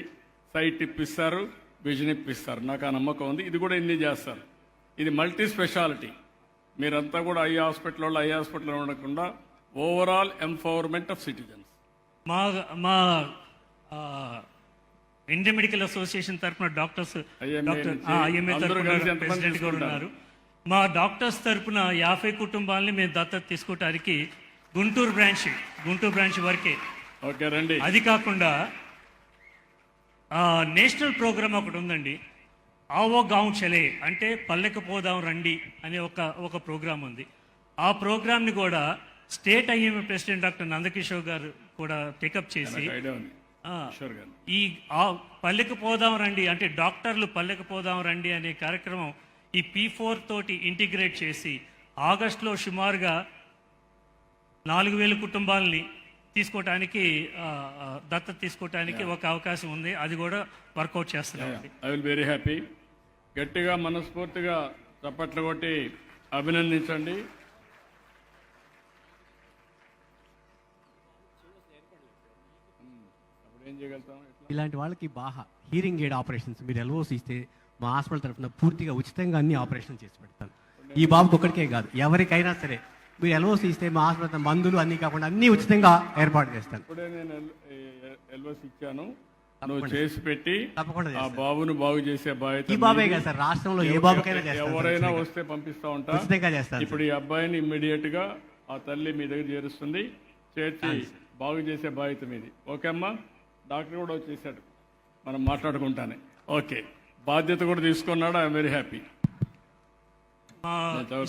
సైట్ ఇప్పిస్తారు, విజన్ ఇప్పిస్తారు. నాకు ఆ నమ్మకం ఉంది. ఇది కూడా ఇన్ని చేస్తారు. ఇది మల్టీ స్పెషాలిటీ. మీరంతా కూడా ఐ హాస్పిటల్లో ఉండకుండా ఓవరాల్ ఎంపవర్మెంట్ ఆఫ్ సిటిజన్స్. మా ఇండియన్ మెడికల్ అసోసియేషన్ తరఫున డాక్టర్స్ IMA తరఫున ప్రెసిడెంట్ కూడా ఉన్నారు. మా డాక్టర్స్ తరఫున 50 కుటుంబాలని మేము దత్తత తీసుకోవడానికి గుంటూరు బ్రాంచ్ వరకే. ఓకే రండి. అది కాకుండా నేషనల్ ప్రోగ్రామ్ ఒకటి ఉందండి, ఆవో గాంవ్ చలే, అంటే పల్లెకు పోదాం రండి అనే ఒక ప్రోగ్రామ్ ఉంది. ఆ ప్రోగ్రామ్ని కూడా state IMA president doctor Nandakishore గారు కూడా టేకప్ చేసి ఈ పల్లెకు పోదాం రండి, అంటే డాక్టర్లు పల్లెకు పోదాం రండి అనే కార్యక్రమం ఈ P4 తోటి ఇంటిగ్రేట్ చేసి ఆగస్టులో సుమారుగా 4,000 కుటుంబాలని తీసుకోవటానికి దత్తత తీసుకోవటానికి ఒక అవకాశం ఉంది. అది కూడా వర్కౌట్ చేస్తున్నాం. I will very happy. గట్టిగా మనస్ఫూర్తిగా చప్పట్లు కొట్టి అభినందించండి. ఇలాంటి వాళ్ళకి బాగా హీరింగ్ ఎయిడ్ ఆపరేషన్స్ మీరు ఎల్ఓసి ఇస్తే మా హాస్పిటల్ తరఫున పూర్తిగా ఉచితంగా అన్ని ఆపరేషన్ చేసి పెడతాను. ఈ బాబుకి ఒక్కడికే కాదు, ఎవరికైనా సరే మీరు ఎల్ఓసి ఇస్తే మా హాస్పిటల్ మందులు అన్ని కాకుండా అన్ని ఉచితంగా ఏర్పాటు చేస్తాను. ఇప్పుడే నేను ఎల్ఓసి ఇచ్చాను, నువ్వు చేసి పెట్టి తప్పకుండా ఆ బాబును బాగు చేసే బాధ్యత ఈ బాబే కదా సార్, రాష్ట్రంలో ఏ బాబుకైనా ఎవరైనా వస్తే పంపిస్తా ఉంటా. ఉచితంగా చేస్తాను. ఇప్పుడు ఈ అబ్బాయిని ఇమ్మీడియట్ గా ఆ తల్లి మీ దగ్గర చేరుస్తుంది, చేర్చి బాగు చేసే బాధ్యత మీది. ఓకే అమ్మా, డాక్టర్ కూడా వచ్చేసాడు, మనం మాట్లాడుకుంటానే. ఓకే, బాధ్యత కూడా తీసుకున్నాడు. I'm very happy.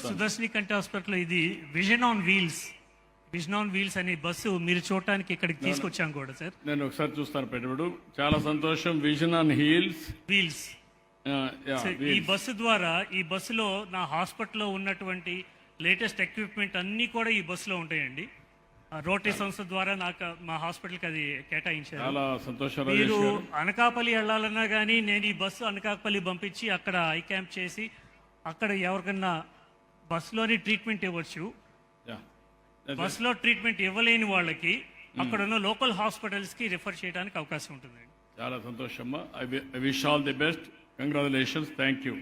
సుదర్శిని కంటి హాస్పిటల్ ఇది విజన్ ఆన్ వీల్స్ అనే బస్సు మీరు చూడటానికి ఇక్కడికి తీసుకొచ్చాం కూడా సార్. నేను ఒకసారి చూస్తాను పెట్టుబడు. చాలా సంతోషం. Vision on wheels. ఈ బస్సు ద్వారా, ఈ బస్సులో నా హాస్పిటల్లో ఉన్నటువంటి లేటెస్ట్ ఎక్విప్మెంట్ అన్నీ కూడా ఈ బస్సులో ఉంటాయండి. రోటరీ సంస్థ ద్వారా నాకు మా హాస్పిటల్కి అది కేటాయించారు. చాలా సంతోషం. మీరు అనకాపల్లి వెళ్ళాలన్నా కానీ నేను ఈ బస్సు అనకాపల్లి పంపించి అక్కడ ఐ క్యాంప్ చేసి అక్కడ ఎవరికన్నా బస్సులోని ట్రీట్మెంట్ ఇవ్వచ్చు. బస్సులో ట్రీట్మెంట్ ఇవ్వలేని వాళ్ళకి అక్కడ ఉన్న లోకల్ హాస్పిటల్స్కి రిఫర్ చేయడానికి అవకాశం ఉంటుంది. చాలా సంతోషం అమ్మా. I wish all the best. Congratulations. Thank you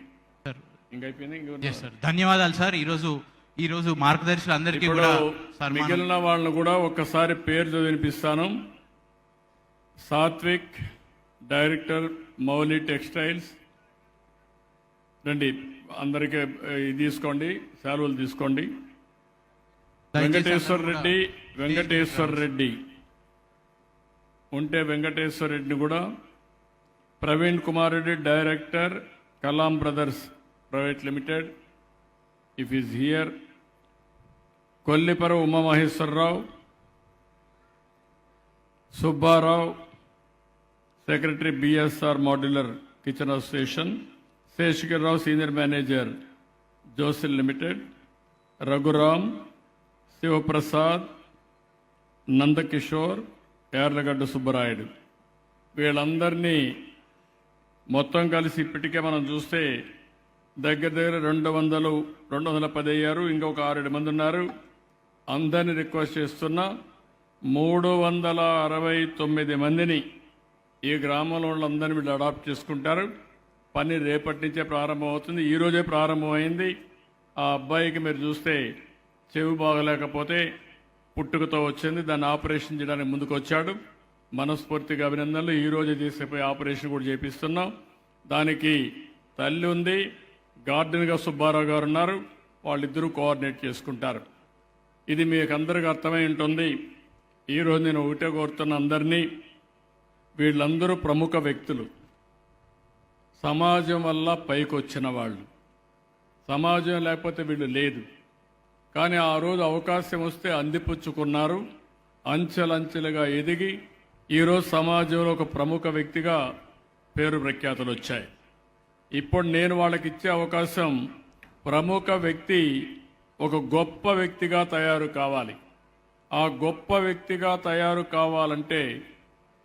sir. ఇంకా అయిపోయింది. ధన్యవాదాలు సార్. ఈరోజు మార్గదర్శులు అందరికీ కూడా మిగిలిన వాళ్ళని కూడా ఒక్కసారి పేరు వినిపిస్తాను. Satvik, director Mouli textiles. రండి, అందరికీ ఇది తీసుకోండి, సెలవులు తీసుకోండి. దయచేసి వెంకటేశ్వర రెడ్డి ఉంటే వెంకటేశ్వర రెడ్డిని కూడా, Praveen Kumar Reddy director Kalam brothers private limited if is here, Kollipara Umamaheswararao, Subbarao secretary BSR modular kitchen association, Seshagirirao senior manager Jocil limited, Raghuram, Sivaprasad, Nandakishore, Yarlagadda Subbarayudu, వీళ్ళందరినీ మొత్తం కలిసి ఇప్పటికే మనం చూస్తే దగ్గర దగ్గర 210 అయ్యారు. ఇంకొక 6-7 మంది ఉన్నారు. అందరినీ రిక్వెస్ట్ చేస్తున్నా, 369 మందిని ఈ గ్రామంలో వాళ్ళందరినీ వీళ్ళు అడాప్ట్ చేసుకుంటారు. పని రేపటి నుంచే ప్రారంభమవుతుంది. ఈరోజే ప్రారంభమైంది. ఆ అబ్బాయికి మీరు చూస్తే చెవి బాగలేకపోతే పుట్టుకతో వచ్చింది, దాన్ని ఆపరేషన్ చేయడానికి ముందుకు వచ్చాడు. మనస్ఫూర్తిగా అభినందనలు. ఈరోజు తీసిపోయి ఆపరేషన్ కూడా చేపిస్తున్నాం. దానికి తల్లి ఉంది, గార్డెన్గా సుబ్బారావు గారు ఉన్నారు, వాళ్ళిద్దరూ కోఆర్డినేట్ చేసుకుంటారు. ఇది మీకు అందరికీ అర్థమై ఉంటుంది. ఈరోజు నేను ఒకటే కోరుతున్న అందరినీ, వీళ్ళందరూ ప్రముఖ వ్యక్తులు, సమాజం వల్ల పైకి వచ్చిన వాళ్ళు. సమాజం లేకపోతే వీళ్ళు లేదు. కానీ ఆ రోజు అవకాశం వస్తే అందిపుచ్చుకున్నారు. అంచెలంచెలుగా ఎదిగి ఈరోజు సమాజంలో ఒక ప్రముఖ వ్యక్తిగా పేరు ప్రఖ్యాతులు వచ్చాయి. ఇప్పుడు నేను వాళ్ళకి ఇచ్చే అవకాశం, ప్రముఖ వ్యక్తి ఒక గొప్ప వ్యక్తిగా తయారు కావాలి. ఆ గొప్ప వ్యక్తిగా తయారు కావాలంటే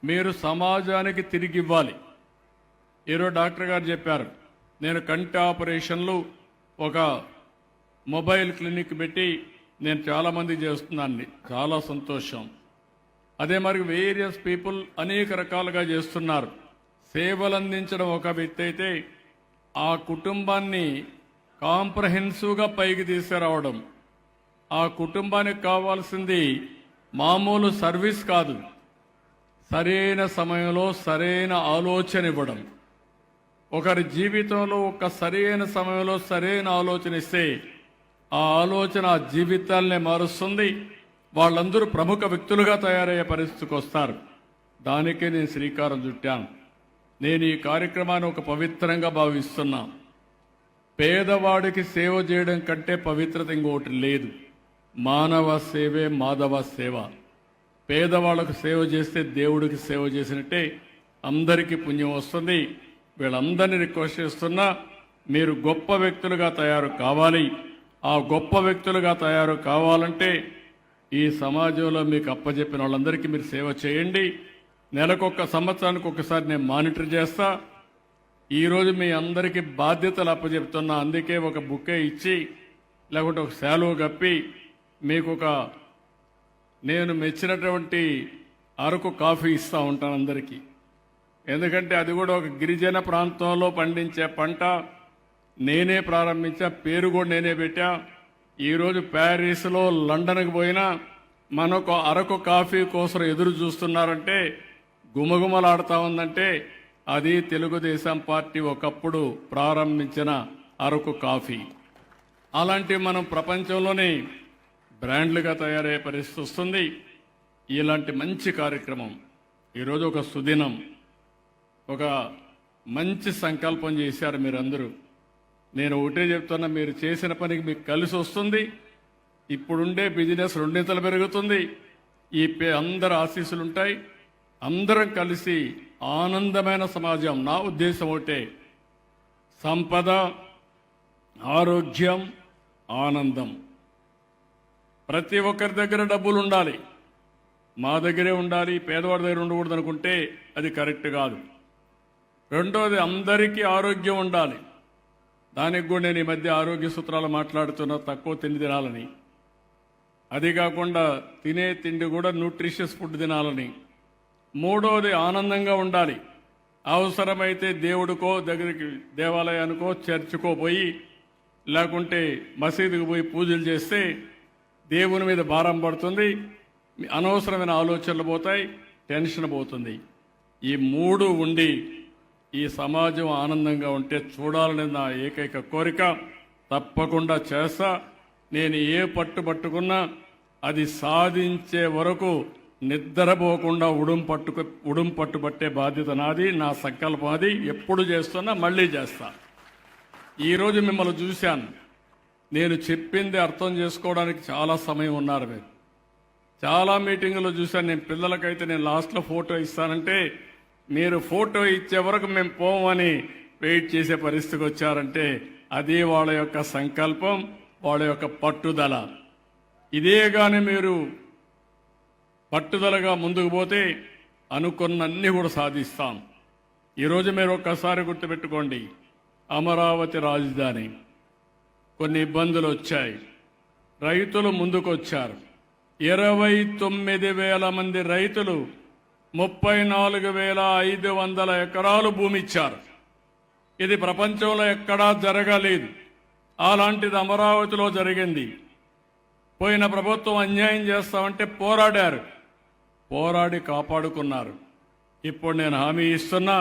మీరు సమాజానికి తిరిగి ఇవ్వాలి. ఈరోజు డాక్టర్ గారు చెప్పారు, నేను కంటి ఆపరేషన్లు ఒక మొబైల్ క్లినిక్ పెట్టి నేను చాలామంది చేస్తున్నాను, చాలా సంతోషం. అదే మరి వేరియస్ పీపుల్ అనేక రకాలుగా చేస్తున్నారు. సేవలు అందించడం ఒక వ్యక్తి అయితే, ఆ కుటుంబాన్ని కాంప్రహెన్సివ్గా పైకి తీసుకురావడం, ఆ కుటుంబానికి కావాల్సింది మామూలు సర్వీస్ కాదు, సరైన సమయంలో సరైన ఆలోచన ఇవ్వడం. ఒకరి జీవితంలో ఒక సరైన సమయంలో సరైన ఆలోచన ఇస్తే ఆ ఆలోచన ఆ జీవితాలనే మారుస్తుంది. వాళ్ళందరూ ప్రముఖ వ్యక్తులుగా తయారయ్యే పరిస్థితికి వస్తారు. దానికే నేను శ్రీకారం చుట్టాను. నేను ఈ కార్యక్రమాన్ని ఒక పవిత్రంగా భావిస్తున్నా. పేదవాడికి సేవ చేయడం కంటే పవిత్రత ఇంకొకటి లేదు. మానవ సేవే మాధవ సేవ. పేదవాళ్లకు సేవ చేస్తే దేవుడికి సేవ చేసినట్టే అందరికీ పుణ్యం వస్తుంది. వీళ్ళందరినీ రిక్వెస్ట్ చేస్తున్నా, మీరు గొప్ప వ్యక్తులుగా తయారు కావాలి. ఆ గొప్ప వ్యక్తులుగా తయారు కావాలంటే ఈ సమాజంలో మీకు అప్పచెప్పిన వాళ్ళందరికీ మీరు సేవ చేయండి. నెలకొక సంవత్సరానికి ఒకసారి నేను మానిటర్ చేస్తా. ఈరోజు మీ అందరికీ బాధ్యతలు అప్పచెప్తున్నా. అందుకే ఒక బుక్కే ఇచ్చి, లేకుంటే ఒక శాలువ కప్పి, మీకు ఒక నేను మెచ్చినటువంటి అరకు కాఫీ ఇస్తూ ఉంటాను అందరికీ. ఎందుకంటే అది కూడా ఒక గిరిజన ప్రాంతంలో పండించే పంట. నేనే ప్రారంభించా, పేరు కూడా నేనే పెట్టా. ఈరోజు ప్యారిస్లో, లండన్కి పోయినా మనకు అరకు కాఫీ కోసం ఎదురు చూస్తున్నారంటే, గుమగుమలాడుతూ ఉందంటే అది తెలుగుదేశం పార్టీ ఒకప్పుడు ప్రారంభించిన అరకు కాఫీ. అలాంటివి మనం ప్రపంచంలోనే బ్రాండ్లుగా తయారయ్యే పరిస్థితి వస్తుంది. ఇలాంటి మంచి కార్యక్రమం ఈరోజు ఒక సుదినం, ఒక మంచి సంకల్పం చేశారు మీరందరూ. నేను ఒకటే చెప్తున్నా, మీరు చేసిన పనికి మీకు కలిసి వస్తుంది. ఇప్పుడుండే బిజినెస్ 2 ఇంతలు పెరుగుతుంది. ఈ అందరి ఆశీస్సులు ఉంటాయి. అందరం కలిసి ఆనందమైన సమాజం. నా ఉద్దేశం ఒకటే, సంపద, ఆరోగ్యం, ఆనందం. ప్రతి ఒక్కరి దగ్గర డబ్బులు ఉండాలి. మా దగ్గరే ఉండాలి, పేదవాడి దగ్గర ఉండకూడదు అనుకుంటే అది కరెక్ట్ కాదు. రెండోది, అందరికీ ఆరోగ్యం ఉండాలి. దానికి కూడా నేను ఈ మధ్య ఆరోగ్య సూత్రాలు మాట్లాడుతున్నా, తక్కువ తిండి తినాలని. అది కాకుండా తినే తిండి కూడా న్యూట్రిషియస్ ఫుడ్ తినాలని. మూడోది, ఆనందంగా ఉండాలి. అవసరమైతే దేవుడికో దగ్గరికి, దేవాలయానికో చర్చికో పోయి, లేకుంటే మసీదుకు పోయి పూజలు చేస్తే దేవుని మీద భారం పడుతుంది, అనవసరమైన ఆలోచనలు పోతాయి, టెన్షన్ పోతుంది. ఈ 3 ఉండి ఈ సమాజం ఆనందంగా ఉంటే చూడాలని నా ఏకైక కోరిక. తప్పకుండా చేస్తా. నేను ఏ పట్టుకున్నా అది సాధించే వరకు నిద్రపోకుండా ఉడుం పట్టుబట్టే బాధ్యత నాది. నా సంకల్పం అది. ఎప్పుడు చేస్తున్నా, మళ్ళీ చేస్తా. ఈరోజు మిమ్మల్ని చూశాను. నేను చెప్పింది అర్థం చేసుకోవడానికి చాలా సమయం ఉన్నారు మీరు. చాలా మీటింగులు చూశాను. నేను పిల్లలకైతే నేను లాస్ట్లో ఫోటో ఇస్తానంటే మీరు ఫోటో ఇచ్చే వరకు మేము పోమని వెయిట్ చేసే పరిస్థితికి వచ్చారంటే అది వాళ్ళ యొక్క సంకల్పం, వాళ్ళ యొక్క పట్టుదల. ఇదే కానీ మీరు పట్టుదలగా ముందుకు పోతే అనుకున్నన్ని కూడా సాధిస్తాం. ఈరోజు మీరు ఒక్కసారి గుర్తుపెట్టుకోండి, అమరావతి రాజధాని కొన్ని ఇబ్బందులు వచ్చాయి. రైతులు ముందుకొచ్చారు. 29,000 మంది రైతులు 34,500 ఎకరాలు భూమి ఇచ్చారు. ఇది ప్రపంచంలో ఎక్కడా జరగలేదు. అలాంటిది అమరావతిలో జరిగింది. పోయిన ప్రభుత్వం అన్యాయం చేస్తామంటే పోరాడారు, పోరాడి కాపాడుకున్నారు. ఇప్పుడు నేను హామీ ఇస్తున్నా,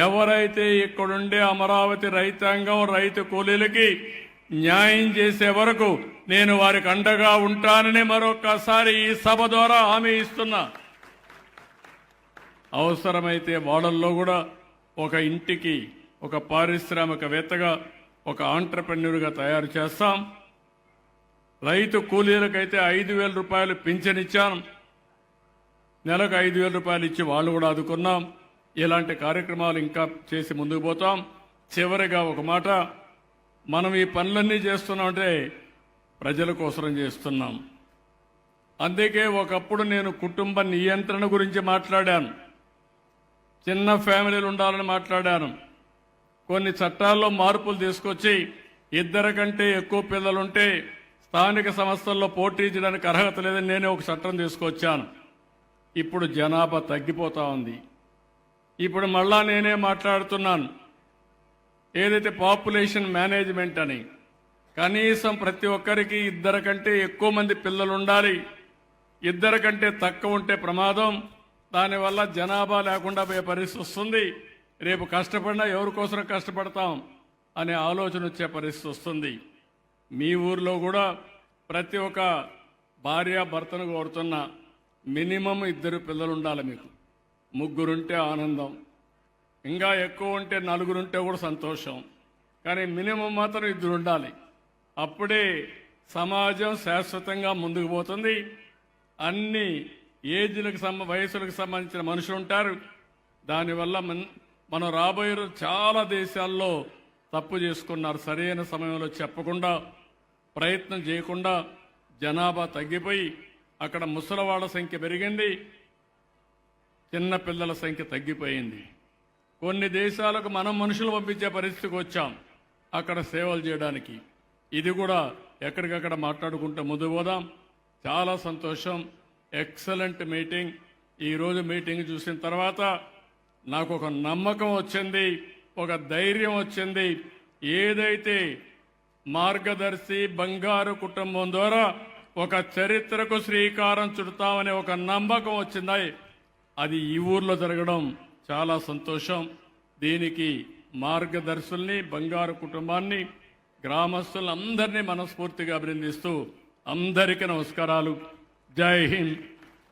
ఎవరైతే ఇక్కడుండే అమరావతి రైతాంగం, రైతు కూలీలకి న్యాయం చేసే వరకు నేను వారికి అండగా ఉంటానని మరొకసారి ఈ సభ ద్వారా హామీ ఇస్తున్నా. అవసరమైతే వాళ్ళల్లో కూడా ఒక ఇంటికి ఒక పారిశ్రామికవేత్తగా, ఒక ఆంట్రప్రెన్యూర్గా తయారు చేస్తాం. రైతు కూలీలకైతే 5,000 రూపాయలు పింఛన్ ఇచ్చాం. నెలకు 5,000 రూపాయలు ఇచ్చి వాళ్ళు కూడా ఆదుకున్నాం. ఇలాంటి కార్యక్రమాలు ఇంకా చేసి ముందుకు పోతాం. చివరిగా ఒక మాట, మనం ఈ పనులన్నీ చేస్తున్నామంటే ప్రజల కోసం చేస్తున్నాం. అందుకే ఒకప్పుడు నేను కుటుంబ నియంత్రణ గురించి మాట్లాడాను, చిన్న ఫ్యామిలీలు ఉండాలని మాట్లాడాను. కొన్ని చట్టాల్లో మార్పులు తీసుకొచ్చి 2 కంటే ఎక్కువ పిల్లలుంటే స్థానిక సంస్థల్లో పోటీ చేయడానికి అర్హత లేదని నేనే ఒక చట్టం తీసుకొచ్చాను. ఇప్పుడు జనాభా తగ్గిపోతా ఉంది. ఇప్పుడు మళ్ళా నేనే మాట్లాడుతున్నాను, ఏదైతే పాపులేషన్ మేనేజ్మెంట్ అని, కనీసం ప్రతి ఒక్కరికి 2 కంటే ఎక్కువ మంది పిల్లలు ఉండాలి. 2 కంటే తక్కువ ఉంటే ప్రమాదం. దానివల్ల జనాభా లేకుండా పోయే పరిస్థితి వస్తుంది. రేపు కష్టపడినా ఎవరి కోసం కష్టపడతాం అనే ఆలోచన వచ్చే పరిస్థితి వస్తుంది. మీ ఊర్లో కూడా ప్రతి ఒక్క భార్యాభర్తను కోరుతున్నా, మినిమం 2 పిల్లలు ఉండాలి. మీకు 3 ఉంటే ఆనందం, ఇంకా ఎక్కువ ఉంటే 4 ఉంటే కూడా సంతోషం. కానీ మినిమం మాత్రం 2 ఉండాలి. అప్పుడే సమాజం శాశ్వతంగా ముందుకు పోతుంది. అన్ని వయసులకు సంబంధించిన మనుషులు ఉంటారు. దానివల్ల మనం రాబోయే రోజు చాలా దేశాల్లో తప్పు చేసుకున్నారు. సరైన సమయంలో చెప్పకుండా, ప్రయత్నం చేయకుండా జనాభా తగ్గిపోయి అక్కడ ముసలివాళ్ల సంఖ్య పెరిగింది, చిన్న పిల్లల సంఖ్య తగ్గిపోయింది. కొన్ని దేశాలకు మనం మనుషులు పంపించే పరిస్థితికి వచ్చాం అక్కడ సేవలు చేయడానికి. ఇది కూడా ఎక్కడికక్కడ మాట్లాడుకుంటూ ముందుకు పోదాం. చాలా సంతోషం. Excellent meeting. ఈరోజు మీటింగ్ చూసిన తర్వాత నాకు ఒక నమ్మకం వచ్చింది, ఒక ధైర్యం వచ్చింది. ఏదైతే మార్గదర్శి బంగారు కుటుంబం ద్వారా ఒక చరిత్రకు శ్రీకారం చుడతామనే ఒక నమ్మకం వచ్చింది, అది ఈ ఊర్లో జరగడం చాలా సంతోషం. దీనికి మార్గదర్శుల్ని, బంగారు కుటుంబాన్ని, గ్రామస్తులందరినీ మనస్ఫూర్తిగా అభినందిస్తూ అందరికీ నమస్కారాలు. జై హింద్.